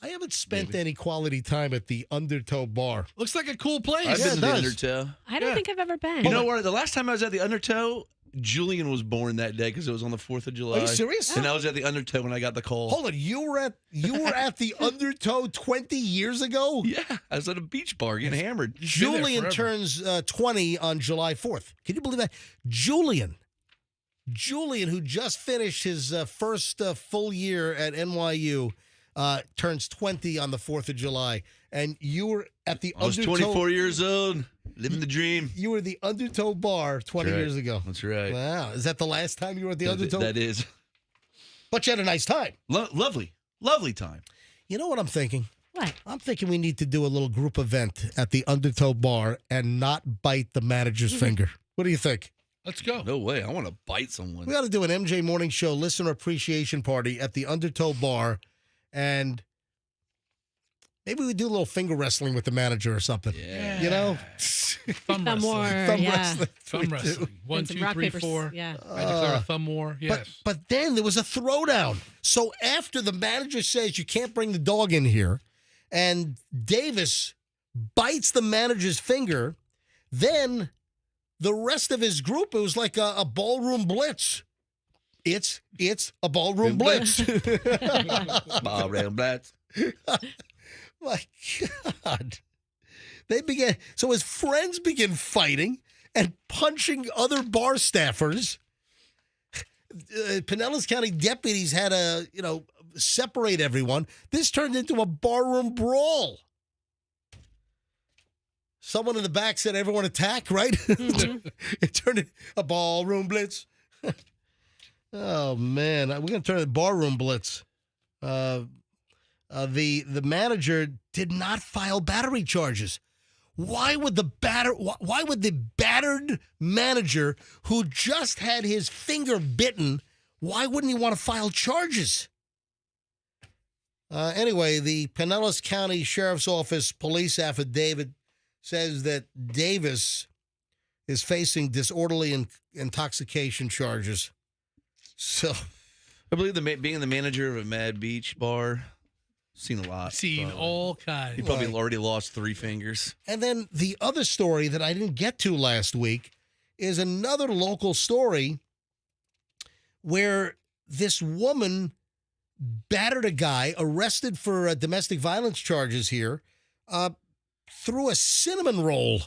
haven't spent any quality time at the Undertow Bar. Looks like a cool place. I've been to the Undertow. I don't think I've ever been. You know what? The last time I was at the Undertow, Julian was born that day because it was on the 4th of July. Are you serious? And I was at the Undertow when I got the call. Hold on, you were at the Undertow 20 years ago? Yeah, I was at a beach bar getting hammered. Julian turns 20 on July 4th. Can you believe that? Julian, who just finished his first full year at NYU, turns 20 on the 4th of July. And you were at the I was Undertow. 24 years old, living the dream. You were at the Undertow Bar 20 years ago. That's right. Wow. Is that the last time you were at the Undertow? That is. But you had a nice time. Lovely. Lovely time. You know what I'm thinking? What? I'm thinking we need to do a little group event at the Undertow Bar and not bite the manager's finger. What do you think? Let's go. No way. I want to bite someone. We got to do an MJ Morning Show listener appreciation party at the Undertow Bar, and maybe we do a little finger wrestling with the manager or something. Yeah. You know? Thumb wrestling. Thumb wrestling. Thumb wrestling. 1, 2, 3, 4. Yeah. I declare a thumb war. Yes. But then there was a throwdown. So after the manager says you can't bring the dog in here, and Davis bites the manager's finger, then the rest of his group, it was like a ballroom blitz. It's a ballroom blitz. Ballroom blitz. My God. So his friends begin fighting and punching other bar staffers. Pinellas County deputies had to, separate everyone. This turned into a barroom brawl. Someone in the back said, "Everyone attack," right? Mm-hmm. It turned into a ballroom blitz. Oh, man. We're going to turn it barroom blitz. The manager did not file battery charges. Why would the battered manager who just had his finger bitten, why wouldn't he want to file charges? Anyway, the Pinellas County Sheriff's Office police affidavit says that Davis is facing disorderly intoxication charges. So, I believe being the manager of a Mad Beach bar, seen a lot. Seen all kinds. He probably already lost 3 fingers. And then the other story that I didn't get to last week is another local story where this woman battered a guy, arrested for domestic violence charges here, threw a cinnamon roll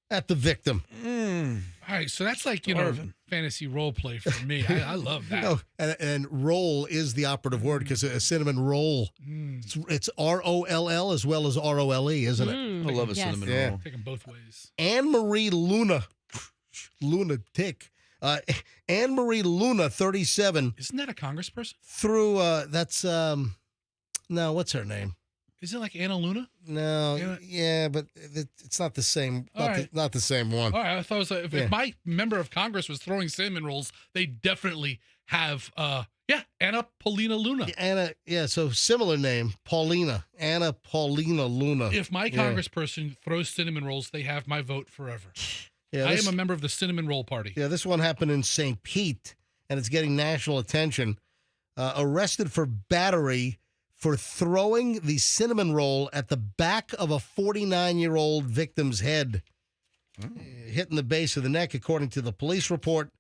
at the victim. All right, so that's like, fantasy role play for me. I love that. No, and roll is the operative word because a cinnamon roll, it's ROLL as well as ROLE, isn't it? I love a cinnamon roll. Take them both ways. Anne-Marie Lunatic. Anne-Marie Luna, 37. Isn't that a congressperson? Through, no, what's her name? Is it like Anna Luna? No, yeah, but it's not the same. Not the same one. All right, I thought it was like, if my member of Congress was throwing cinnamon rolls, they definitely have, Anna Paulina Luna. So similar name, Paulina. Anna Paulina Luna. If my congressperson throws cinnamon rolls, they have my vote forever. Yeah, I am a member of the Cinnamon Roll Party. Yeah, this one happened in St. Pete, and it's getting national attention. Arrested for battery for throwing the cinnamon roll at the back of a 49-year-old victim's head, hitting the base of the neck, according to the police report.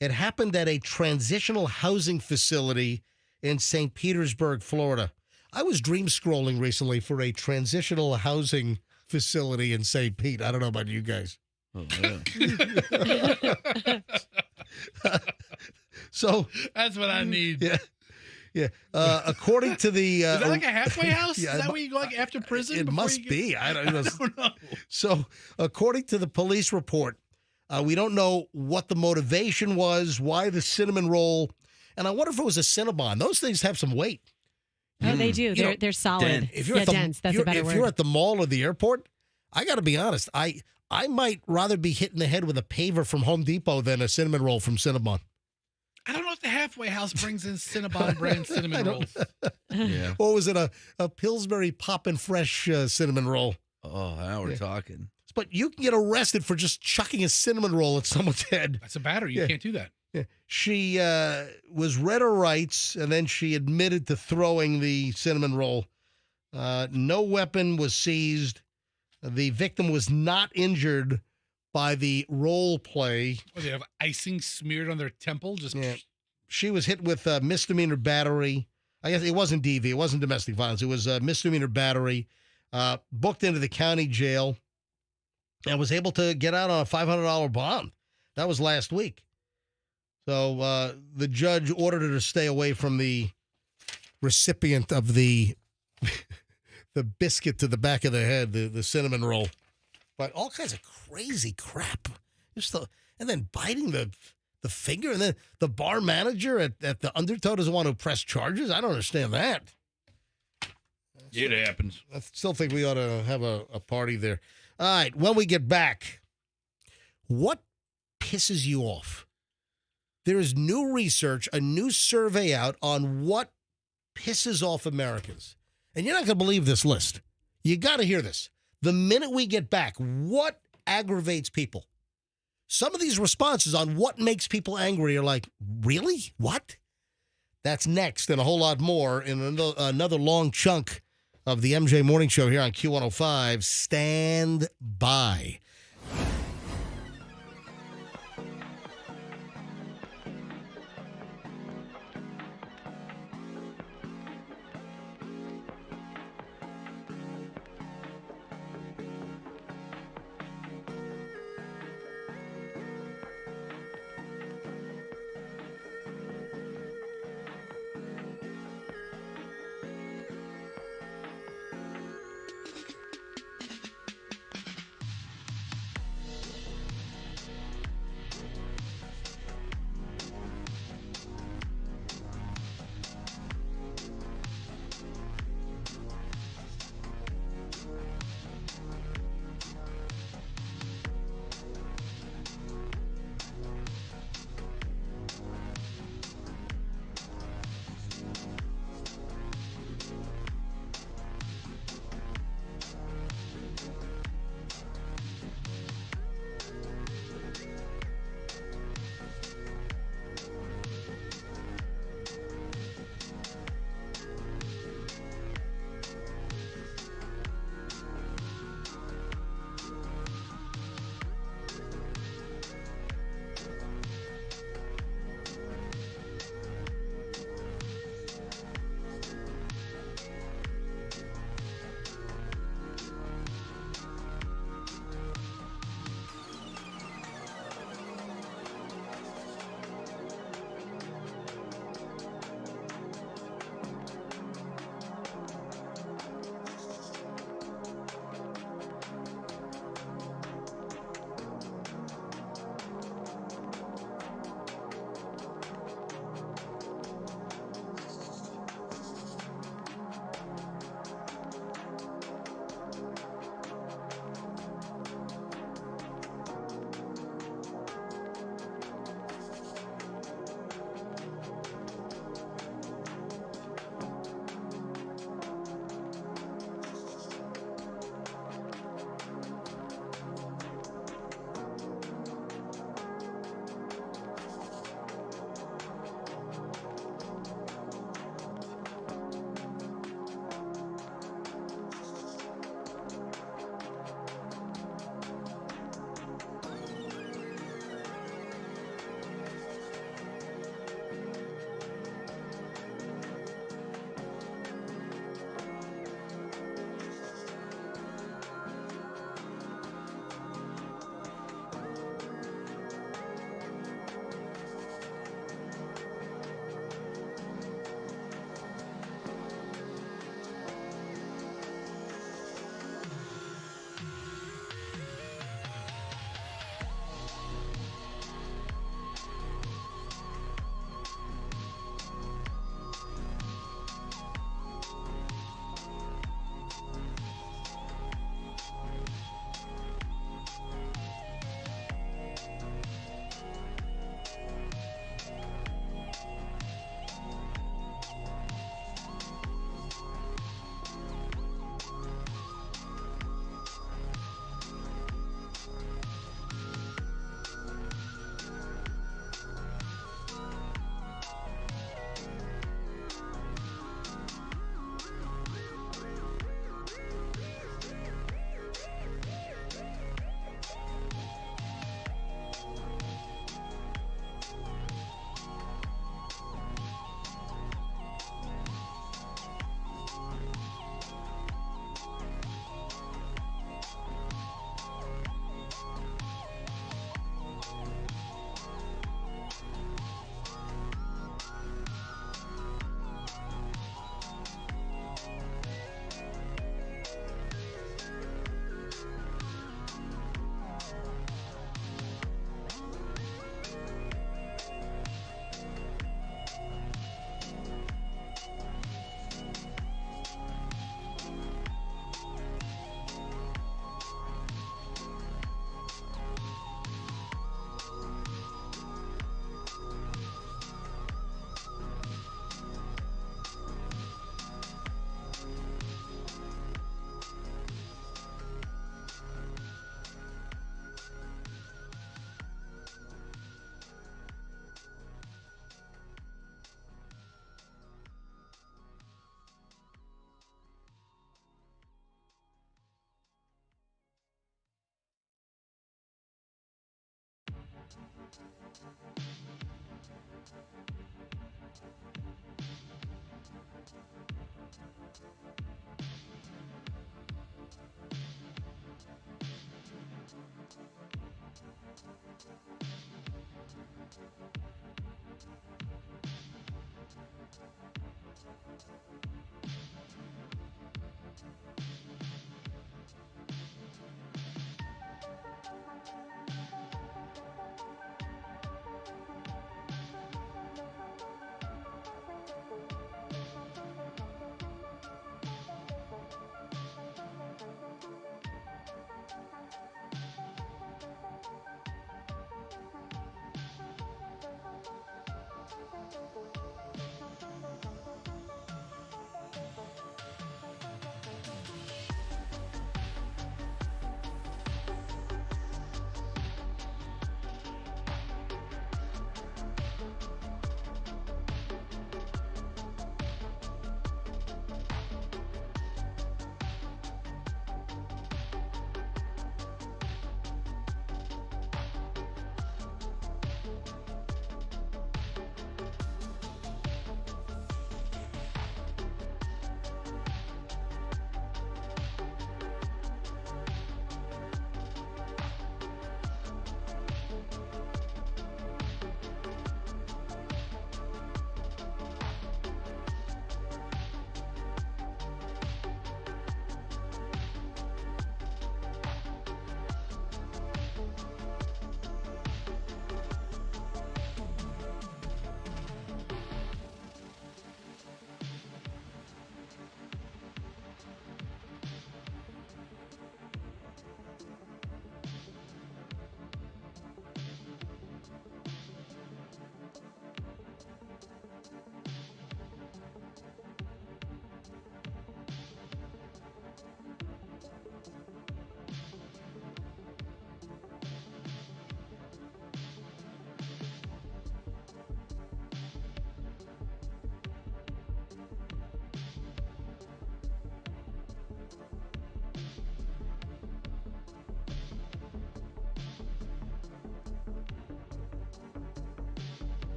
It happened at a transitional housing facility in St. Petersburg, Florida. I was dream scrolling recently for a transitional housing facility in St. Pete. I don't know about you guys. Oh, yeah. So that's what I need. Yeah. According to the is that like a halfway house? Yeah, is that where you go like after prison? It must be. I don't know. I don't know. So, according to the police report, we don't know what the motivation was, why the cinnamon roll, and I wonder if it was a Cinnabon. Those things have some weight. Oh, they do. They're solid. If you're at the, dense. That's a better word. If you're at the mall or the airport, I got to be honest. I might rather be hit in the head with a paver from Home Depot than a cinnamon roll from Cinnabon. I don't know if the halfway house brings in Cinnabon brand cinnamon rolls. Yeah. Or was it a Pillsbury Poppin' Fresh cinnamon roll? Oh, now we're talking. But you can get arrested for just chucking a cinnamon roll at someone's head. That's a battery. You can't do that. Yeah. She was read her rights, and then she admitted to throwing the cinnamon roll. No weapon was seized. The victim was not injured by the role play. Oh, they have icing smeared on their temple? She was hit with misdemeanor battery. I guess it wasn't DV. It wasn't domestic violence. It was misdemeanor battery. Booked into the county jail and was able to get out on a $500 bond. That was last week. So the judge ordered her to stay away from the recipient of the the biscuit to the back of the head, the cinnamon roll. But all kinds of crazy crap. And then biting the finger, and then the bar manager at the Undertow doesn't want to press charges. I don't understand that. It happens. I still think we ought to have a party there. All right, when we get back, what pisses you off? There is new research, a new survey out on what pisses off Americans. And you're not going to believe this list. You got to hear this. The minute we get back, what aggravates people? Some of these responses on what makes people angry are like, really? What? That's next and a whole lot more in another long chunk of the MJ Morning Show here on Q105. Stand by.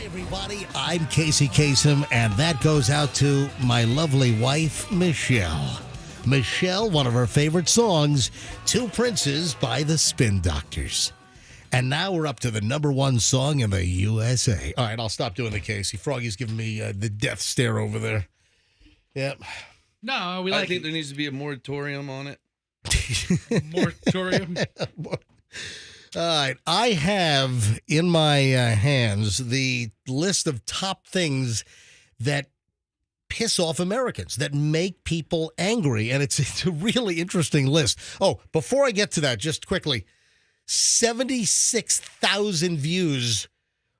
Everybody, I'm Casey Kasem, and that goes out to my lovely wife, Michelle. Michelle, one of her favorite songs, Two Princes by the Spin Doctors. And now we're up to the number one song in the USA. All right, I'll stop doing the Casey. Froggy's giving me the death stare over there. Yep. No, I think there needs to be a moratorium on it. Moratorium? All right, I have in my hands the list of top things that piss off Americans, that make people angry, and it's a really interesting list. Oh, before I get to that, just quickly, 76,000 views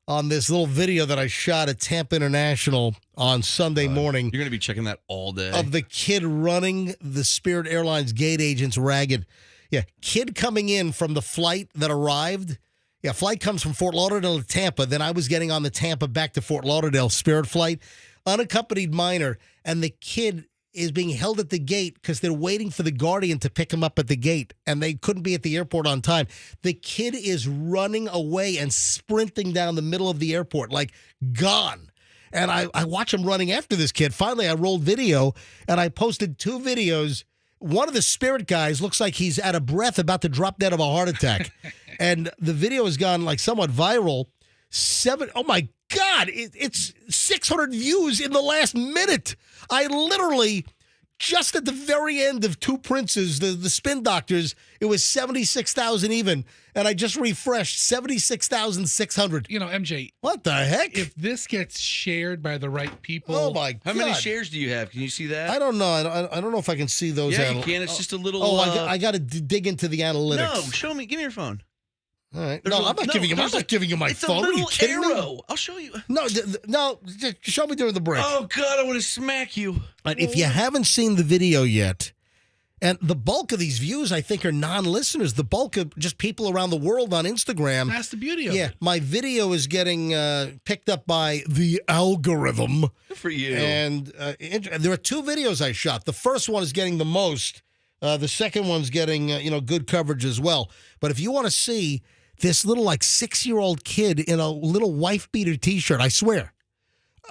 on this little video that I shot at Tampa International on Sunday morning. You're going to be checking that all day. Of the kid running the Spirit Airlines gate agents ragged. Yeah, kid coming in from the flight that arrived. Yeah, flight comes from Fort Lauderdale to Tampa. Then I was getting on the Tampa back to Fort Lauderdale Spirit flight. Unaccompanied minor. And the kid is being held at the gate because they're waiting for the Guardian to pick him up at the gate. And they couldn't be at the airport on time. The kid is running away and sprinting down the middle of the airport, like gone. And I watch him running after this kid. Finally, I rolled video, and I posted 2 videos. One of the Spirit guys looks like he's out of breath, about to drop dead of a heart attack. And the video has gone like somewhat viral. Oh my God, it's 600 views in the last minute. I literally, just at the very end of Two Princes, the Spin Doctors, it was 76,000 even. And I just refreshed, 76,600. You know, MJ. What the heck? If this gets shared by the right people. Oh, my God. How many shares do you have? Can you see that? I don't know. I don't know if I can see those. Yeah, you can. It's just a little. Oh, I got to dig into the analytics. No, show me. Give me your phone. All right. I'm not giving you. I'm not giving you my phone. Are you kidding me? I'll show you. No, just show me during the break. Oh God, I want to smack you. And if you haven't seen the video yet, and the bulk of these views, I think, are non-listeners. The bulk of just people around the world on Instagram. That's the beauty of it. Yeah, my video is getting picked up by the algorithm. Good for you. And there are 2 videos I shot. The first one is getting the most. The second one's getting good coverage as well. But if you want to see this little 6-year-old kid in a little wife beater T-shirt, I swear,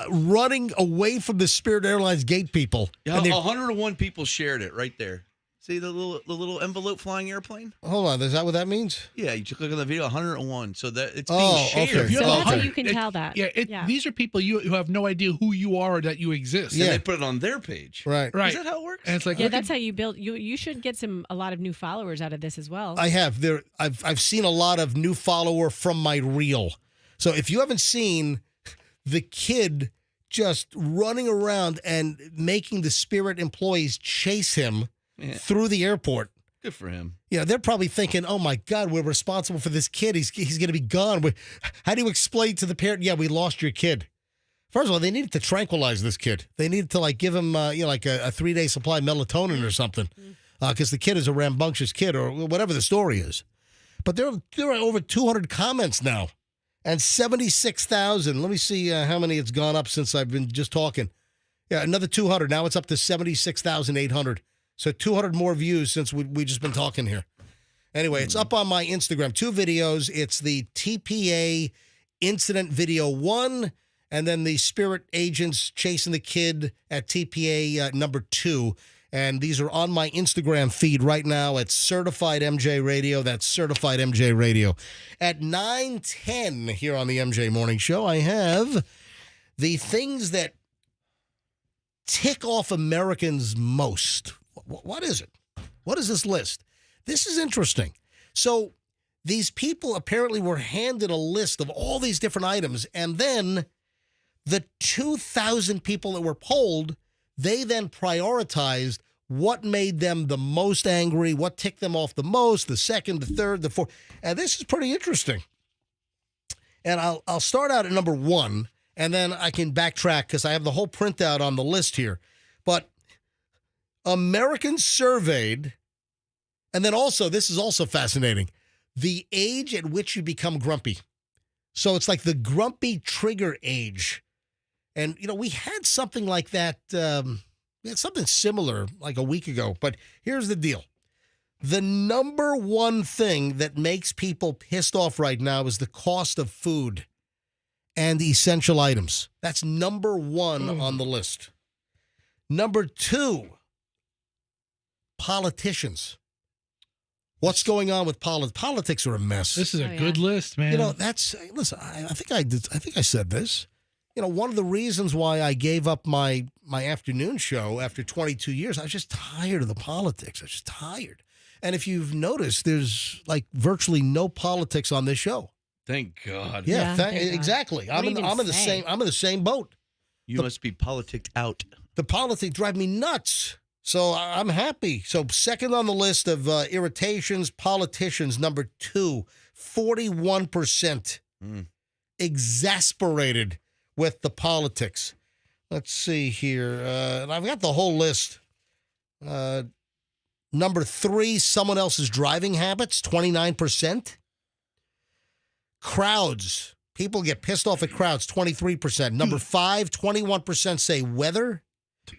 running away from the Spirit Airlines gate people. Yeah, 101 people shared it right there. See the little envelope flying airplane? Hold on, is that what that means? Yeah, you click on the video, 101. So that it's being shared. Okay. That's how you can tell that. Yeah, these are people who have no idea who you are or that you exist. Yeah, and they put it on their page. Right. Is that how it works? And it's like, that's how you build. You should get a lot of new followers out of this as well. I have. I've seen a lot of new follower from my reel. So if you haven't seen the kid just running around and making the Spirit employees chase him through the airport. Good for him. Yeah, they're probably thinking, oh, my God, we're responsible for this kid. He's going to be gone. How do you explain to the parent, yeah, we lost your kid? First of all, they needed to tranquilize this kid. They needed to, give him, a 3-day supply of melatonin or something, because the kid is a rambunctious kid or whatever the story is. But there are over 200 comments now and 76,000. Let me see how many it's gone up since I've been just talking. Yeah, another 200. Now it's up to 76,800. So 200 more views since we just been talking here. Anyway, it's up on my Instagram. 2 videos. It's the TPA incident video 1, and then the Spirit agents chasing the kid at TPA number 2. And these are on my Instagram feed right now at Certified MJ Radio. That's Certified MJ Radio. At 9:10 here on the MJ Morning Show, I have the things that tick off Americans most. What is it? What is this list? This is interesting. So these people apparently were handed a list of all these different items, and then the 2,000 people that were polled, they then prioritized what made them the most angry, what ticked them off the most, the second, the third, the fourth. And this is pretty interesting. And I'll start out at number 1, and then I can backtrack because I have the whole printout on the list here. But Americans surveyed, and then also, this is also fascinating, the age at which you become grumpy. So it's like the grumpy trigger age. And, we had something like that, we had something similar like a week ago. But here's the deal. The number one thing that makes people pissed off right now is the cost of food. and essential items. That's number one on the list. Number two, politicians. What's going on with politics? Politics are a mess. This is a good list, man. You know, listen, I think I said this. You know, one of the reasons why I gave up my afternoon show after 22 years, I was just tired of the politics. I was just tired. And if you've noticed, there's like virtually no politics on this show. Thank God. Yeah, exactly. I'm in the same boat. You must be politicked out. The politics drive me nuts. So I'm happy. So second on the list of irritations, politicians, number 2, 41% exasperated with the politics. Let's see here. And I've got the whole list. Number 3, someone else's driving habits, 29%. Crowds. People get pissed off at crowds, 23%. Number 5, 21% say weather.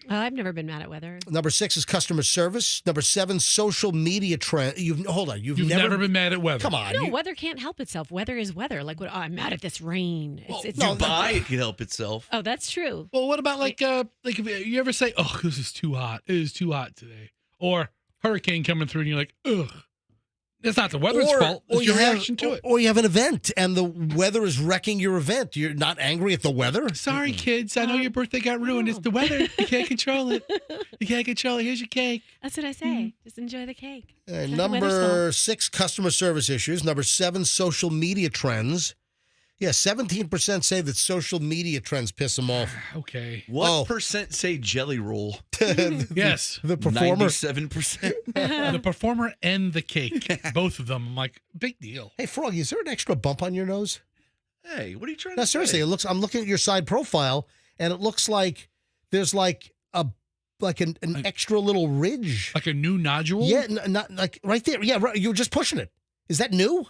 I've never been mad at weather. Number 6 is customer service. Number 7, social media trend. You've never been mad at weather. Come on. No, weather can't help itself. Weather is weather. Like, what? Oh, I'm mad at this rain. It's Dubai, it can help itself. Oh, that's true. Well, what about like if you ever say, "Oh, this is too hot. It is too hot today," or hurricane coming through, and you're like, "Ugh." It's not the weather's fault. It's your reaction to it. Or you have an event and the weather is wrecking your event. You're not angry at the weather? Sorry, kids. I know your birthday got ruined. It's the weather. You can't control it. You can't control it. Here's your cake. That's what I say. Just enjoy the cake. Number 6, customer service issues. Number 7, social media trends. Yeah, 17% say that social media trends piss them off. Okay. What percent say jelly roll? Yes. The performer. 97%. The performer and the cake. Both of them. I'm like, big deal. Hey, Froggy, is there an extra bump on your nose? Hey, what are you trying No, to seriously, say? I'm looking at your side profile, and it looks like there's like an extra little ridge. Like a new nodule? Yeah, not like right there. Yeah, right, you were just pushing it. Is that new?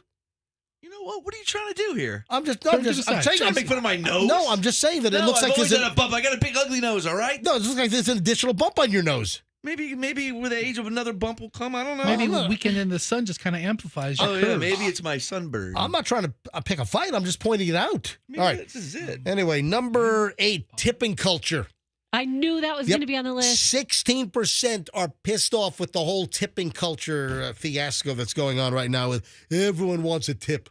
You know what? What are you trying to do here? I'm saying. Trying to make fun of my nose? No, I'm just saying that it No, looks I've like always there's had a bump. I got a big ugly nose, all right? No, it looks like there's an additional bump on your nose. Maybe with the age of another bump will come. I don't know. Maybe the weekend in the sun just kind of amplifies your curves. Maybe it's my sunburn. I'm not trying to pick a fight. I'm just pointing it out. Maybe all right. this is it. Anyway, number 8, tipping culture. I knew that was going to be on the list. 16% are pissed off with the whole tipping culture fiasco that's going on right now. With everyone wants a tip.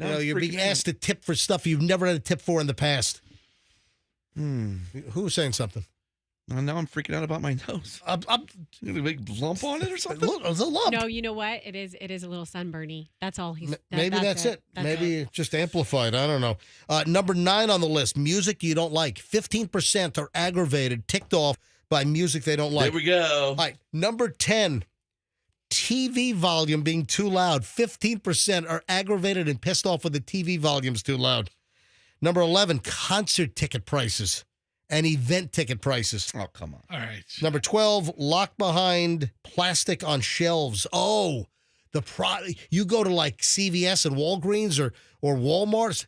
You're being asked to tip for stuff you've never had a tip for in the past. Who's saying something? Now I'm freaking out about my nose. I'm a big lump on it or something? Look, it's a lump. No, you know what? It is a little sunburny. That's all he's. Maybe that's it. Maybe it's just amplified. I don't know. Number 9 on the list, music you don't like. 15% are aggravated, ticked off by music they don't like. There we go. All right. Number 10, TV volume being too loud. 15% are aggravated and pissed off when the TV volume's too loud. Number 11, concert ticket prices and event ticket prices. Oh, come on. All right. Number 12, locked behind plastic on shelves. Oh, you go to like CVS and Walgreens or Walmart,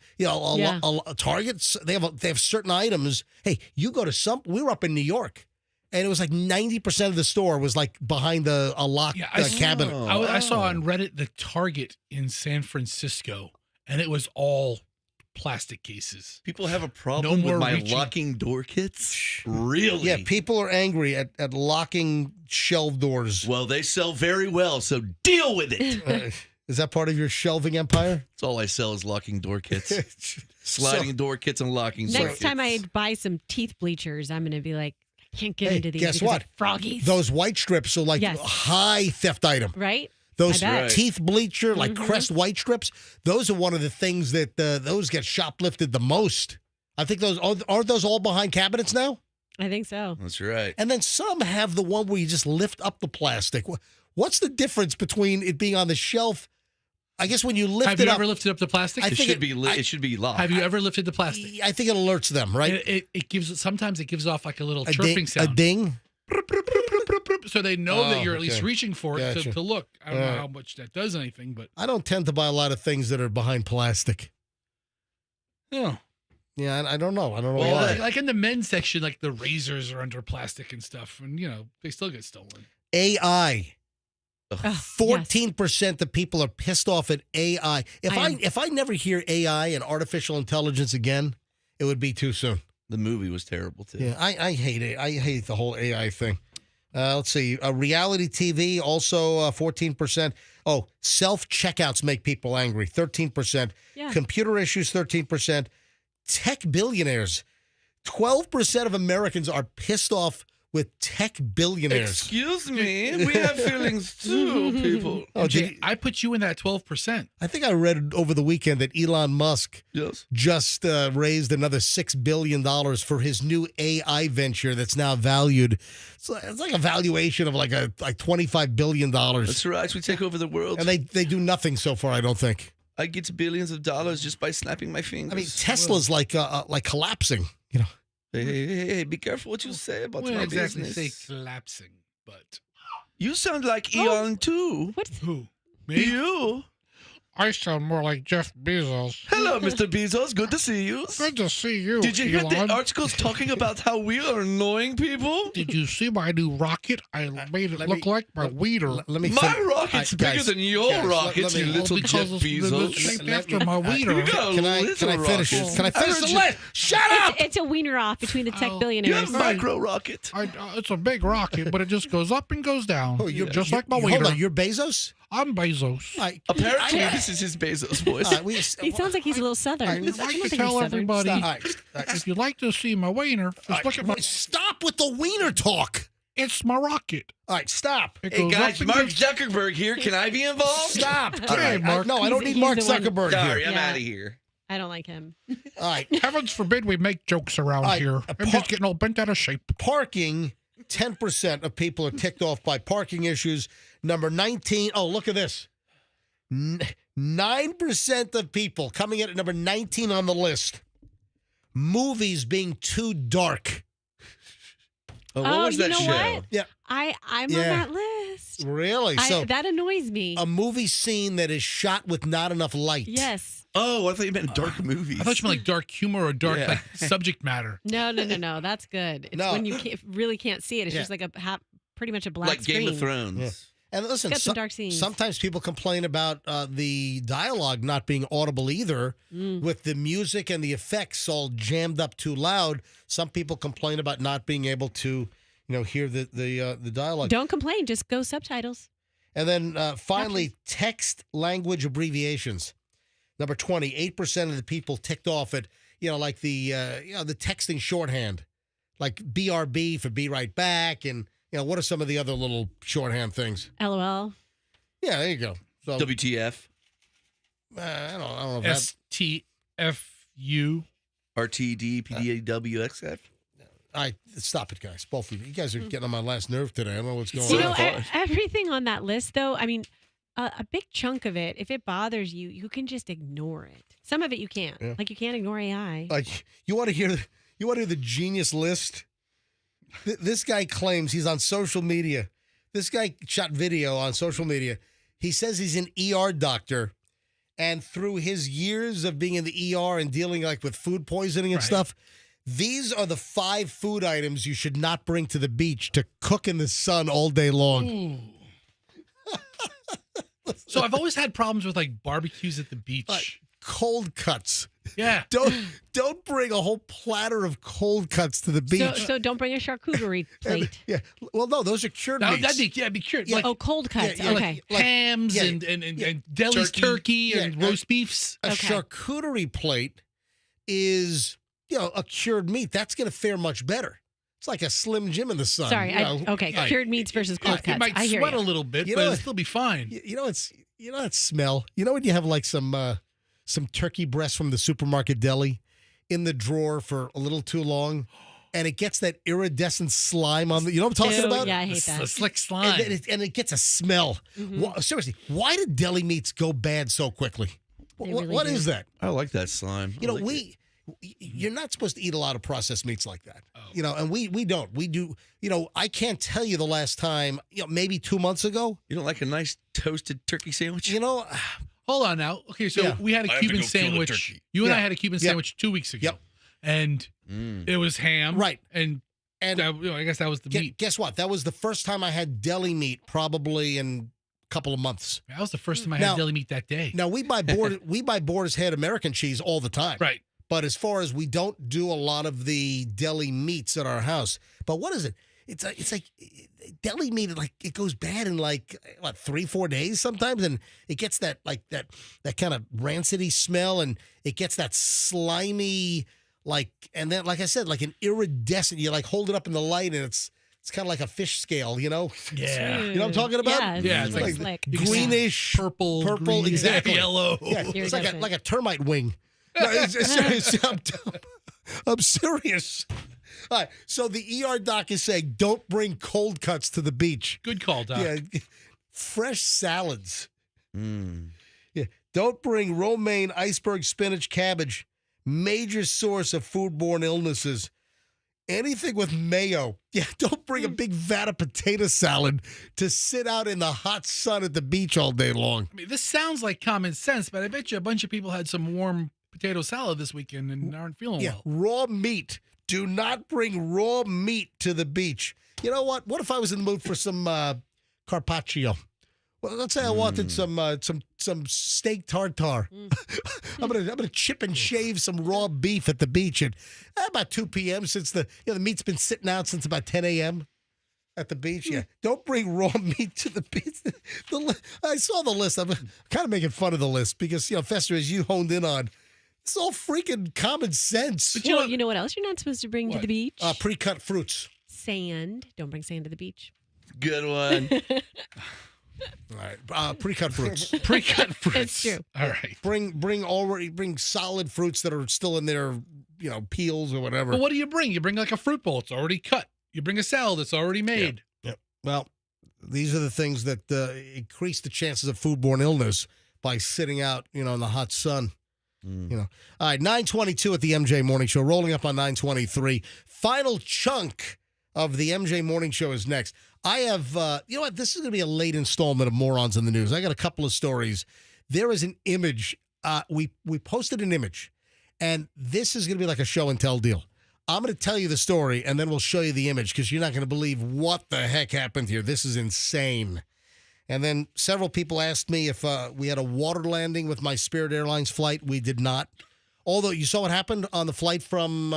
Targets, they have certain items. Hey, you go to we were up in New York. And it was like 90% of the store was like behind a locked cabinet. I saw on Reddit the Target in San Francisco, and it was all plastic cases. People have a problem with my locking door kits? Really? Yeah, people are angry at locking shelf doors. Well, they sell very well, so deal with it. Is that part of your shelving empire? That's all I sell is locking door kits. Sliding door kits and locking door kits. Next time I buy some teeth bleachers, I'm going to be like, can't get into these. Guess what? Froggies. Those white strips are like high theft item. Right? Those teeth bleacher, like Crest white strips, those are one of the things that those get shoplifted the most. I think aren't those all behind cabinets now? I think so. That's right. And then some have the one where you just lift up the plastic. What's the difference between it being on the shelf? I guess when you lift have it you up. ever lifted up the plastic? It should be locked. Have you ever lifted the plastic? I think it alerts them, right? It gives off like a little chirping sound. A ding? So they know that you're at least reaching for it Gotcha. to look. I don't know how much that does anything, but I don't tend to buy a lot of things that are behind plastic. no. Yeah, I don't know. Well, why. like in the men's section, like the razors are under plastic and stuff, and they still get stolen. AI. 14% of people are pissed off at AI. If I never hear AI and artificial intelligence again, it would be too soon. The movie was terrible too. Yeah, I hate it. I hate the whole AI thing. Let's see. Reality TV, also 14%. Oh, self-checkouts make people angry, 13%. Yeah. Computer issues, 13%. Tech billionaires, 12% of Americans are pissed off with tech billionaires. Excuse me, we have feelings too, people. Oh, Jay, I put you in that 12%. I think I read over the weekend that Elon Musk just raised another $6 billion for his new AI venture that's now valued. So it's like a valuation of like $25 billion. That's right. We take over the world. And they do nothing so far, I don't think. I get billions of dollars just by snapping my fingers. I mean, Tesla's like collapsing, you know. Hey, be careful what you say about my exactly business. say collapsing, but you sound like Eon too. What? Who? Me? You? I sound more like Jeff Bezos. Hello, Mr. Bezos. Good to see you. Good to see you. Did you hear Elon? the articles talking about how we are annoying people? Did you see my new rocket? I made it look like my weeder. My rocket's bigger than your rocket, you little Jeff Bezos. Shaped after my weeder. Can I finish? Can I finish the list? Shut up! It's a wiener off between the tech billionaires. You have micro rocket. It's a big rocket, but it just goes up and goes down. Oh, just like my Hold weeder. on, you're Bezos? I'm Bezos. Apparently, this is his Bezos voice. He sounds like he's a little southern. I'd like to tell everybody, if you'd like to see my wiener, just look at my... Stop with the wiener talk. It's my rocket. All right, stop. Hey, guys, Mark Zuckerberg here. Can I be involved? Stop. Okay, Mark. No, I don't need Mark Zuckerberg Sorry, here. I'm out of here. I don't like him. All right. Heavens forbid we make jokes around here. I'm just getting all bent out of shape. Parking, 10% of people are ticked off by parking issues. Number 19. Oh, look at this. 9% of people coming in at number 19 on the list. Movies being too dark. Oh, what was that you know show? What? Yeah. I'm on that list. Really? So that annoys me. a movie scene that is shot with not enough light. Yes. Oh, I thought you meant dark movies. I thought you meant like dark humor or dark like subject matter. No. That's good. It's when you really can't see it. It's just like pretty much a black like screen. Game of Thrones. Yeah. And listen, Got some dark scenes. sometimes people complain about the dialogue not being audible either, with the music and the effects all jammed up too loud. Some people complain about not being able to, hear the dialogue. Don't complain. Just go subtitles. And then finally, text language abbreviations. Number 20, 8% of the people ticked off at, like the texting shorthand, like BRB for be right back, and what are some of the other little shorthand things? LOL. Yeah, there you go. So WTF. I don't know. STFU. RTD, PDWXF. Stop it, guys. Both of you. You guys are getting on my last nerve today. I don't know what's going on. Everything on that list, though, I mean, a big chunk of it, if it bothers you, you can just ignore it. Some of it you can't. Yeah. Like you can't ignore AI. Like you want to hear the genius list? This guy claims he's on social media. This guy shot video on social media. He says he's an ER doctor, and through his years of being in the ER and dealing like with food poisoning and stuff, these are the 5 food items you should not bring to the beach to cook in the sun all day long. So I've always had problems with like barbecues at the beach. Cold cuts. Yeah. Don't bring a whole platter of cold cuts to the beach. So don't bring a charcuterie plate. Yeah. Well, no, those are cured meats. That'd be cured. Yeah. Cold cuts. Okay. Like hams and deli's turkey and roast beefs. A charcuterie plate is, a cured meat. That's going to fare much better. It's like a Slim Jim in the sun. Sorry. Cured meats versus cold cuts. It might sweat a little bit, but it'll still be fine. That smell. When you have like some turkey breast from the supermarket deli in the drawer for a little too long, and it gets that iridescent slime on the. You know what I'm talking about? Yeah, I hate that. The slick slime. And it gets a smell. Seriously, why do deli meats go bad so quickly? What is that? I like that slime. You're not supposed to eat a lot of processed meats like that. And we don't. We do. I can't tell you the last time, maybe 2 months ago. You don't like a nice toasted turkey sandwich? Hold on now. Okay, so we had a Cuban sandwich. You and I had a Cuban sandwich 2 weeks ago. Yep. And it was ham. Right. And I guess that was the meat. Guess what? That was the first time I had deli meat probably in couple of months. That was the first time I had deli meat that day. Now we buy Boar's Head American cheese all the time. Right. But as far as we don't do a lot of the deli meats at our house. But what is it? It's like deli meat. It goes bad in 3-4 days sometimes, and it gets that kind of rancidy smell, and it gets that slimy and then like I said, like an iridescent. You hold it up in the light, and it's kind of like a fish scale, you know? Yeah. You know what I'm talking about? Yeah, it's like greenish, purple, green, exactly. yellow. Yeah, it's like a termite wing. No, I'm serious. All right, so the ER doc is saying don't bring cold cuts to the beach. Good call, doc. Yeah, fresh salads. Yeah, don't bring romaine, iceberg, spinach, cabbage. Major source of foodborne illnesses. Anything with mayo. Yeah, don't bring a big vat of potato salad to sit out in the hot sun at the beach all day long. I mean, this sounds like common sense, but I bet you a bunch of people had some warm potato salad this weekend and aren't feeling well. Raw meat. Do not bring raw meat to the beach. You know what? What if I was in the mood for some carpaccio? Well, let's say I wanted some steak tartare. I'm gonna chip and shave some raw beef at the beach at about 2 p.m. since the meat's been sitting out since about 10 a.m. at the beach. Yeah, don't bring raw meat to the beach. I saw the list. I'm kind of making fun of the list because Fester, as you honed in on, it's all freaking common sense. But you know what else you're not supposed to bring to the beach? Pre-cut fruits. Sand. Don't bring sand to the beach. Good one. All right, pre-cut fruits. Pre-cut fruits. It's true. All right. Bring solid fruits that are still in their peels or whatever. Well, what do you bring? You bring like a fruit bowl. It's already cut. You bring a salad that's already made. Yep. Well, these are the things that increase the chances of foodborne illness by sitting out, in the hot sun. All right, 9:22 at the MJ Morning Show, rolling up on 9:23. Final chunk of the MJ Morning Show is next. I have, you know what? This is going to be a late installment of Morons in the News. I got a couple of stories. There is an image. We posted an image, and this is going to be like a show and tell deal. I'm going to tell you the story, and then we'll show you the image because you're not going to believe what the heck happened here. This is insane. And then several people asked me if we had a water landing with my Spirit Airlines flight. We did not. Although you saw what happened on the flight from,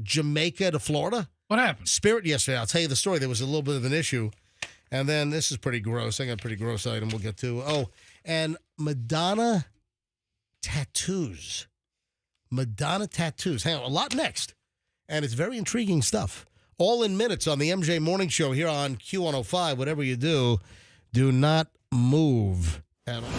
Jamaica to Florida? What happened? Spirit yesterday. I'll tell you the story. There was a little bit of an issue. And then this is pretty gross. I got a pretty gross item we'll get to. Oh, and Madonna tattoos. Madonna tattoos. Hang on, a lot next. And it's very intriguing stuff. All in minutes on the MJ Morning Show here on Q105. Whatever you do not move at all.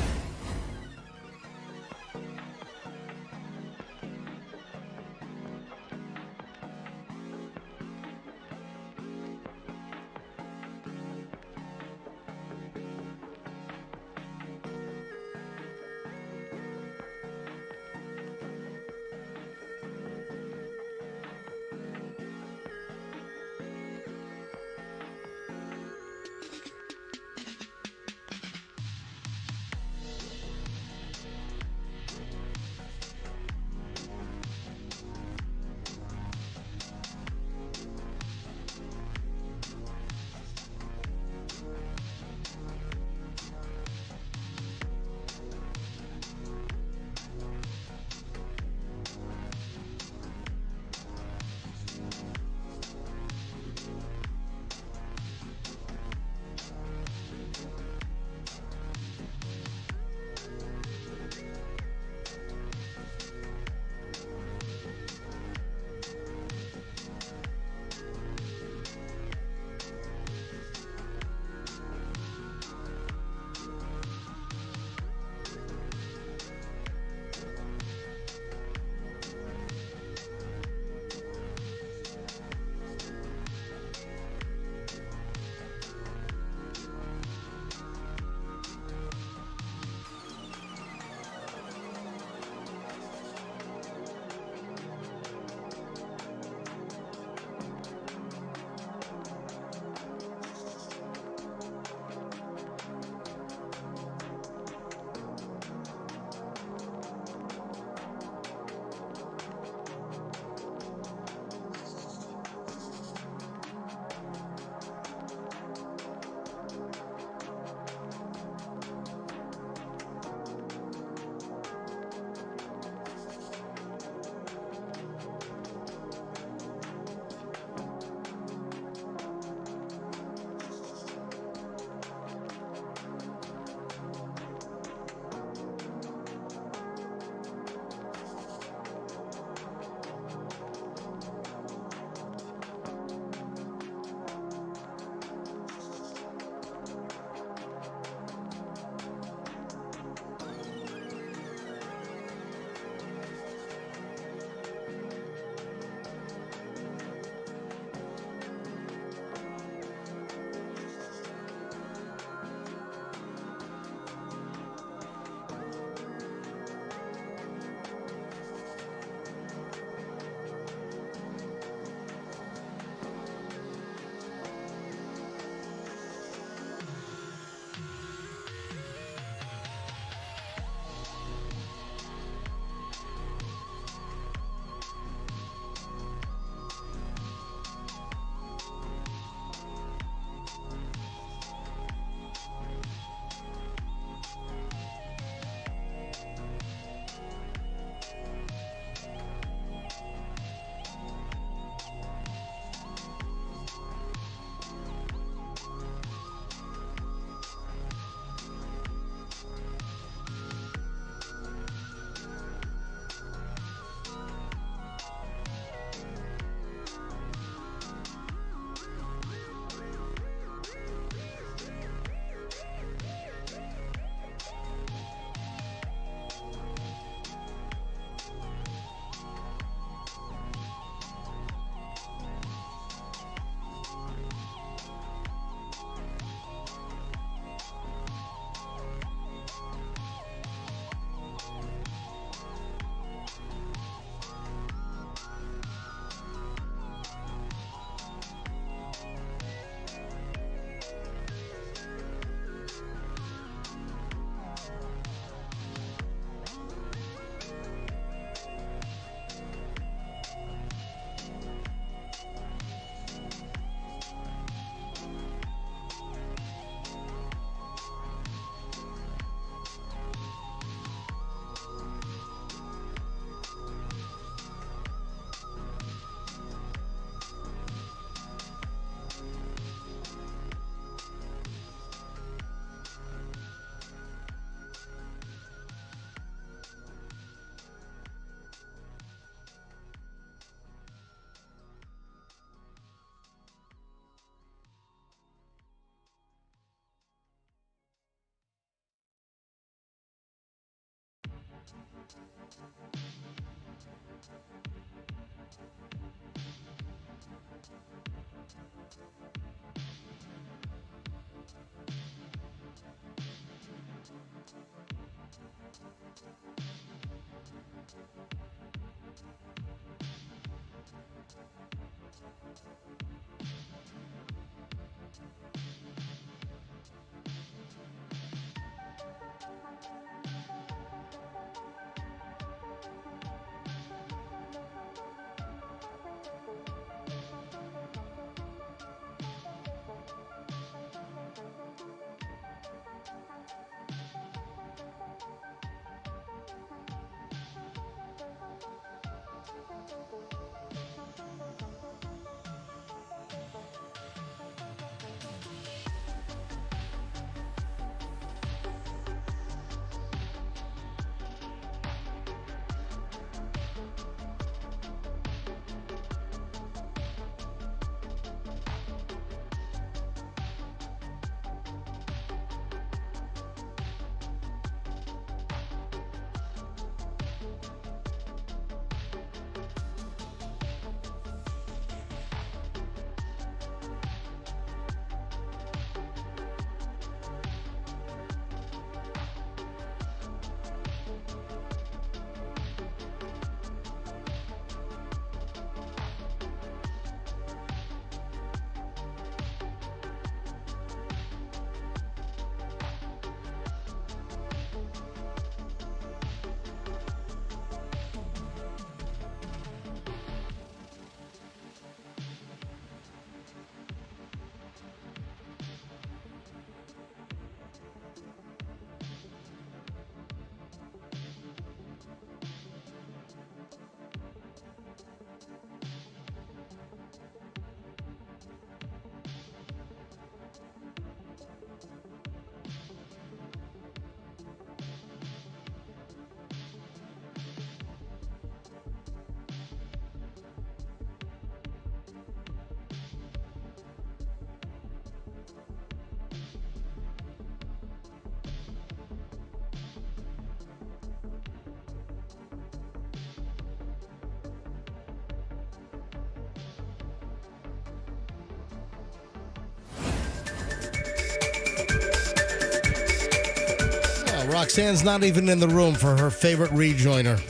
Roxanne's not even in the room for her favorite rejoiner.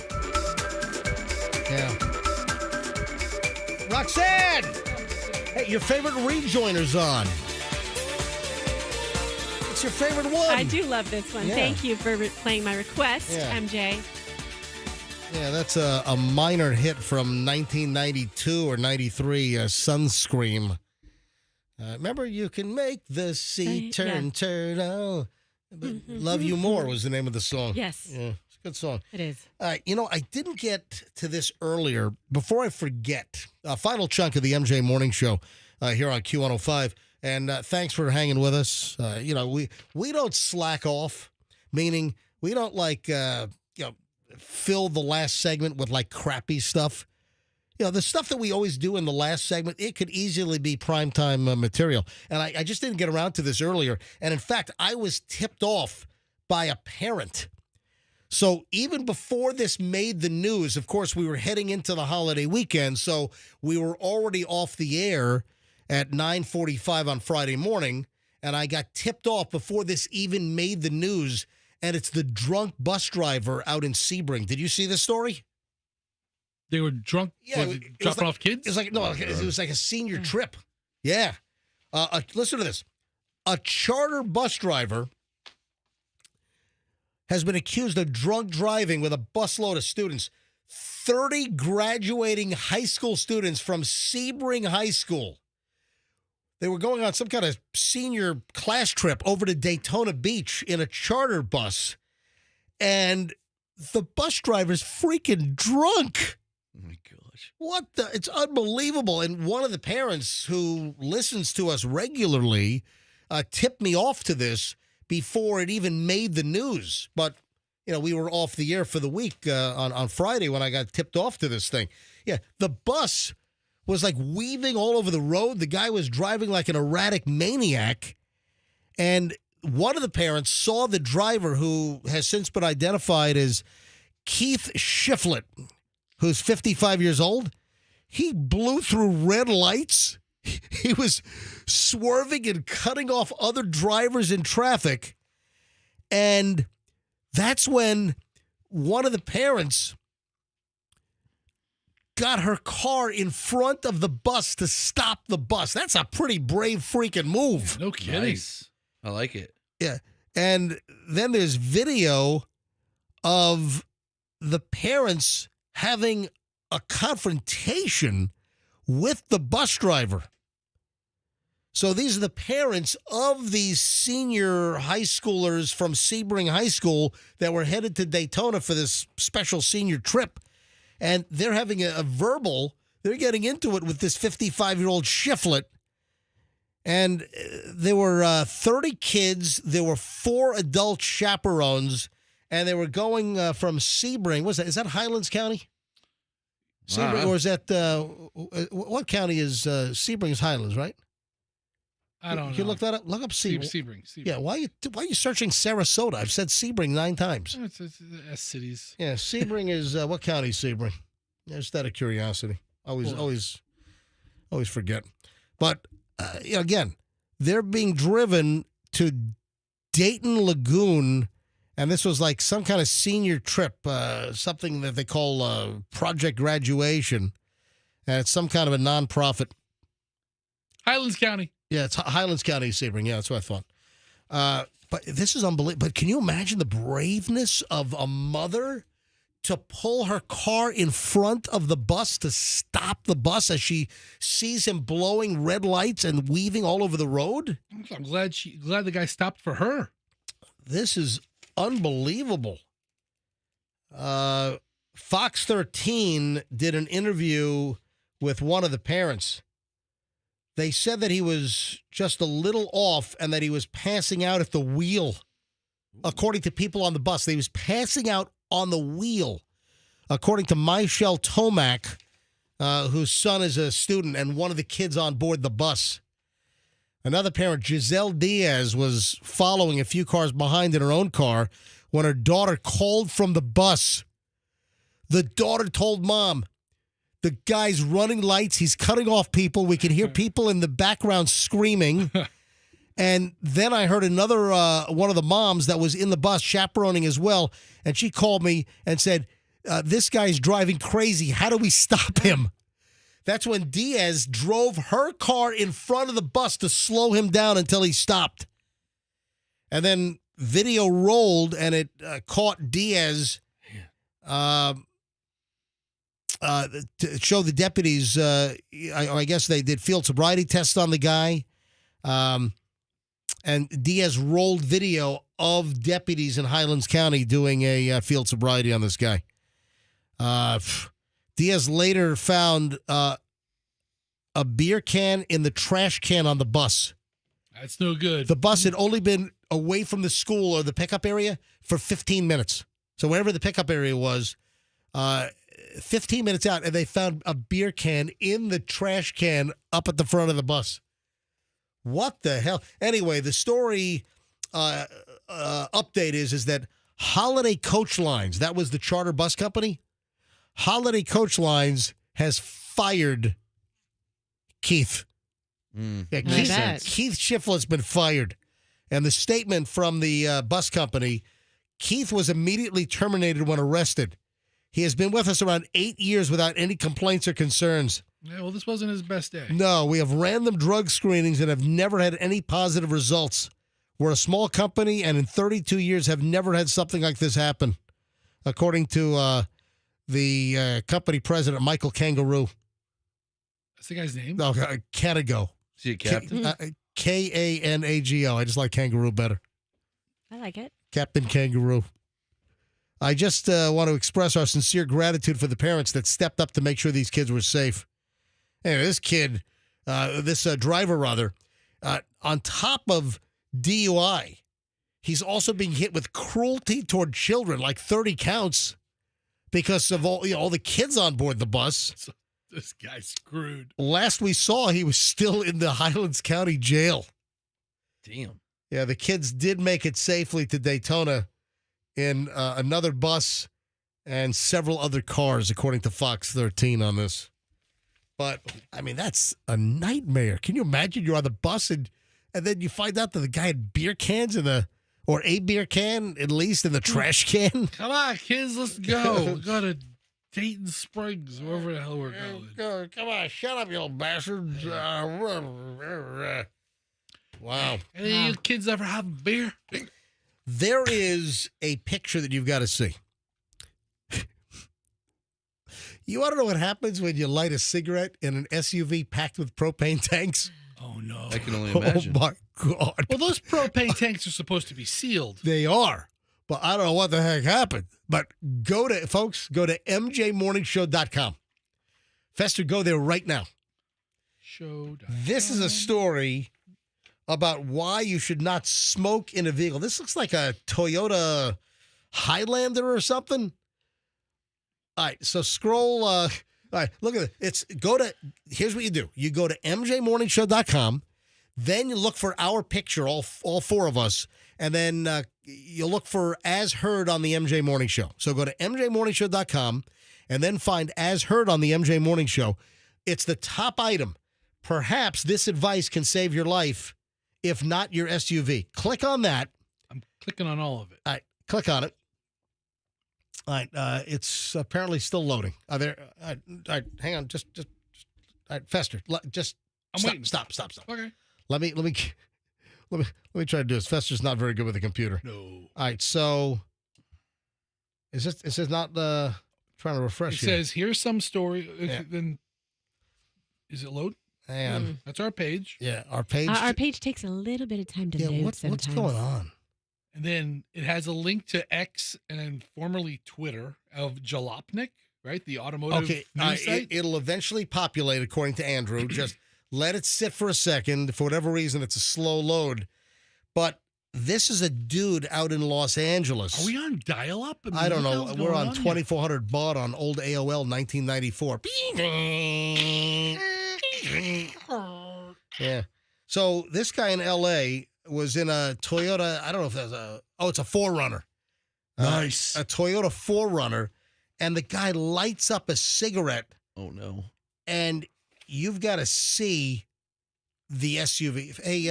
Yeah. Roxanne! Hey, your favorite rejoiner's on. It's your favorite one. I do love this one. Yeah. Thank you for playing my request, Yeah. MJ. Yeah, that's a minor hit from 1992 or 93, Sunscream. Remember, you can make the sea turn, turn. Love You More was the name of the song. Yes. Yeah, it's a good song. It is. I didn't get to this earlier. Before I forget, final chunk of the MJ Morning Show here on Q105. And thanks for hanging with us. We don't slack off, meaning we don't fill the last segment with crappy stuff. The stuff that we always do in the last segment, it could easily be primetime material. And I just didn't get around to this earlier. And in fact, I was tipped off by a parent. So even before this made the news, of course, we were heading into the holiday weekend. So we were already off the air at 9:45 on Friday morning. And I got tipped off before this even made the news. And it's the drunk bus driver out in Sebring. Did you see this story? They were drunk, dropping off kids? It was like a senior trip. Yeah. Listen to this. A charter bus driver has been accused of drunk driving with a busload of students. 30 graduating high school students from Sebring High School. They were going on some kind of senior class trip over to Daytona Beach in a charter bus. And the bus driver's freaking drunk. Oh, my gosh. It's unbelievable. And one of the parents who listens to us regularly tipped me off to this before it even made the news. But, we were off the air for the week on Friday when I got tipped off to this thing. Yeah, the bus was weaving all over the road. The guy was driving like an erratic maniac. And one of the parents saw the driver, who has since been identified as Keith Shiflett, who's 55 years old, he blew through red lights. He was swerving and cutting off other drivers in traffic. And that's when one of the parents got her car in front of the bus to stop the bus. That's a pretty brave freaking move. No kidding. Nice. I like it. Yeah. And then there's video of the parents having a confrontation with the bus driver. So these are the parents of these senior high schoolers from Sebring High School that were headed to Daytona for this special senior trip. And they're having a verbal, they're getting into it with this 55-year-old Shiflett. And there were 30 kids. There were 4 adult chaperones. And they were going from Sebring. What's that? Is that Highlands County? Sebring, or is that, what county is Sebring? Is Highlands, right? I don't know. Can you look that up? Look up Sebring. Sebring. Yeah, why are you searching Sarasota? I've said Sebring 9 times. It's cities. Yeah, Sebring is, what county is Sebring? Just out of curiosity. Always forget. But, again, they're being driven to Dayton Lagoon, and this was like some kind of senior trip, something that they call Project Graduation, and it's some kind of a nonprofit. Highlands County. Yeah, it's Highlands County, Sebring. Yeah, that's what I thought. But this is unbelievable. But can you imagine the braveness of a mother to pull her car in front of the bus to stop the bus as she sees him blowing red lights and weaving all over the road? I'm glad the guy stopped for her. This is unbelievable. Fox 13 did an interview with one of the parents. They said that he was just a little off and that he was passing out at the wheel. According to people on the bus, he was passing out on the wheel. According to Michelle Tomac, whose son is a student and one of the kids on board the bus. Another parent, Giselle Diaz, was following a few cars behind in her own car when her daughter called from the bus. The daughter told mom, the guy's running lights. He's cutting off people. We can hear people in the background screaming. And then I heard another one of the moms that was in the bus chaperoning as well. And she called me and said, this guy's driving crazy. How do we stop him? That's when Diaz drove her car in front of the bus to slow him down until he stopped. And then video rolled and it caught Diaz to show the deputies, I guess they did field sobriety tests on the guy. And Diaz rolled video of deputies in Highlands County doing a field sobriety on this guy. Diaz later found a beer can in the trash can on the bus. That's no good. The bus had only been away from the school or the pickup area for 15 minutes. So wherever the pickup area was, 15 minutes out, and they found a beer can in the trash can up at the front of the bus. What the hell? Anyway, the story update is that Holiday Coach Lines, that was the charter bus company, Holiday Coach Lines has fired Keith. Yeah, Keith Shiflett's been fired. And the statement from the bus company, Keith was immediately terminated when arrested. He has been with us around 8 years without any complaints or concerns. Yeah, well, this wasn't his best day. No, we have random drug screenings and have never had any positive results. We're a small company and in 32 years have never had something like this happen, according to the company president, Michael Kangaroo. That's the guy's name? No, Canago. Is he a captain? Kanago. I just like Kangaroo better. I like it. Captain Kangaroo. I just want to express our sincere gratitude for the parents that stepped up to make sure these kids were safe. Anyway, this kid, this driver rather, on top of DUI, he's also being hit with cruelty toward children, like 30 counts, because of all the kids on board the bus. So this guy's screwed. Last we saw, he was still in the Highlands County jail. Damn. Yeah, the kids did make it safely to Daytona in another bus and several other cars, according to Fox 13 on this. But, I mean, that's a nightmare. Can you imagine you're on the bus and then you find out that the guy had beer cans or a beer can, at least, in the trash can? Come on, kids, let's go. We go to Dayton Springs, wherever the hell we're going. Come on, shut up, you little bastards. Wow. Any of you kids ever have beer? There is a picture that you've got to see. You want to know what happens when you light a cigarette in an SUV packed with propane tanks? Oh, no. I can only imagine. Oh, my God. Well, those propane tanks are supposed to be sealed. They are. But I don't know what the heck happened. But go to mjmorningshow.com. Fester, go there right now. This is a story about why you should not smoke in a vehicle. This looks like a Toyota Highlander or something. All right, so scroll. All right, look at it. Here's what you do. You go to mjmorningshow.com. Then you look for our picture, all four of us. And then you look for As Heard on the MJ Morning Show. So go to mjmorningshow.com and then find As Heard on the MJ Morning Show. It's the top item. Perhaps this advice can save your life, if not your SUV. Click on that. I'm clicking on all of it. All right, click on it. All right, it's apparently still loading. All right, hang on, just all right, Fester, just I'm waiting. Stop. Okay. Let me try to do this. Fester's not very good with the computer. No. All right, so is this not trying to refresh? It says here's some story. Yeah. Then is it load? Hang on. That's our page. Yeah, our page. Our page takes a little bit of time to load what's sometimes. going on? And then it has a link to X and then formerly Twitter of Jalopnik, right? The automotive news site. It'll eventually populate, according to Andrew. Just let it sit for a second. For whatever reason, it's a slow load. But this is a dude out in Los Angeles. Are we on dial-up? I don't know. We're on 2400 baud on old AOL 1994. Yeah. So this guy in L.A. was in a Toyota. I don't know if that's it's a 4Runner. Nice. A Toyota 4Runner. And the guy lights up a cigarette. Oh, no. And you've got to see the SUV. Hey,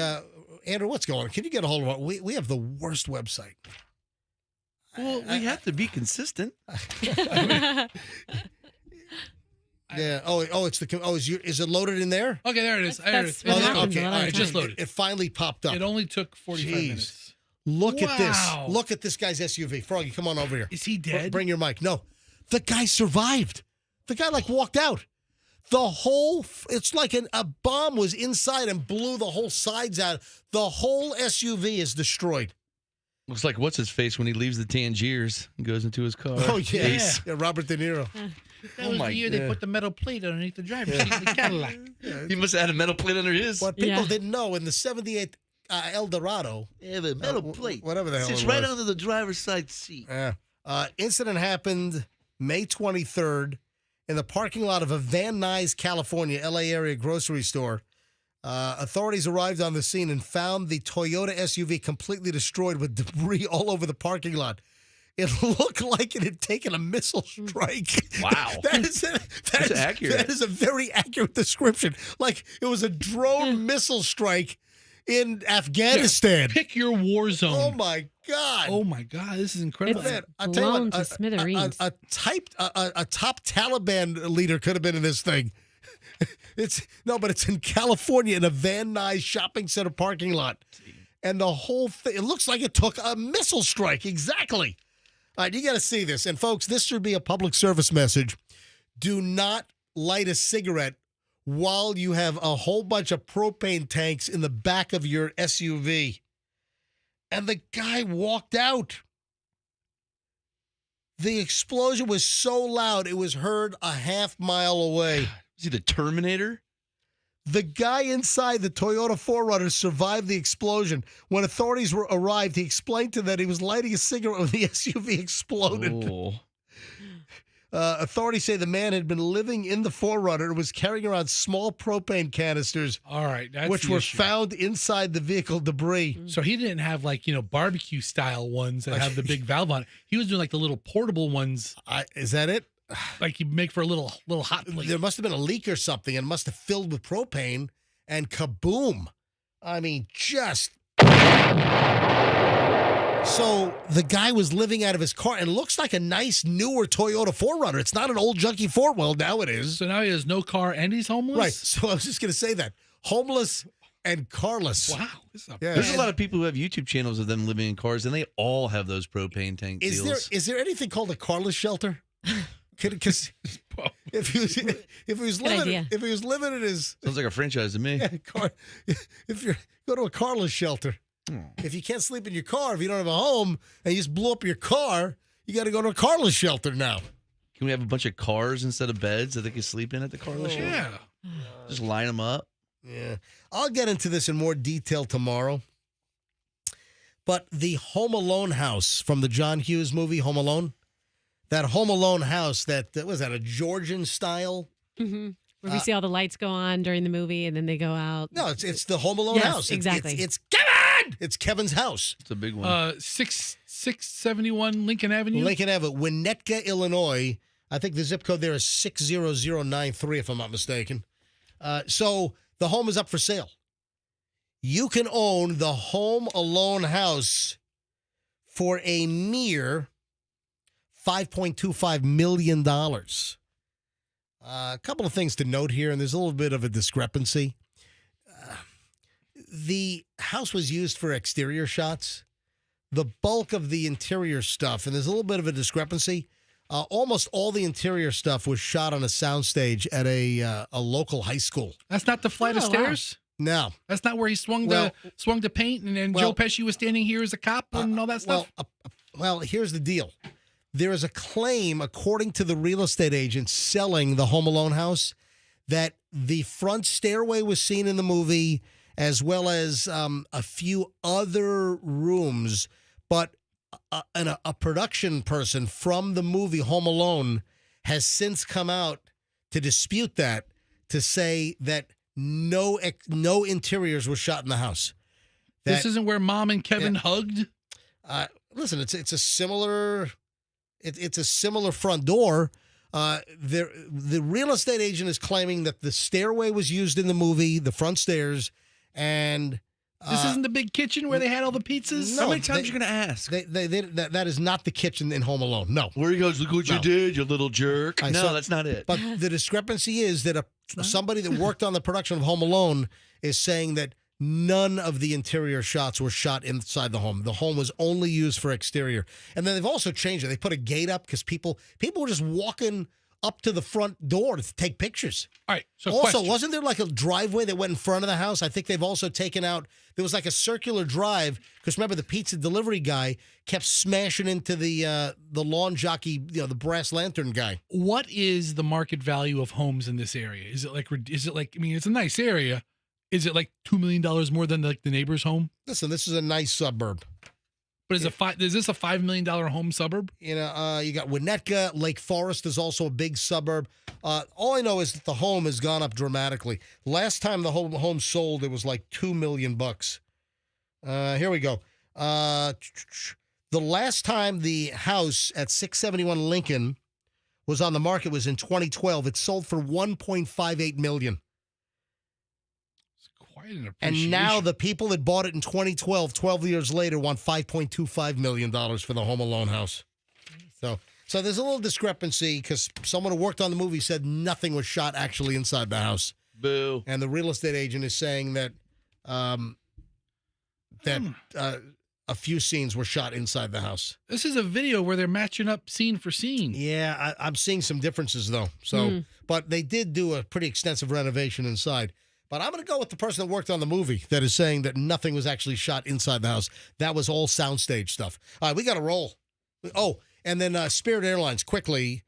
Andrew, what's going on? Can you get a hold of it? We have the worst website. Well, we have to be consistent. Yeah. Is it loaded in there? Okay, there it is. That's what happens a lot of It just times. loaded. It finally popped up. It only took 45 minutes. Look at this. Wow. Look at this guy's SUV. Froggy, come on over here. Is he dead? Bring your mic. No. The guy survived. The guy walked out. It's like a bomb was inside and blew the whole sides out. The whole SUV is destroyed. Looks like what's his face when he leaves the Tangiers and goes into his car. Oh, yes. Yeah, Robert De Niro. That was the year they put the metal plate underneath the driver's seat in the Cadillac. He must have had a metal plate under his. What people didn't know, in the 78 Eldorado. Yeah, the metal plate. Whatever the hell Sits it right was. under the driver's side seat. Yeah. Incident happened May 23rd in the parking lot of a Van Nuys, California, LA area grocery store. Authorities arrived on the scene and found the Toyota SUV completely destroyed with debris all over the parking lot. It looked like it had taken a missile strike. Wow. That's accurate. That is a very accurate description. Like it was a drone missile strike in Afghanistan. Pick your war zone. Oh, my God. Oh, my God. This is incredible. Man, I'll tell you blown what, to smithereens. a top Taliban leader could have been in this thing. But it's in California in a Van Nuys shopping center parking lot. And the whole thing, it looks like it took a missile strike. Exactly. All right, you got to see this. And folks, this should be a public service message. Do not light a cigarette while you have a whole bunch of propane tanks in the back of your SUV. And the guy walked out. The explosion was so loud, it was heard a half mile away. Is he the Terminator? The guy inside the Toyota 4Runner survived the explosion. When authorities arrived, he explained to them that he was lighting a cigarette when the SUV exploded. Oh. Authorities say the man had been living in the 4Runner and was carrying around small propane canisters. All right, that's which the were issue. found inside the vehicle debris. So he didn't have like, barbecue style ones that have the big valve on it. He was doing like the little portable ones. Is that it? Like you make for a little hot plate. There must have been a leak or something and must have filled with propane and kaboom. I mean, just... So the guy was living out of his car and looks like a nice newer Toyota 4Runner. It's not an old junky 4. Well, now it is. So now he has no car and he's homeless? Right. So I was just going to say that. Homeless and carless. Wow. There's a lot of people who have YouTube channels of them living in cars, and they all have those propane tank deals. Is there anything called a carless shelter? Because if he was living in his sounds like a franchise to me. If you go to a carless shelter, if you can't sleep in your car, if you don't have a home, and you just blew up your car, you got to go to a carless shelter now. Can we have a bunch of cars instead of beds that they can sleep in at the carless shelter? Yeah. Just line them up. Yeah. I'll get into this in more detail tomorrow. But the Home Alone house from the John Hughes movie, Home Alone, that Home Alone house, was that a Georgian style? Mm-hmm. Where we see all the lights go on during the movie and then they go out. No, it's the Home Alone Yes, house. exactly. It's Kevin! It's Kevin's house. It's a big one. 671 Lincoln Avenue? Lincoln Avenue, Winnetka, Illinois. I think the zip code there is 60093, if I'm not mistaken. So the home is up for sale. You can own the Home Alone house for a mere $5.25 million. A couple of things to note here, and there's a little bit of a discrepancy. The house was used for exterior shots. The bulk of the interior stuff, and there's a little bit of a discrepancy. Almost all the interior stuff was shot on a soundstage at a local high school. That's not the flight of stairs? No. That's not where he swung the paint and then Joe Pesci was standing here as a cop and all that stuff? Well, here's the deal. There is a claim, according to the real estate agent selling the Home Alone house, that the front stairway was seen in the movie as well as a few other rooms. But a production person from the movie Home Alone has since come out to dispute that, to say that no interiors were shot in the house. This isn't where Mom and Kevin hugged? Listen, it's a similar... It's a similar front door. The real estate agent is claiming that the stairway was used in the movie, the front stairs, and this isn't the big kitchen where they had all the pizzas. No, How many times are you going to ask? That is not the kitchen in Home Alone. No. Where he goes, look what you did, you little jerk. No, that's not it. But the discrepancy is that somebody that worked on the production of Home Alone is saying that none of the interior shots were shot inside the home. The home was only used for exterior. And then they've also changed it. They put a gate up because people were just walking up to the front door to take pictures. All right. So also, wasn't there like a driveway that went in front of the house? I think they've also taken out, there was like a circular drive, because remember the pizza delivery guy kept smashing into the lawn jockey, the brass lantern guy. What is the market value of homes in this area? Is it like, I mean, it's a nice area. Is it like $2 million more than the neighbor's home? Listen, this is a nice suburb. But is this a $5 million home suburb? You got Winnetka. Lake Forest is also a big suburb. All I know is that the home has gone up dramatically. Last time the home sold, it was like $2 million. Here we go. The last time the house at 671 Lincoln was on the market was in 2012. It sold for $1.58 million. And now the people that bought it in 2012, 12 years later, want $5.25 million for the Home Alone house. So there's a little discrepancy because someone who worked on the movie said nothing was shot actually inside the house. Boo. And the real estate agent is saying that a few scenes were shot inside the house. This is a video where they're matching up scene for scene. Yeah, I'm seeing some differences though. But they did do a pretty extensive renovation inside. But I'm going to go with the person that worked on the movie that is saying that nothing was actually shot inside the house. That was all soundstage stuff. All right, we got to roll. Oh, and then Spirit Airlines, quickly.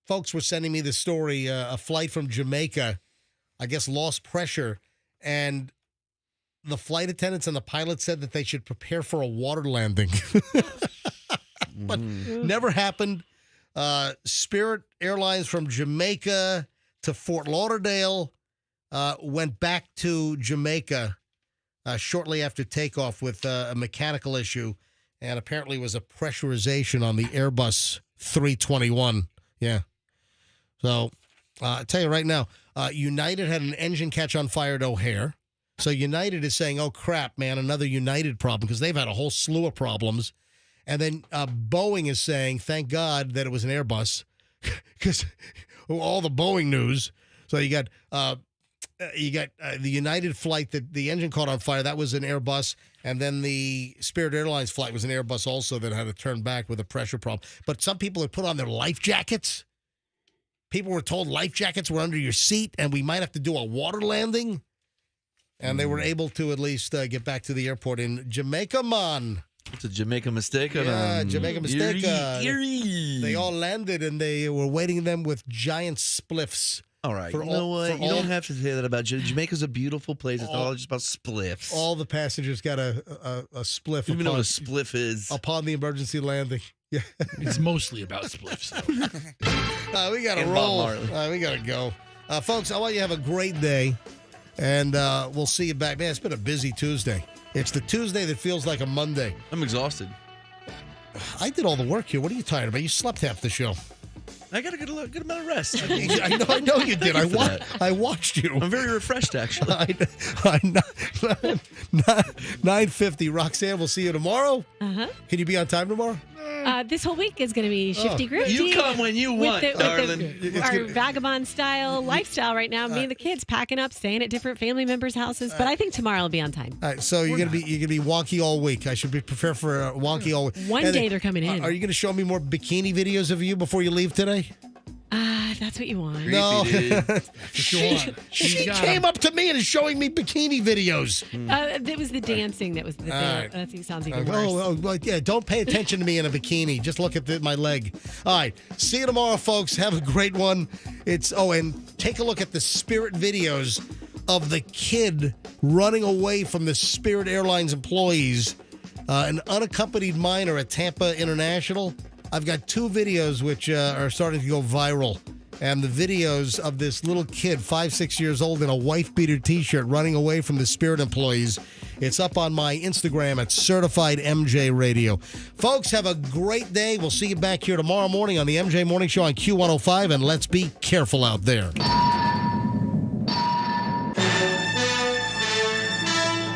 Folks were sending me this story. A flight from Jamaica, I guess, lost pressure. And the flight attendants and the pilot said that they should prepare for a water landing. But never happened. Spirit Airlines from Jamaica to Fort Lauderdale went back to Jamaica shortly after takeoff with a mechanical issue, and apparently was a pressurization on the Airbus 321. Yeah. So I'll tell you right now, United had an engine catch on fire at O'Hare. So United is saying, oh, crap, man, another United problem, because they've had a whole slew of problems. And then Boeing is saying, thank God that it was an Airbus, because all the Boeing news. So you got the United flight that the engine caught on fire. That was an Airbus. And then the Spirit Airlines flight was an Airbus also that had to turn back with a pressure problem. But some people had put on their life jackets. People were told life jackets were under your seat and we might have to do a water landing. And they were able to at least get back to the airport in Jamaica, man. It's a Jamaica mistake. Yeah, Jamaica mistake. Eerie. They all landed and they were waiting them with giant spliffs. All right. You know what? You don't have to say that about Jamaica. Jamaica's a beautiful place. It's all just about spliffs. All the passengers got a spliff. You even know what a spliff is. Upon the emergency landing. Yeah. It's mostly about spliffs. We got to roll. We got to go. Folks, I want you to have a great day. And we'll see you back. Man, it's been a busy Tuesday. It's the Tuesday that feels like a Monday. I'm exhausted. I did all the work here. What are you tired about? You slept half the show. I got a good amount of rest. I know you did. I watched you. I'm very refreshed, actually. 9:50. Roxanne, we'll see you tomorrow. Uh-huh. Can you be on time tomorrow? This whole week is going to be shifty grifty. You come when you want, darling. Our vagabond style lifestyle right now. Me and the kids packing up, staying at different family members' houses. But I think tomorrow will be on time. All right, so you're gonna be wonky all week. I should be prepared for wonky all week. One day they're coming in. Are you gonna show me more bikini videos of you before you leave today? That's what you want. No. She came up to me and is showing me bikini videos. It was the dancing that was the thing. right. That sounds even worse. Well, yeah, don't pay attention to me in a bikini. Just look at my leg. All right. See you tomorrow, folks. Have a great one. And take a look at the Spirit videos of the kid running away from the Spirit Airlines employees, an unaccompanied minor at Tampa International. I've got 2 videos which are starting to go viral. And the videos of this little kid, 5-6 years old, in a wife-beater T-shirt running away from the Spirit employees. It's up on my Instagram at Certified MJ Radio. Folks, have a great day. We'll see you back here tomorrow morning on the MJ Morning Show on Q105, and let's be careful out there.